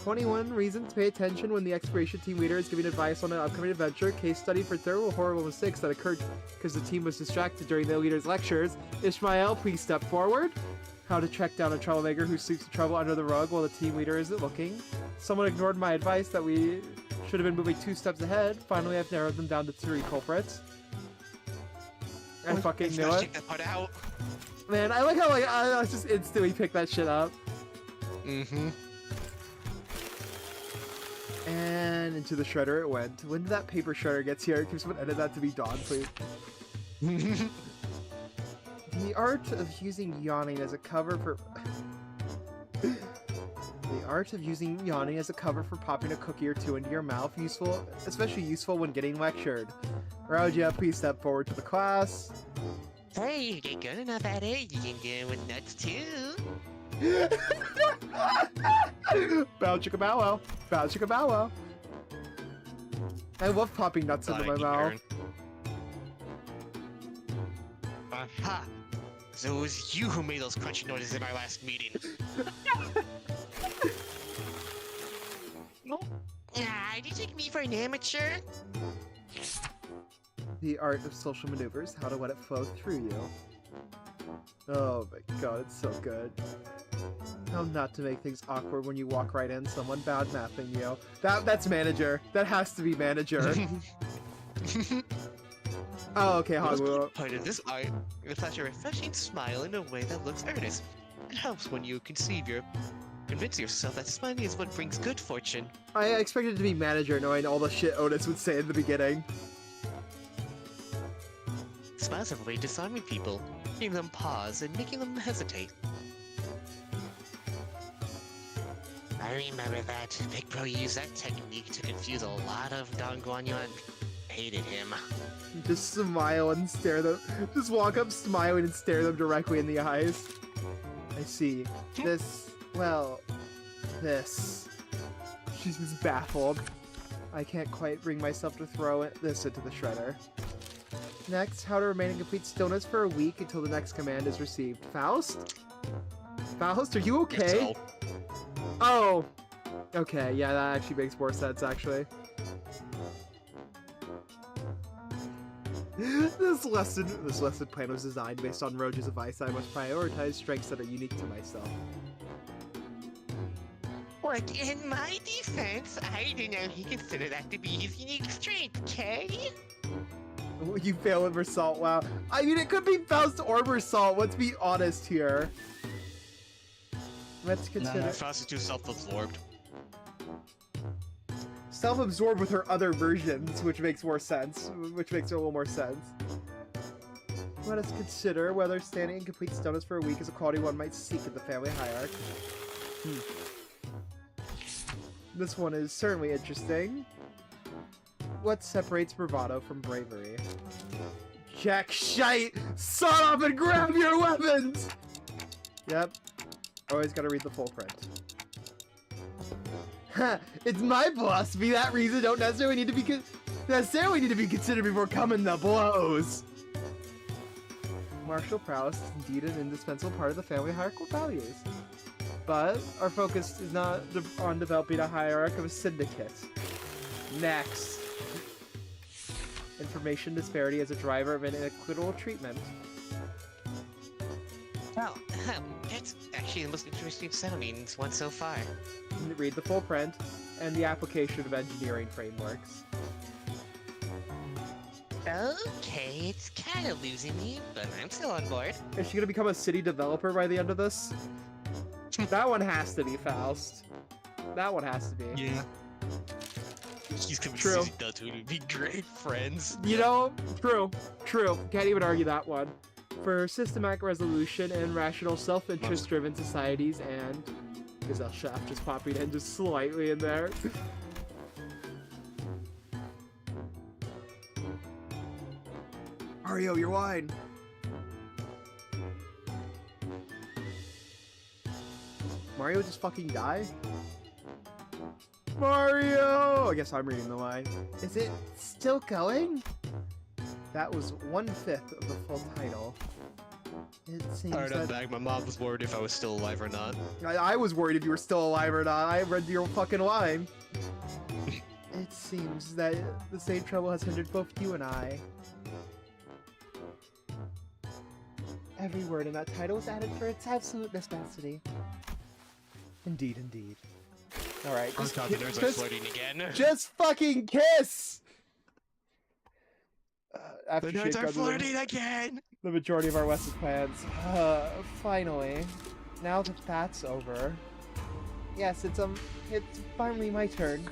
21 reasons to pay attention when the exploration team leader is giving advice on an upcoming adventure. Case study for terrible, horrible mistakes that occurred because the team was distracted during the leader's lectures. Ishmael, please step forward. How to track down a troublemaker who sweeps the trouble under the rug while the team leader isn't looking. Someone ignored my advice that we should have been moving 2 steps ahead. Finally, I've narrowed them down to 3 culprits. I fucking knew it.
Check that part out.
Man, I like how I just instantly picked that shit up. And into the shredder it went. When did that paper shredder get here? Can someone edit that to be Dawn, please? The art of using yawning as a cover for... The art of using yawning as a cover for popping a cookie or 2 into your mouth. Useful, especially useful when getting lectured. Raoja, please step forward to the class.
Hey, you get good enough at it, you can do it with nuts too.
Bow chicka bow wow. Bow chicka bow wow. I love popping nuts into my mouth.
Aha! So it was you who made those crunchy noises in our last meeting. Did you take me for an amateur?
The art of social maneuvers, how to let it flow through you. Oh my god, it's so good. How not to make things awkward when you walk right in someone bad mapping you. That's manager. That has to be manager. Oh, okay, Hogwarts.
Part of this art, you flash a refreshing smile in a way that looks earnest. It helps when you convince yourself that smiling is what brings good fortune.
I expected it to be manager, knowing all the shit Otis would say in the beginning.
Smiles are a way of disarming people, giving them pause and making them hesitate. I remember that. Big Bro used that technique to confuse a lot of Don Guanyu and hated him.
Just smile and stare them. Just walk up smiling and stare them directly in the eyes. I see. This, well, this. She's just baffled. I can't quite bring myself to throw this into the shredder. Next, how to remain in complete stillness for a week until the next command is received. Faust? Faust, are you okay? Oh! Okay, yeah, that actually makes more sense, actually. This lesson plan was designed based on Roja's advice. I must prioritize strengths that are unique to myself.
But in my defense, I do not consider that to be his unique strength, okay?
You fail in Versalt, wow. I mean, it could be Faust or Versalt, let's be honest here. Let's consider...
Nah, Faust is too self-absorbed.
Self-absorbed with her other versions, which makes more sense. Which makes a little more sense. Let us consider whether standing in complete stillness for a week is a quality one might seek in the family hierarchy. This one is certainly interesting. What separates bravado from bravery? Jack shite! Son off and grab your weapons! Yep. Always gotta read the full print. It's my philosophy that reason don't necessarily need to be considered before coming the blows. Martial prowess is indeed an indispensable part of the family hierarchical values. But our focus is not on developing a hierarchy of a syndicate. Next. Information disparity as a driver of inequitable treatment.
Well, that's actually the most interesting sounding one so far.
Read the full print and the application of engineering frameworks.
Okay, it's kind of losing me, but I'm still on board.
Is she gonna become a city developer by the end of this? That one has to be Faust. That one has to be.
Yeah. He's coming to
True.
City Dutch would be great friends.
You know, true. Can't even argue that one. For systematic resolution and rational self-interest driven societies and... Gazelle Shaft just popping in just slightly in there. Mario, your wine! Mario just fucking die? Mario! I guess I'm reading the line. Is it still going? That was 1/5 of the full title. It seems
Alright, I'm
that...
back. My mom was worried if I was still alive or not.
I was worried if you were still alive or not. I read your fucking line. It seems that the same trouble has hindered both you and I. Every word in that title was added for its absolute necessity. Indeed, indeed. Alright,
I thought the nerds are flirting again.
just fucking kiss!
The
After
nerds are flirting again!
the majority of our Western plans. Finally. Now that that's over. Yes, it's finally my turn.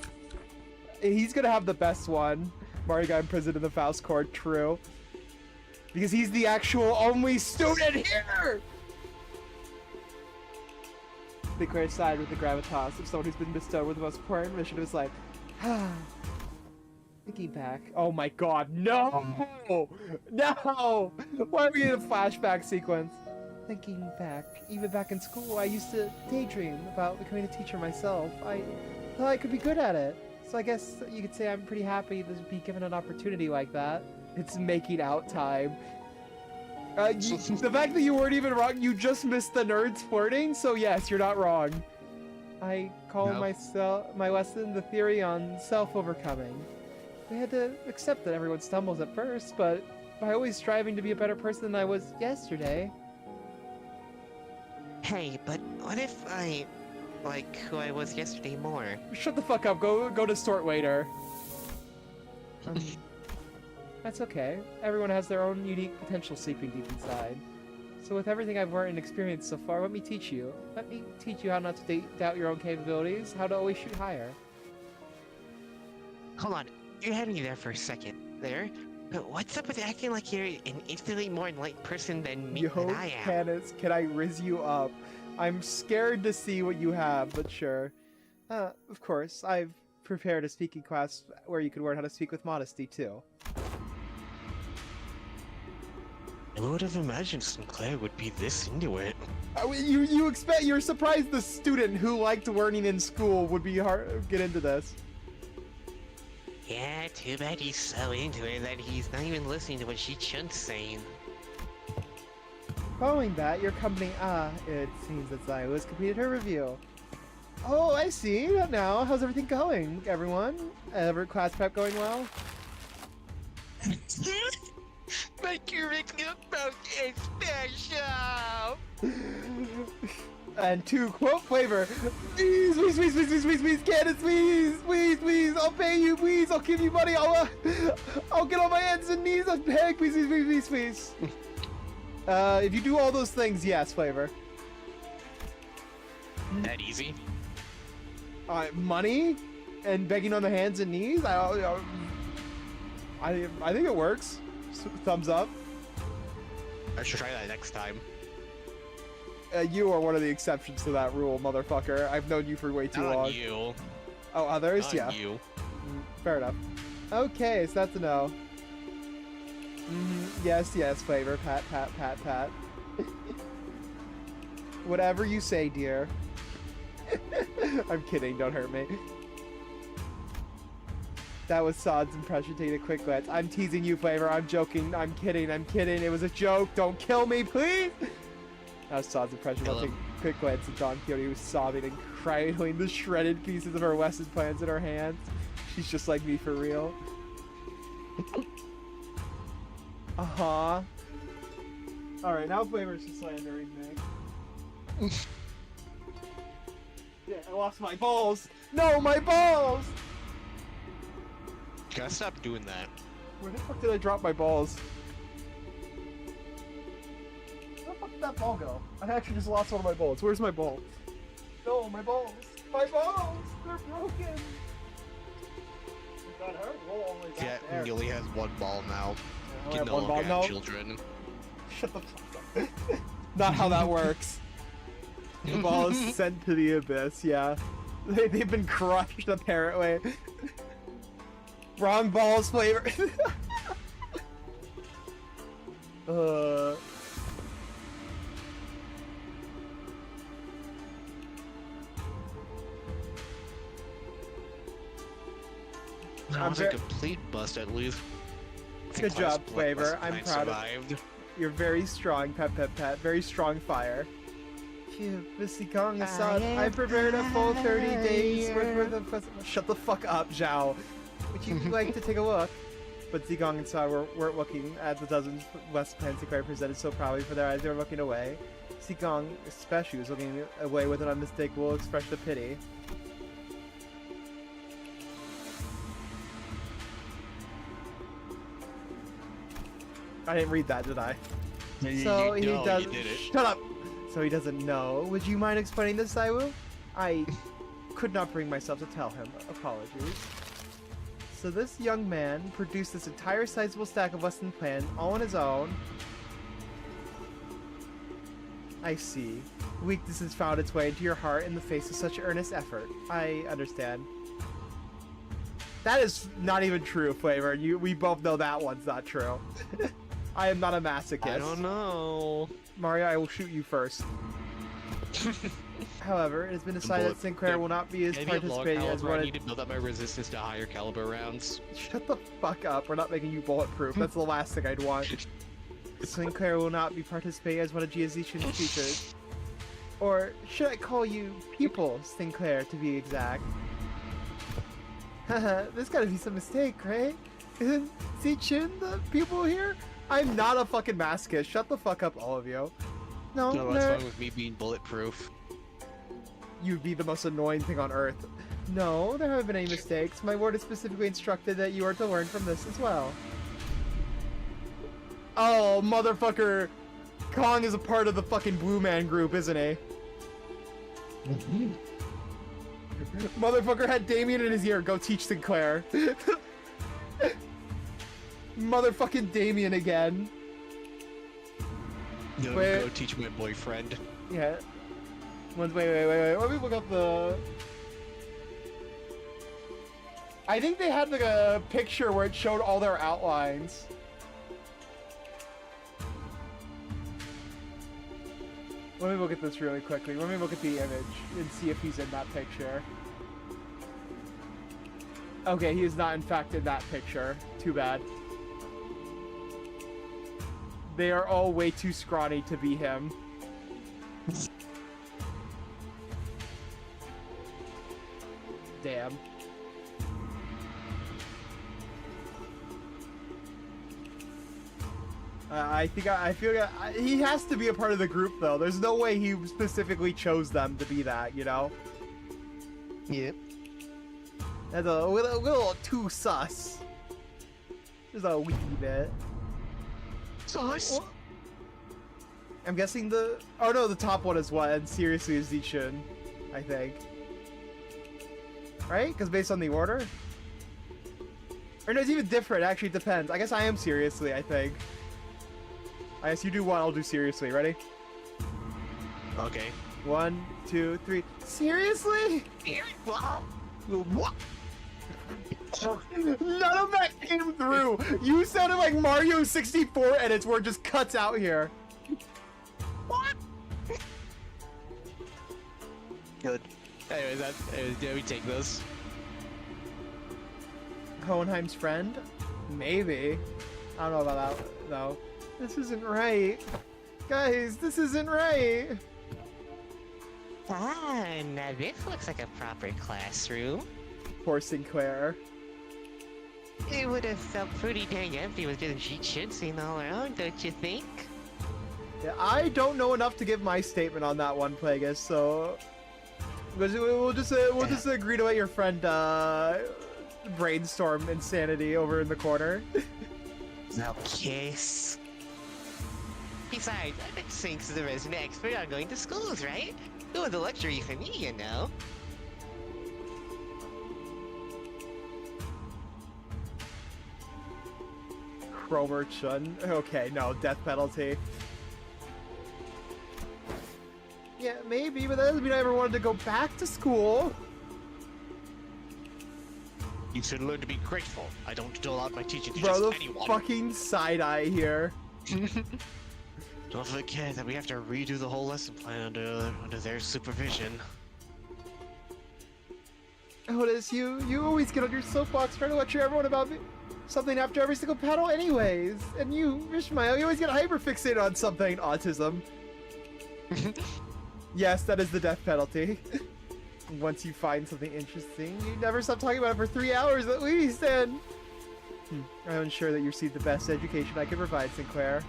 He's gonna have the best one. Mario got imprisoned in the Faust Court, true. Because he's the actual only student here! They coincide with the gravitas of someone who's been bestowed with the most important mission of his life. Thinking back. Oh my god, no! No! Why are we in a flashback sequence? Thinking back, even back in school, I used to daydream about becoming a teacher myself. I thought I could be good at it. So I guess you could say I'm pretty happy to be given an opportunity like that. It's making out time. The fact that you weren't even wrong, you just missed the nerds flirting, so yes, you're not wrong. I call my lesson the theory on self-overcoming. We had to accept that everyone stumbles at first, but by always striving to be a better person than I was yesterday.
Hey, but what if I like who I was yesterday more?
Shut the fuck up, go to Stort later. That's okay. Everyone has their own unique potential sleeping deep inside. So with everything I've learned and experienced so far, let me teach you. Let me teach you how not to doubt your own capabilities, how to always shoot higher.
Hold on, you had me there for a second there. But what's up with acting like you're an infinitely more enlightened person than me than I am?
Canis, can I riz you up? I'm scared to see what you have, but sure. Of course, I've prepared a speaking class where you can learn how to speak with modesty, too.
I would have imagined Sinclair would be this into it.
You're surprised the student who liked learning in school would be get into this.
Yeah, too bad he's so into it that he's not even listening to what Shi-Chun's saying.
Following that, your company, it seems that Zyla's completed her review. Oh, I see. Now, how's everything going, everyone? Class prep going well?
My curriculum is special!
And to quote Flavor, please, Candace, please, I'll pay you, please, I'll give you money, I'll get on my hands and knees and beg, please. If you do all those things, yes, Flavor.
That easy?
Money and begging on the hands and knees. I think it works. Thumbs up.
I should try that next time.
You are one of the exceptions to that rule, motherfucker. I've known you for way too long.
You.
Oh, others?
Not
Yeah.
you.
Fair enough. Okay, so that's a no. Yes, yes, flavor. Pat, pat, pat, pat. Whatever you say, dear. I'm kidding, don't hurt me. That was Sod's impression. Take a quick glance. I'm teasing you, Flavor. I'm joking. I'm kidding. I'm kidding. It was a joke. Don't kill me, please. That was Sod's impression. I'll take a quick glance at Don Quixote, who was sobbing and cradling the shredded pieces of her Wes's plans in her hands. She's just like me for real. Uh-huh. Alright, now Flavor's just slandering me. Yeah, I lost my balls. No, my balls!
Gotta stop doing that.
Where the fuck did I drop my balls? Where the fuck did that ball go? I actually just lost one of my balls. Where's my ball? No, my balls! My balls! They're broken! Is that her? Roll all the way back
Yeah,
there.
he only has one ball now.
I
He
have
can no
one ball.
longer
No.
have children.
Shut the fuck up. Not how that works. The ball is sent to the abyss, yeah. They've been crushed, apparently. Wrong balls, Flavor.
That was a complete bust, at least.
Good job, Flavor. I'm proud of
survived.
You're very strong, Pet Pet Pet. Very strong fire. Phew, Missy Kong Assad. I prepared a full 30 days worth of... Shut the fuck up, Zhao. Would you like to take a look? But Zigong and Sa weren't looking at the dozens West Pan Sinclair presented so proudly for their eyes. They were looking away. Zigong, especially, was looking away with an unmistakable expression of pity. I didn't read that, did I? So he does.
You did it.
Shut up. So he doesn't know. Would you mind explaining this, Saiwu? I could not bring myself to tell him. Apologies. So this young man produced this entire sizable stack of Western Plan all on his own. I see. Weakness has found its way into your heart in the face of such earnest effort. I understand. That is not even true, Flavor. We both know that one's not true. I am not a masochist.
I don't know.
Mario, I will shoot you first. However, it has been decided that Sinclair will not be as participating as
I
one.
need to build up my resistance to higher caliber rounds.
Shut the fuck up. We're not making you bulletproof. That's the last thing I'd want. Sinclair will not be participating as one of Giazician's teachers. Or should I call you Pupil Sinclair to be exact? Haha, there's gotta be some mistake, right? Isn't Zichin the pupil here? I'm not a fucking masochist. Shut the fuck up, all of you. No,
No, what's wrong with me being bulletproof?
You'd be the most annoying thing on earth. No, there haven't been any mistakes. My ward is specifically instructed that you are to learn from this as well. Oh, motherfucker! Kong is a part of the fucking Blue Man group, isn't he? Motherfucker had Damien in his ear. Go teach Sinclair. Motherfucking Damien again.
No,
Wait.
go teach my boyfriend.
Yeah. Wait. Let me look up the... I think they had like a picture where it showed all their outlines. Let me look at this really quickly. Let me look at the image and see if he's in that picture. Okay, he is not in fact in that picture. Too bad. They are all way too scrawny to be him. Damn. I feel like he has to be a part of the group though. There's no way he specifically chose them to be that, you know?
Yep.
That's a little too sus. Just a wee bit.
Sus?
I'm guessing the... Oh no, the top one is what? And seriously is Zichin, I think. Right? Because based on the order? Or no, it's even different. Actually, it depends. I guess I am seriously, I think. I guess you do one, I'll do seriously. Ready?
Okay.
1, 2, 3. Seriously?
What?
None of that came through. You sounded like Mario 64 edits where it just cuts out here.
What? Good. Anyways, yeah, we take those.
Hohenheim's friend? Maybe. I don't know about that, though. This isn't right. Guys, this isn't right.
Ah, now this looks like a proper classroom.
Poor Sinclair.
It would have felt pretty dang empty with just Ji-Chun sitting all around, don't you think?
Yeah, I don't know enough to give my statement on that one, Plagueis, so... We'll just agree to let your friend, brainstorm insanity over in the corner.
No kiss. Besides, I've been Sinks as a resident expert on going to schools, right? It was a luxury for me, you know.
Cromer Chun. Okay, no, death penalty. Yeah, maybe, but that doesn't mean I ever wanted to go back to school.
You should learn to be grateful. I don't dole out my teaching to
Bro,
just
the
anyone.
fucking side eye here.
Don't forget that we have to redo the whole lesson plan under their supervision.
Otis, you always get on your soapbox trying to lecture everyone about something after every single panel anyways. And you, Ishmael, you always get hyperfixated on something. Autism. Yes, that is the death penalty. Once you find something interesting, you never stop talking about it for 3 hours at least, and... I'm unsure that you received the best education I could provide, Sinclair.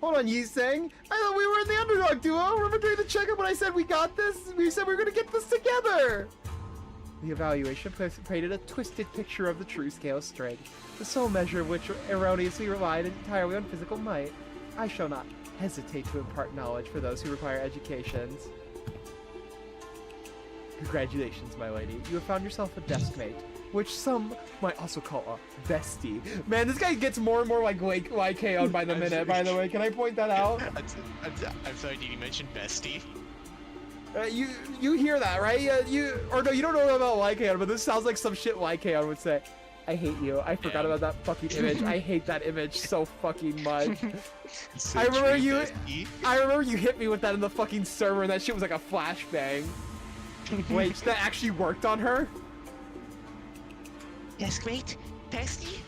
Hold on, Yi-Sang. I thought we were in the underdog duo. Remember during the checkup when I said we got this? We said we were gonna get this together. The evaluation painted a twisted picture of the true scale of strength, the sole measure of which erroneously relied entirely on physical might. I shall not hesitate to impart knowledge for those who require educations. Congratulations, my lady. You have found yourself a deskmate, which some might also call a bestie. Man, this guy gets more and more like YK on by the minute, by the way. Can I point that out?
I'm sorry, did you mention bestie?
You hear that, right? You don't know about YK, but this sounds like some shit YK would say. I hate you. I forgot about that fucking image. I hate that image so fucking much.
So
I remember
bestie.
I remember you hit me with that in the fucking server, and that shit was like a flashbang. Wait, that actually worked on her?
Deskmate? Bestie?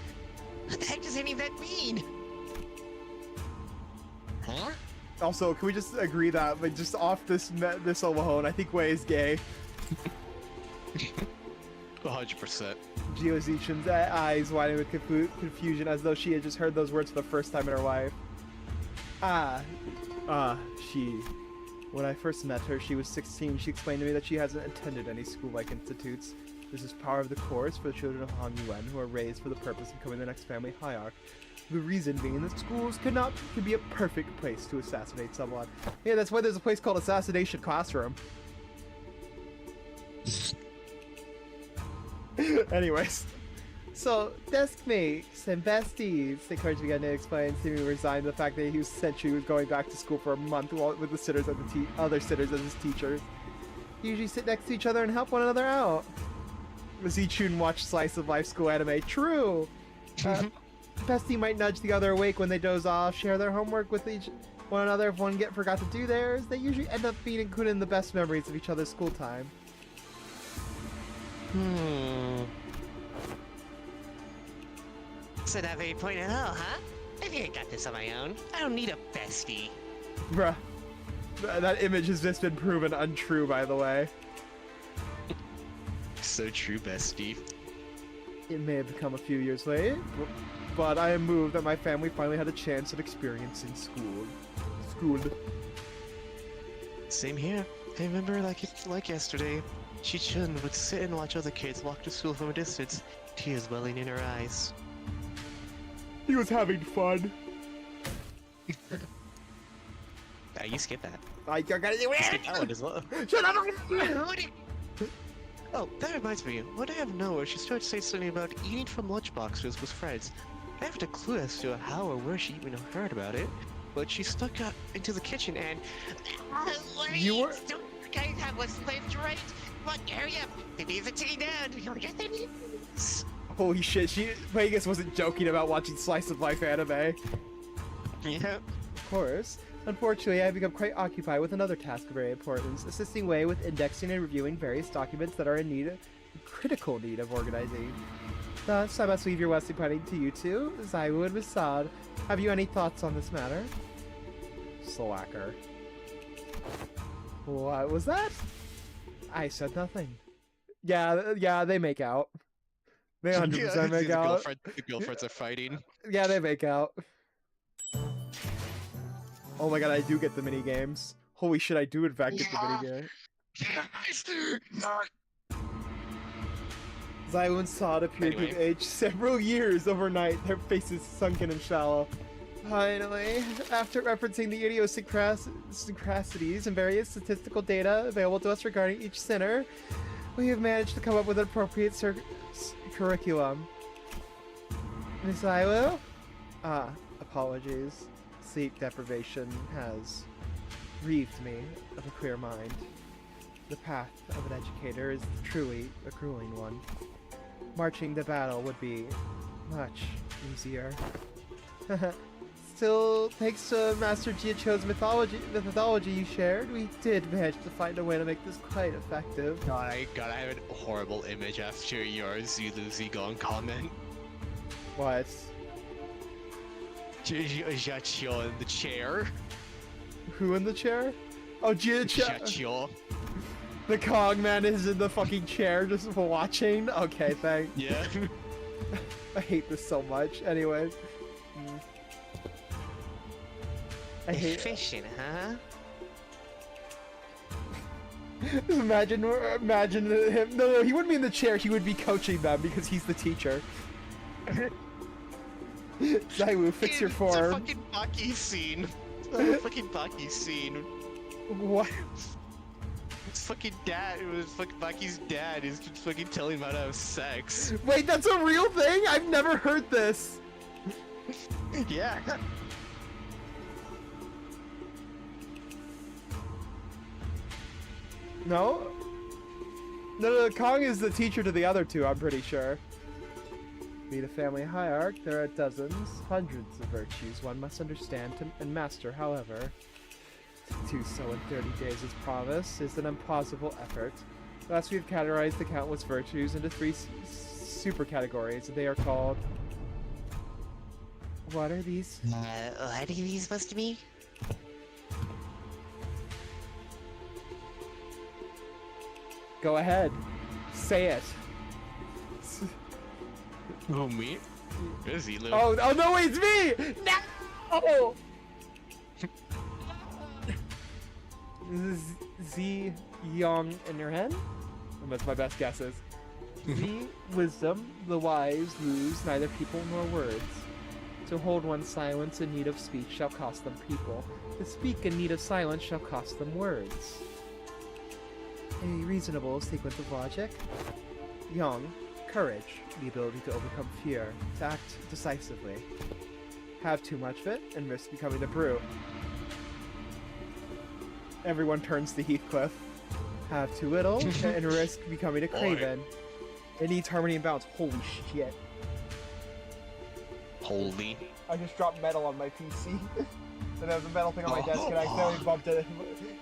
What the heck does any of that mean? Huh?
Also, can we just agree that, like, just off this alone, I think Wei is gay.
100%.
Geo Zichen's eyes widened with confusion as though she had just heard those words for the first time in her life. She. When I first met her, she was 16. She explained to me that she hasn't attended any school-like institutes. This is par of the course for the children of Han Yuan, who are raised for the purpose of becoming the next family hierarch. The reason being that schools could be a perfect place to assassinate someone. Yeah, that's why there's a place called Assassination Classroom. Anyways. So, deskmates and besties, Sinclair began to explain, seemingly resigned to the fact that he was going back to school for a month with the sitters and the other sitters as his teachers. They usually sit next to each other and help one another out. Zichun watched slice of life school anime. True! Bestie might nudge the other awake when they doze off, share their homework with one another. If one forgot to do theirs, they usually end up being included in the best memories of each other's school time.
So not very point at all, huh? I think I got this on my own. I don't need a bestie.
Bruh. That image has just been proven untrue, by the way.
So true, bestie.
It may have become a few years late, but I am moved that my family finally had a chance of experiencing school.
Same here. I remember like yesterday. Ji-Chun would sit and watch other kids walk to school from a distance, tears welling in her eyes.
He was having fun.
You skip that.
I gotta do
You skip that one as well.
Shut up!
Oh, that reminds me. One day out of nowhere, she started saying something about eating from lunchboxes with friends. I haven't a clue as to how or where she even heard about it. but she stuck out into the kitchen and...
You were-
Don't you guys have what's left, right? Come on, hurry up! They need the tea down! You'll get the news!
Holy shit, Vegas wasn't joking about watching slice of life anime.
Yeah.
Of course. Unfortunately, I've become quite occupied with another task of very importance, assisting Wei with indexing and reviewing various documents that are in critical need of organizing. Thus, I must leave your Wesley planning to you two, Zaiwu and Masad. Have you any thoughts on this matter? Slacker. What was that? I said nothing. Yeah, they make out. They 100% make out.
The girlfriends are fighting.
Yeah, they make out. Oh my god, I do get the mini games. Holy shit, I do in fact get the mini game. Zaiwu and Sod appeared to have aged several years overnight, their faces sunken and shallow. Finally, after referencing the idiosyncrasies and various statistical data available to us regarding each sinner, we have managed to come up with an appropriate curriculum. Miss Zaiwu? Apologies. Sleep deprivation has relieved me of a clear mind. The path of an educator is truly a grueling one. Marching to battle would be much easier. Still, thanks to Master Jiacho's methodology you shared, we did manage to find a way to make this quite effective.
God, I have a horrible image after your Zulu Zigong comment.
What?
Jiacho in the chair.
Who in the chair? Oh,
Jiacho.
The Kong man is in the fucking chair just watching? Okay, thanks.
Yeah.
I hate this so much. Anyway. I hate
fishing, huh?
Imagine him. No, he wouldn't be in the chair. He would be coaching them because he's the teacher. Zaiwu, fix your form.
It's a fucking Baki scene. It's a fucking Baki scene.
What?
It's fucking dad. It was fucking Baki's dad. Is just fucking telling him how to have sex.
Wait, that's a real thing? I've never heard this.
Yeah.
No? No, Kong is the teacher to the other two, I'm pretty sure. Be the family hierarch, there are dozens, hundreds of virtues one must understand and master, however. To do so in 30 days as promised is an impossible effort. Thus we have categorized the countless virtues into 3 super categories. They are called... What are these?
What are these supposed to be?
Go ahead. Say it.
Oh, me? Where's he, Lou?
Oh no, wait, it's me! No! This is Z, Young, and Ren? That's my best guesses. Z, wisdom. The wise lose neither people nor words. To hold one's silence in need of speech shall cost them people. To speak in need of silence shall cost them words. A reasonable sequence of logic. Young, courage, the ability to overcome fear, to act decisively. Have too much of it, and risk becoming a brute. Everyone turns to Heathcliff. Have too little, and risk becoming a craven. It needs harmony and balance. Holy shit.
Holy.
I just dropped metal on my PC. And there was a metal thing on my desk, and I accidentally bumped it and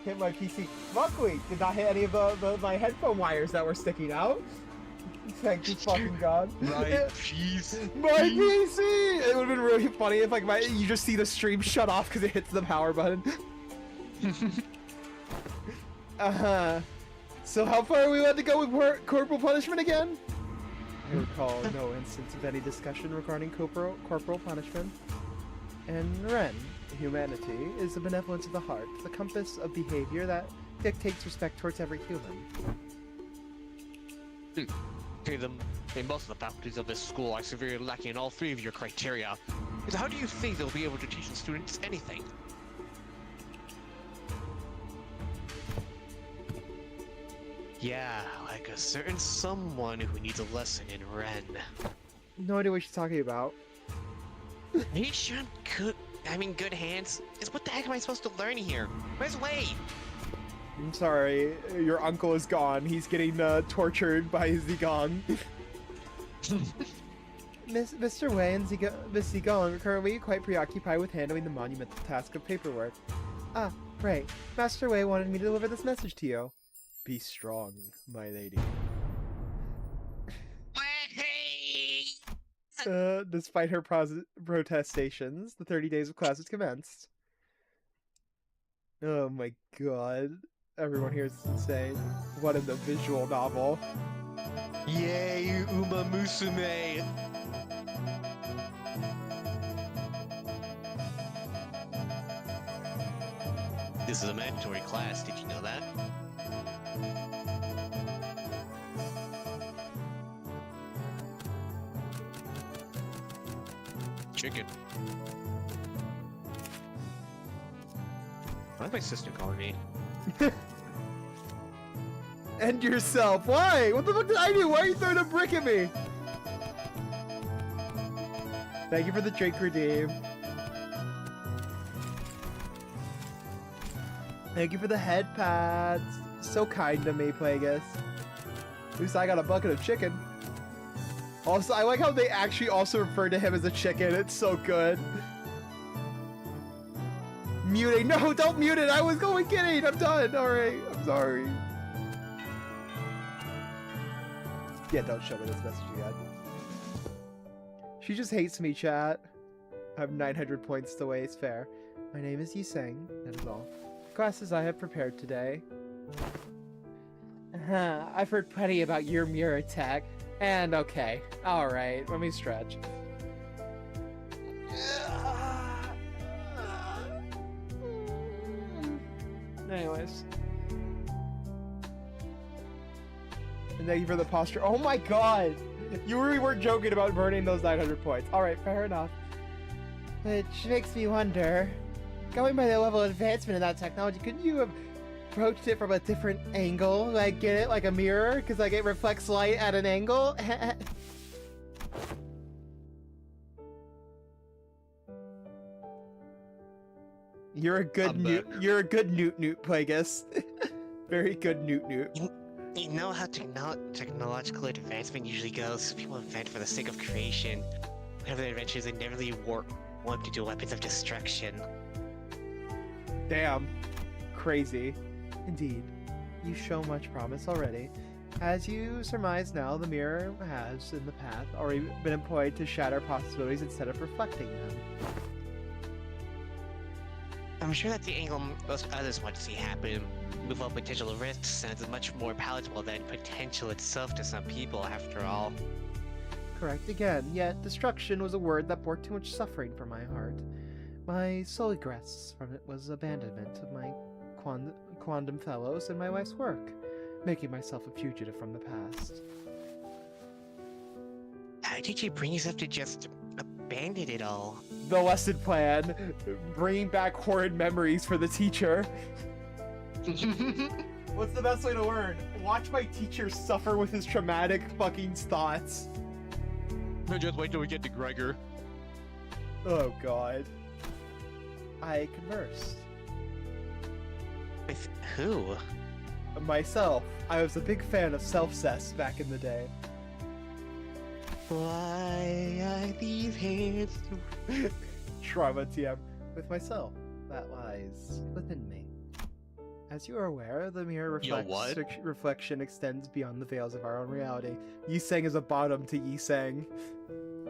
hit my PC. Luckily, did not hit any of my headphone wires that were sticking out. Thank you fucking god.
My PC.
My PC! It would have been really funny if like you just see the stream shut off because it hits the power button. So how far are we allowed to go with corporal punishment again? I recall no instance of any discussion regarding corporal punishment. And Ren, humanity, is the benevolence of the heart, the compass of behavior that dictates respect towards every human.
In most of the faculties of this school are severely lacking in all 3 of your criteria. So how do you think they'll be able to teach the students anything? Yeah, like a certain someone who needs a lesson in Ren.
No idea what she's talking about.
I'm in good hands. What the heck am I supposed to learn here? Where's Wei?
I'm sorry, your uncle is gone. He's getting tortured by Zigong. Mr. Wei and Miss Zigong are currently quite preoccupied with handling the monumental task of paperwork. Ah, right. Master Wei wanted me to deliver this message to you. Be strong, my lady. Despite her protestations, the 30 days of class has commenced. Oh my god. Everyone here is insane. What in the visual novel.
Yay, Uma Musume! This is a mandatory class, did you know that? Chicken. Why is my sister calling me?
End yourself. Why? What the fuck did I do? Why are you throwing a brick at me? Thank you for the drink redeem. Thank you for the head pads. So kind to me, Plagueis. At least I got a bucket of chicken. Also, I like how they actually also refer to him as a chicken. It's so good. Muting. No, don't mute it. I was going kidding. I'm done. Alright. I'm sorry. Yeah, don't show me this message again. She just hates me, chat. I have 900 points to waste. Fair. My name is Yiseng. That is all. Classes I have prepared today. I've heard plenty about your mirror attack. And okay. Alright, let me stretch. Anyways. And thank you for the posture. Oh my god! You really weren't joking about burning those 900 points. Alright, fair enough. Which makes me wonder, going by the level of advancement in that technology, couldn't you have approached it from a different angle? Like, get it like a mirror? Because, like, it reflects light at an angle? You're a good you're a good newt, Plagueis. Very good newt.
You know how technological advancement usually goes. People invent for the sake of creation. Whenever their inventions inevitably warp into weapons of destruction.
Damn. Crazy. Indeed. You show much promise already. As you surmise now, the mirror has, in the past, already been employed to shatter possibilities instead of reflecting them.
I'm sure that the angle most others want to see happen with all potential risks sounds much more palatable than potential itself to some people, after all.
Correct again, yet destruction was a word that bore too much suffering for my heart. My sole regrets from it was abandonment of my quondam fellows and my wife's work, making myself a fugitive from the past.
How did you bring yourself to just abandon it all?
The lesson plan, bringing back horrid memories for the teacher. What's the best way to learn? Watch my teacher suffer with his traumatic fucking thoughts.
Just wait till we get to Gregor.
Oh god. I conversed.
With who?
Myself. I was a big fan of self-cess back in the day.
Why are these hands?
Trauma TM. With myself. That lies within me. As you are aware, the mirror reflection extends beyond the veils of our own reality. Yiseng is a bottom to Yiseng.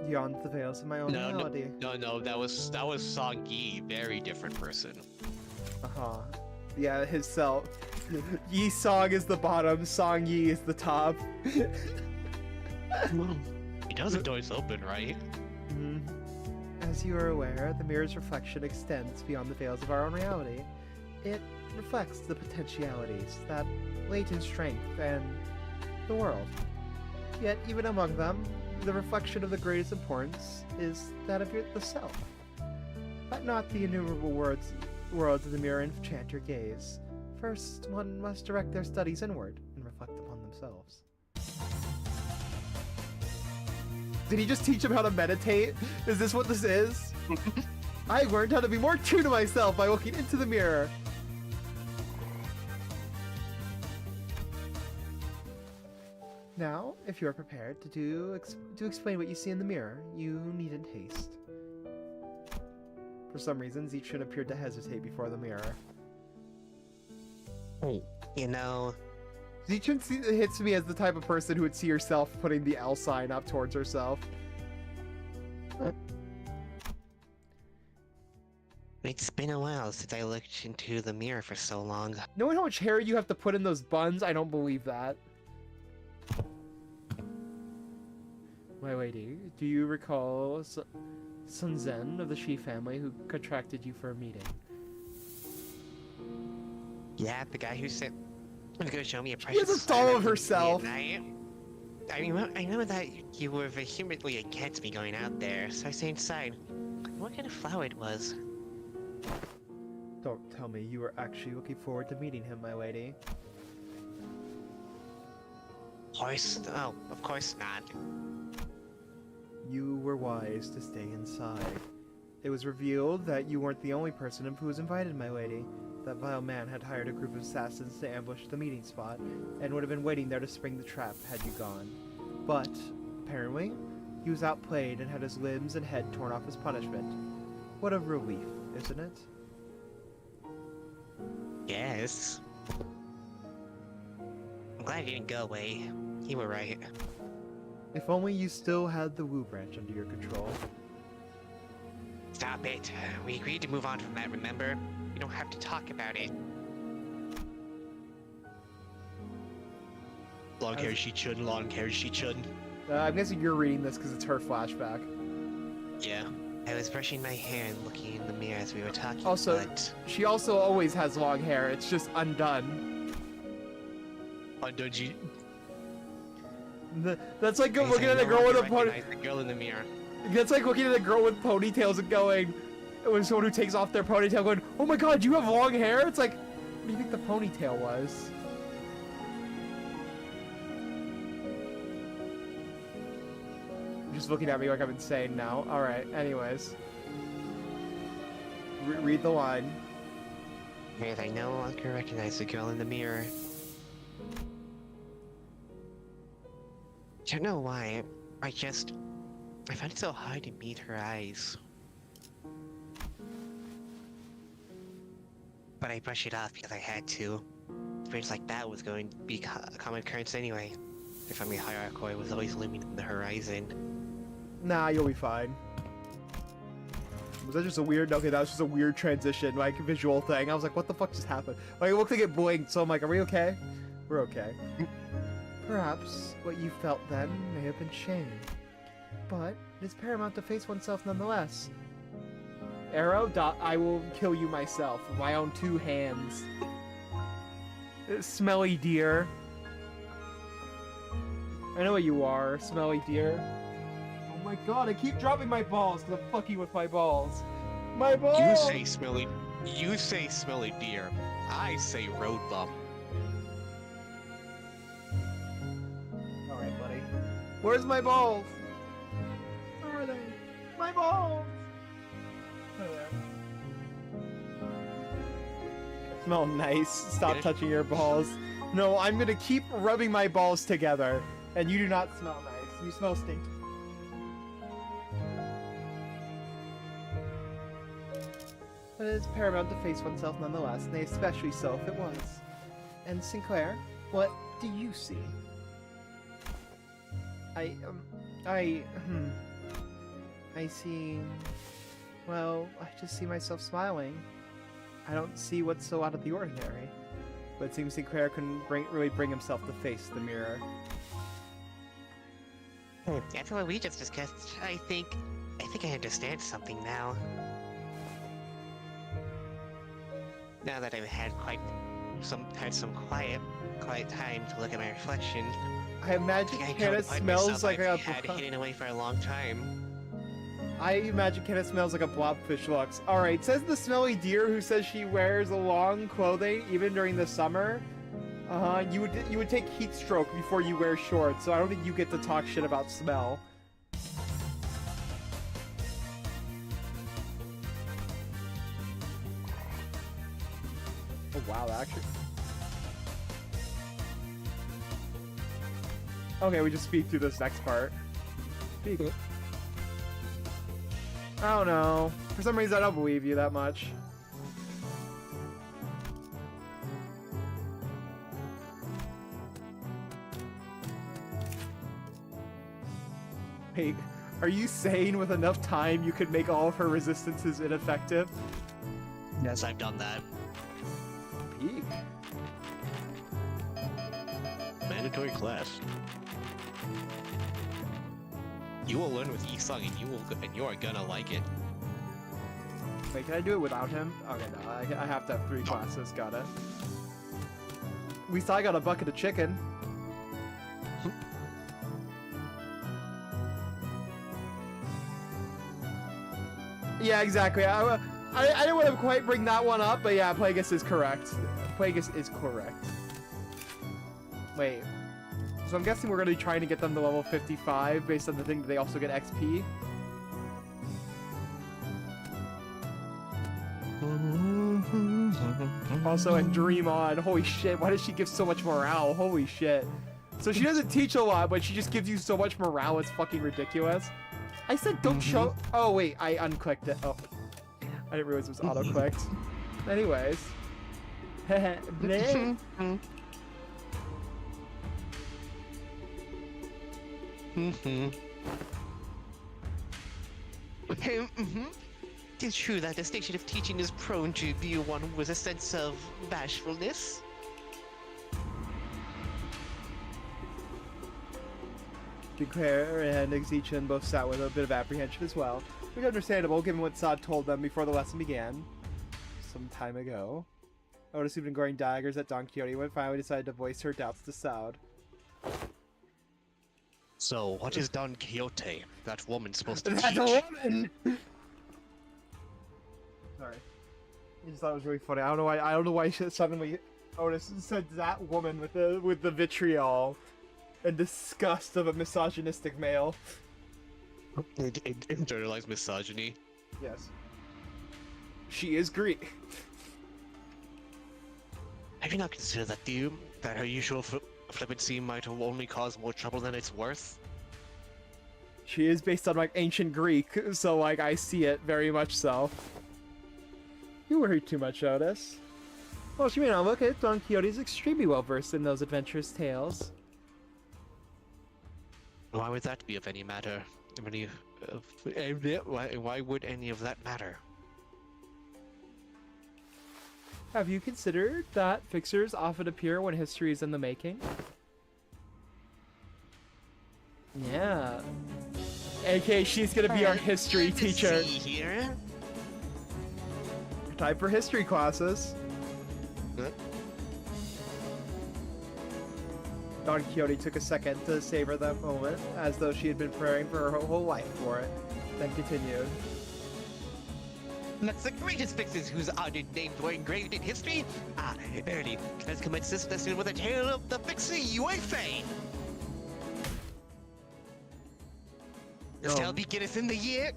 Beyond the veils of my own reality.
No, that was Song Yi, very different person.
Uh-huh. Yeah, his self. Yi Song is the bottom, Song Yi is the top.
He does the doors open, right?
Mm-hmm. As you are aware, the mirror's reflection extends beyond the veils of our own reality. It reflects the potentialities, that latent strength, and the world. Yet, even among them, the reflection of the greatest importance is that of the self. Let not the innumerable worlds of the mirror enchant your gaze. First, one must direct their studies inward and reflect upon themselves. Did he just teach him how to meditate? Is this what this is? I learned how to be more true to myself by looking into the mirror. Now, if you are prepared to explain what you see in the mirror, you needn't haste. For some reason, Zichun appeared to hesitate before the mirror.
You know,
Zichun hits me as the type of person who would see herself putting the L sign up towards herself.
it's been a while since I looked into the mirror for so long.
Knowing how much hair you have to put in those buns, I don't believe that. My lady, do you recall Sun Zen of the Shi family who contracted you for a meeting?
Yeah, the guy who said he was going to show me a
She
precious
has a doll of
diamond
herself.
I know that you were vehemently against me going out there, so I stayed inside. What kind of flower it was?
Don't tell me you were actually looking forward to meeting him, my lady.
Of course not.
You were wise to stay inside. It was revealed that you weren't the only person who was invited, my lady. That vile man had hired a group of assassins to ambush the meeting spot, and would have been waiting there to spring the trap had you gone. But, apparently, he was outplayed and had his limbs and head torn off as punishment. What a relief, isn't it?
Yes. I'm glad he didn't go away. You were right.
If only you still had the Wu branch under your control.
Stop it. We agreed to move on from that, remember? We don't have to talk about it. Long hair Shi-chun, long hair Shi-chun.
I'm guessing you're reading this because it's her flashback.
Yeah. I was brushing my hair and looking in the mirror as we were talking,
Also,
but...
she also always has long hair, it's just undone. That's like looking at a girl with a ponytail.
The girl in the mirror.
That's like looking at a girl with ponytails and going, when someone who takes off their ponytail going, oh my god, you have long hair? It's like, what do you think the ponytail was? You're just looking at me like I'm insane now. Alright, anyways. Read the line.
Yes, I no longer recognize the girl in the mirror. Don't know why. I found it so hard to meet her eyes. But I brushed it off because I had to. Experience like that was going to be a common occurrence anyway. The family hierarchy was always looming in the horizon.
Nah, you'll be fine. Was that just a weird? Okay, that was just a weird transition, like visual thing. I was like, what the fuck just happened? Like, it looked like it blinked, so I'm like, are we okay? We're okay. Perhaps what you felt then may have been shame, but it is paramount to face oneself nonetheless. Arrow, I will kill you myself with my own 2 hands. Smelly deer. I know what you are, smelly deer. Oh my god, I keep dropping my balls because I'm fucking with my balls. My balls!
You say smelly deer. I say road bump.
Alright, buddy. Where's my balls? Where are they? My balls! Oh, there. Smell nice. Stop touching your balls. No, I'm gonna keep rubbing my balls together. And you do not smell nice. You smell stinky. But it is paramount to face oneself nonetheless, and especially so if it was. And Sinclair, what do you see? I see... Well, I just see myself smiling. I don't see what's so out of the ordinary. But it seems Sinclair couldn't really bring himself to face the mirror.
After what we just discussed, I think I understand something now. Now that I've had some quiet time to look at my reflection,
I imagine
I
Kenneth smells like a...
had hidden away for a long time.
I imagine Kenneth smells like a blobfish looks. Alright, says the smelly deer who says she wears a long clothing even during the summer. You would take heat stroke before you wear shorts, so I don't think you get to talk shit about smell. actually. Okay, we just speed through this next part. Speak. I don't know. For some reason, I don't believe you that much. Wait, are you saying with enough time you could make all of her resistances ineffective?
Yes, I've done that.
Peak.
Mandatory class. You will learn with Isung and you are gonna like it.
Wait, can I do it without him? Okay, no, I have to have 3 classes, got it. At least I got a bucket of chicken. Yeah, exactly. I didn't want to quite bring that one up, but yeah, Plagueis is correct. Plagueis is correct. Wait. So I'm guessing we're going to be trying to get them to level 55 based on the thing that they also get XP. Also, and Dream On. Holy shit, why does she give so much morale? Holy shit. So she doesn't teach a lot, but she just gives you so much morale, it's fucking ridiculous. I said don't show... Oh, wait, I unclicked it. Oh. I didn't realize it was auto-clicked. Anyways. Bleh.
It's true that the station of teaching is prone to be one with a sense of bashfulness.
Claire and Xichin both sat with a bit of apprehension as well, which is understandable given what Sod told them before the lesson began. Some time ago. Otis, who'd been going daggers at Don Quixote, when finally decided to voice her doubts to Sod.
So, what is Don Quixote? That woman supposed to
That's
teach?
a woman! Sorry. I just thought it was really funny. I don't know why suddenly Otis said that woman with the vitriol and disgust of a misogynistic male.
Internalized misogyny.
Yes. She is Greek.
Have you not considered that her usual flippancy might have only caused more trouble than it's worth?
She is based on like ancient Greek, so like I see it very much so. You worry too much, Otis. Well, she may not look it. Don Quixote's extremely well versed in those adventurous tales.
Why would that be of any matter? Why would any of that matter?
Have you considered that fixers often appear when history is in the making? Yeah. AKA, she's gonna be our history teacher.
Here?
Time for history classes.
Huh?
Don Quixote took a second to savor that moment, as though she had been preparing for her whole life for it, then continued.
That's the greatest fixes whose honored names were engraved in history. Ah, early. Let's commence this lesson with a tale of the fixer UFA. This tale beginneth in the year.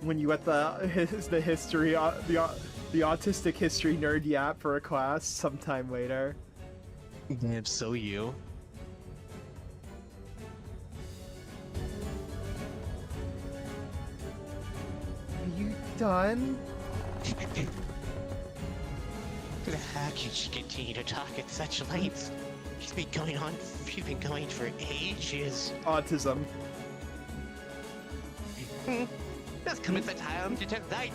When you at the history, the autistic history nerd yap for a class sometime later.
Damn, so you.
Are you done?
How can she continue to talk at such lengths? She's been going for ages.
Autism.
Let's commence the time to test thy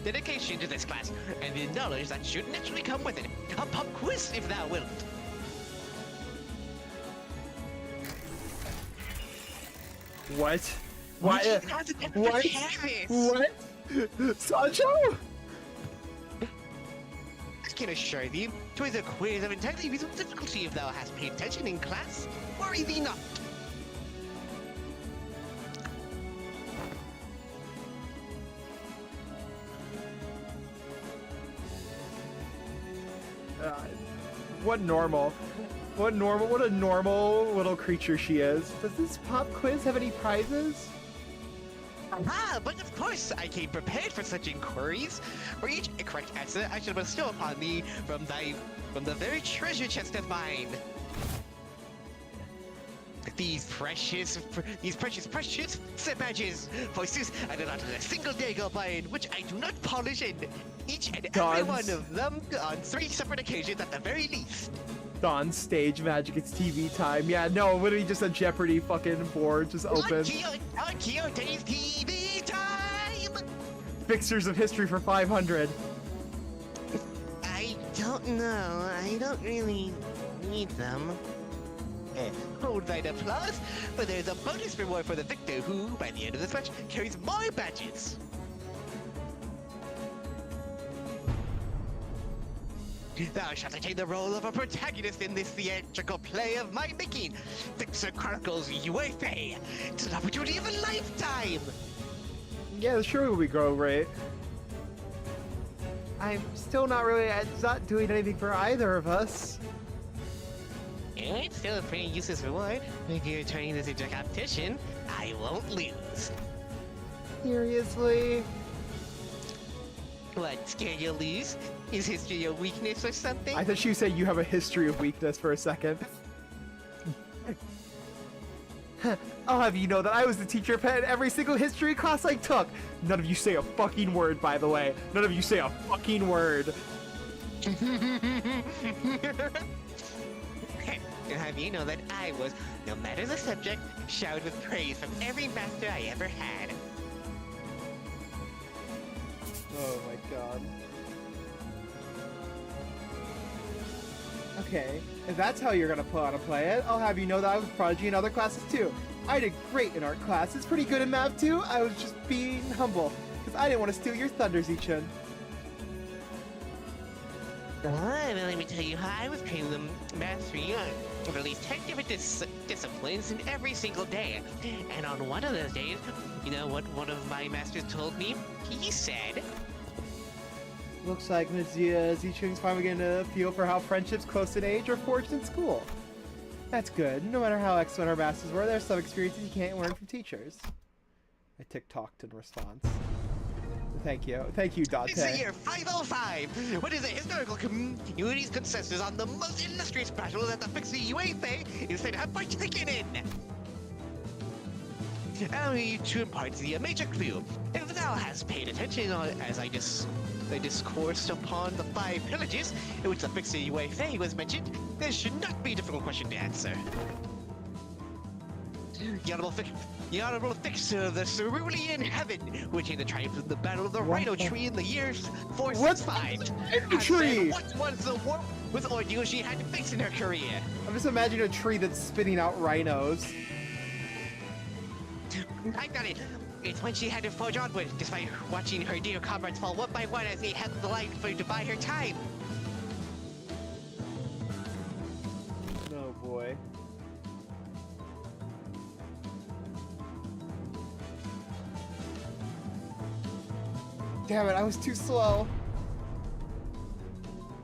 dedication to this class, and the knowledge that should naturally come with it. A pop quiz, if thou wilt.
What? What? What? What? Sancho?
I can assure thee, 'twas a quiz of entirely reasonable difficulty if thou hast paid attention in class. Worry thee not.
What a normal little creature she is. Does this pop quiz have any prizes?
Ah, but of course I came prepared for such inquiries. For each correct answer, I shall bestow upon thee from thy from the very treasure chest of mine. These precious set badges. For instance, I do not let a single day go by in which I do not polish in each and every one of them on 3 separate occasions at the very least.
Dawn stage magic, it's TV time. Yeah, no, literally just a Jeopardy fucking board just open.
On Quixote's TV time!
Fixers of history for 500.
I don't know. I don't really need them. Hold thine applause, but there's a bonus reward for the victor who, by the end of this match, carries more badges. Thou shalt attain the role of a protagonist in this theatrical play of my making, Fixer Chronicles UEFA. It's an opportunity of a lifetime.
Yeah, sure we grow great. I'm still not really, it's not doing anything for either of us.
It's still a pretty useless reward. If you're turning this into a competition, I won't lose.
Seriously?
What, scared you'll lose? Is history your weakness or something?
I thought you said you have a history of weakness for a second. I'll have you know that I was the teacher pet in every single history class I took. None of you say a fucking word, by the way. None of you say a fucking word.
And have you know that I was, no matter the subject, showered with praise from every master I ever had.
Oh my god. Okay, if that's how you're gonna plan to play it, I'll have you know that I was prodigy in other classes too. I did great in art classes, pretty good in math too. I was just being humble, because I didn't want to steal your thunder, Zichin.
Well, let me tell you how I was training them mastery of at least 10 different disciplines in every single day. And on one of those days, you know what one of my masters told me? He said,
Looks like Ms. Zichin's finally getting a feel for how friendships close in age are forged in school. That's good. No matter how excellent our masters were, there's some experiences you can't learn from teachers. I tick-tocked in response. Thank you. Thank you, Dante.
It's the year 505! What is the historical community's consensus on the most illustrious battle that the Fixer UEFA is said to have partaken in? Allow me to impart thee a major clue. If thou hast paid attention as I discoursed upon the 5 pillages in which the Fixer UEFA was mentioned, there should not be a difficult question to answer. The Honorable Fixer of the Cerulean Heaven, which in the triumph of the Battle of the Rhino Tree in the years 465, has said what was the war with ordeals she had to face in her career.
I'm just imagining a tree that's spitting out rhinos.
I got it. It's when she had to forge onward, despite watching her dear comrades fall one by one as they held the line for to buy her time.
Oh boy. Damn it, I was too slow.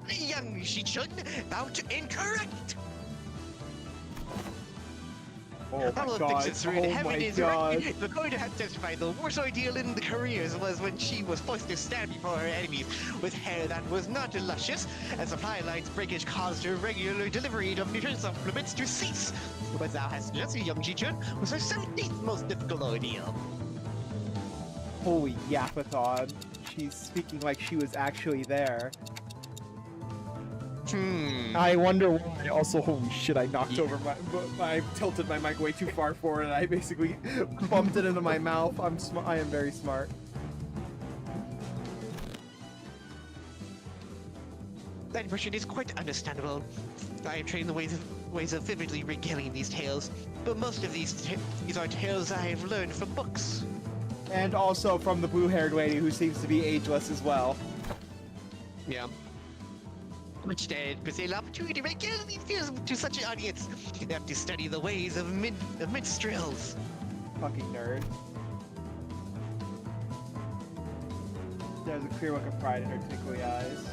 Young Shichun, thou incorrect!
Oh my god, oh my god.
The going to have testified the worst ordeal in the careers was when she was forced to stand before her enemies with hair that was not luscious, and supply lines breakage caused her regular delivery of nutrient supplements to cease. But thou hast just, young Shichun, was her 17th most difficult ordeal.
Holy yapathon. She's speaking like she was actually there. I wonder why. Also, holy shit, I knocked over I tilted my mic way too far forward and I basically bumped it into my mouth. I am very smart.
That impression is quite understandable. I am trained in the ways of vividly regaling these tales, but most of these are tales I have learned from books.
And also from the blue-haired lady who seems to be ageless as well.
Yeah. Which did present an opportunity to regale these tales to such an audience. You have to study the ways of minstrels.
Fucking nerd. There's a clear look of pride in her twinkly eyes.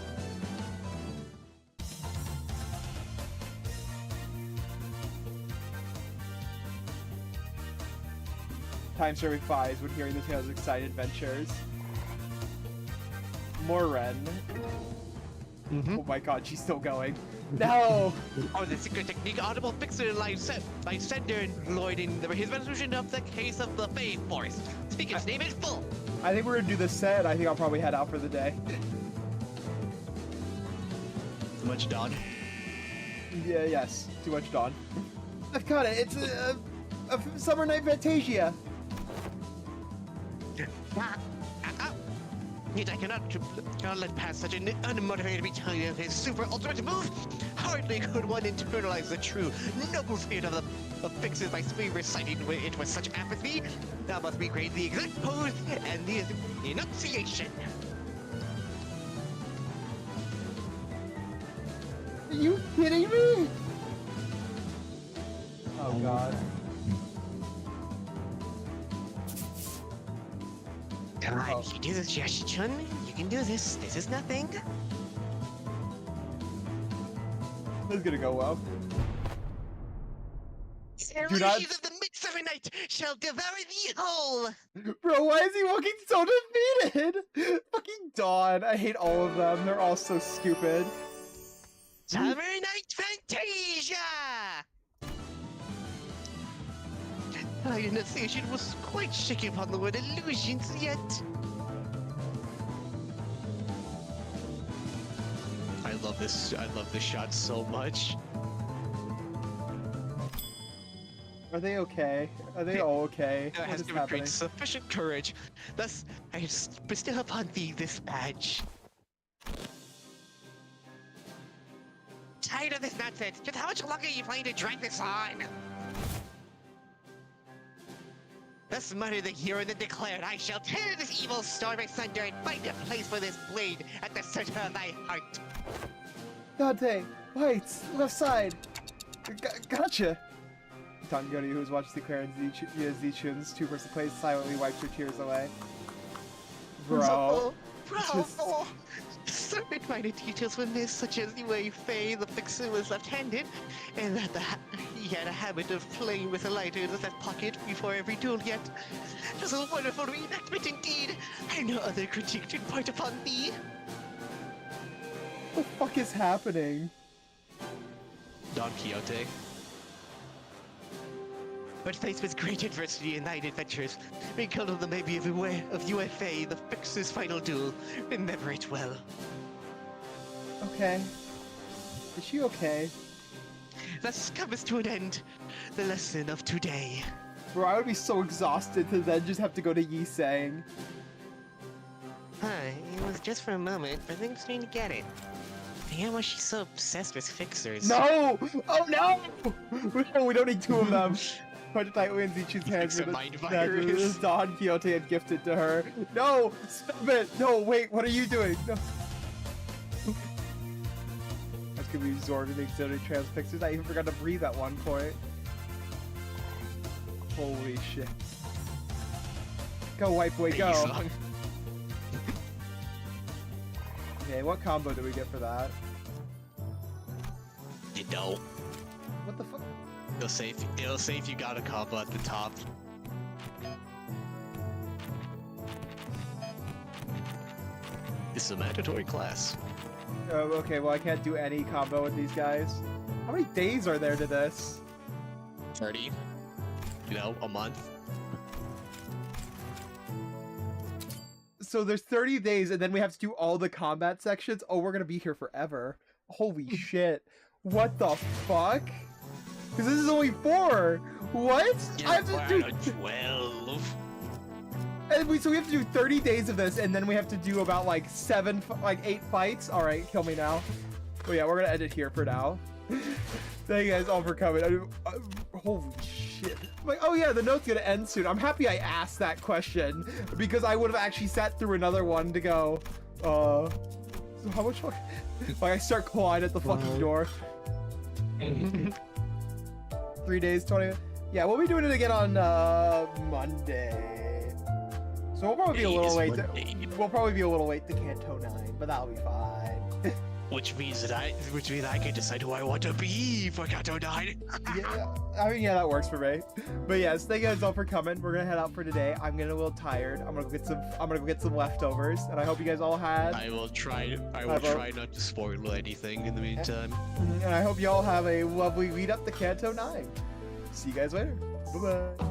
Time serving flies when hearing the tales of exciting adventures. Moren. Oh my god, she's still going. No!
Oh, the secret technique, audible fixer live set by Sender and Lloyd in his resolution of the case of the Fae Forest. Speaker's name is full.
I think we're gonna do this set. I think I'll probably head out for the day.
Too much Dawn.
Yeah, yes. Too much Dawn. I've caught it. It's a Summer Night Fantasia.
Yet I cannot let pass such an unmotivated retelling of his super ultimate move. Hardly could one internalize the true noble spirit of the fixes by simply reciting it with such apathy. Thou must recreate the exact pose and the enunciation.
Are you kidding me? Oh god.
Come on, you can do this, Yashi-chun. You can do this. This is nothing.
This is gonna go well.
Illusions of the Midsummer Night shall devour thee whole.
Bro, why is he walking so defeated? Fucking Dawn. I hate all of them. They're all so stupid.
Summer Night Fantasia! My enunciation was quite shaky upon the word illusions yet. I love this shot so much.
Are they okay? Are they all okay?
It
What
has
is
demonstrated
happening?
sufficient courage. Thus, I bestow upon thee this badge. Tired of this nonsense. Just how much longer are you planning to drag this on? Thus muttered the hero, and then declared, I shall tear this evil storm asunder and find a place for this blade at the center of thy heart.
Dante, right, left side. Gotcha. Tangori, who has watched the Claire and Z-Chun's two-person plays, silently wipes her tears away. Bro.
Bro! Certain minor details were missed, such as the way Faye, the fixer, was left-handed, and that he had a habit of playing with a lighter in his left pocket before every duel yet. It was a wonderful reenactment indeed, and no other critique to impart upon thee.
What the fuck is happening?
Don Quixote. But faced with great adversity in thine adventures, recall of the maybe of UFA, the fixer's final duel. Remember it well.
Okay. Is she okay?
Thus comes to an end the lesson of today.
Bro, I would be so exhausted to then just have to go to Yisang.
Hi, it was just for a moment, but things need to get it. Damn, why she's so obsessed with fixers?
No! Oh no! No, we don't need two of them. Prototype wins each hands with
mind virus.
Don Quixote had gifted to her. No! Stop it! No, wait, what are you doing? No. That's gonna be absorbed in auxiliary transfixers. I even forgot to breathe at one point. Holy shit. Go, wipe away, go. Okay, what combo do we get for that?
You know.
What the fuck?
It'll say if you got a combo at the top. This is a mandatory class.
Oh, okay, well I can't do any combo with these guys. How many days are there to this?
30. You know, a month.
So there's 30 days and then we have to do all the combat sections? Oh, we're gonna be here forever. Holy shit. What the fuck? Because this is only 4! What? I have to do
12.
And so we have to do 30 days of this, and then we have to do about like 8 fights. All right, kill me now. Oh yeah, we're gonna end it here for now. Thank you guys all for coming. Holy shit! I'm like, oh yeah, the note's gonna end soon. I'm happy I asked that question because I would have actually sat through another one to go. So how much? Like I start clawing at the fucking door. 3 days, 20. Yeah, we'll be doing it again on Monday. So we'll probably be a little late. We'll probably be a little late to Canto 9, but that'll be fine.
Which means I can decide who I want to be for Kanto 9.
Yeah, I mean, yeah, that works for me. But yes, thank you guys all for coming. We're gonna head out for today. I'm getting a little tired. I'm gonna go get some leftovers, and I hope you guys all had.
I will try not to spoil anything in the meantime.
And I hope you all have a lovely lead up to Kanto 9. See you guys later. Bye bye.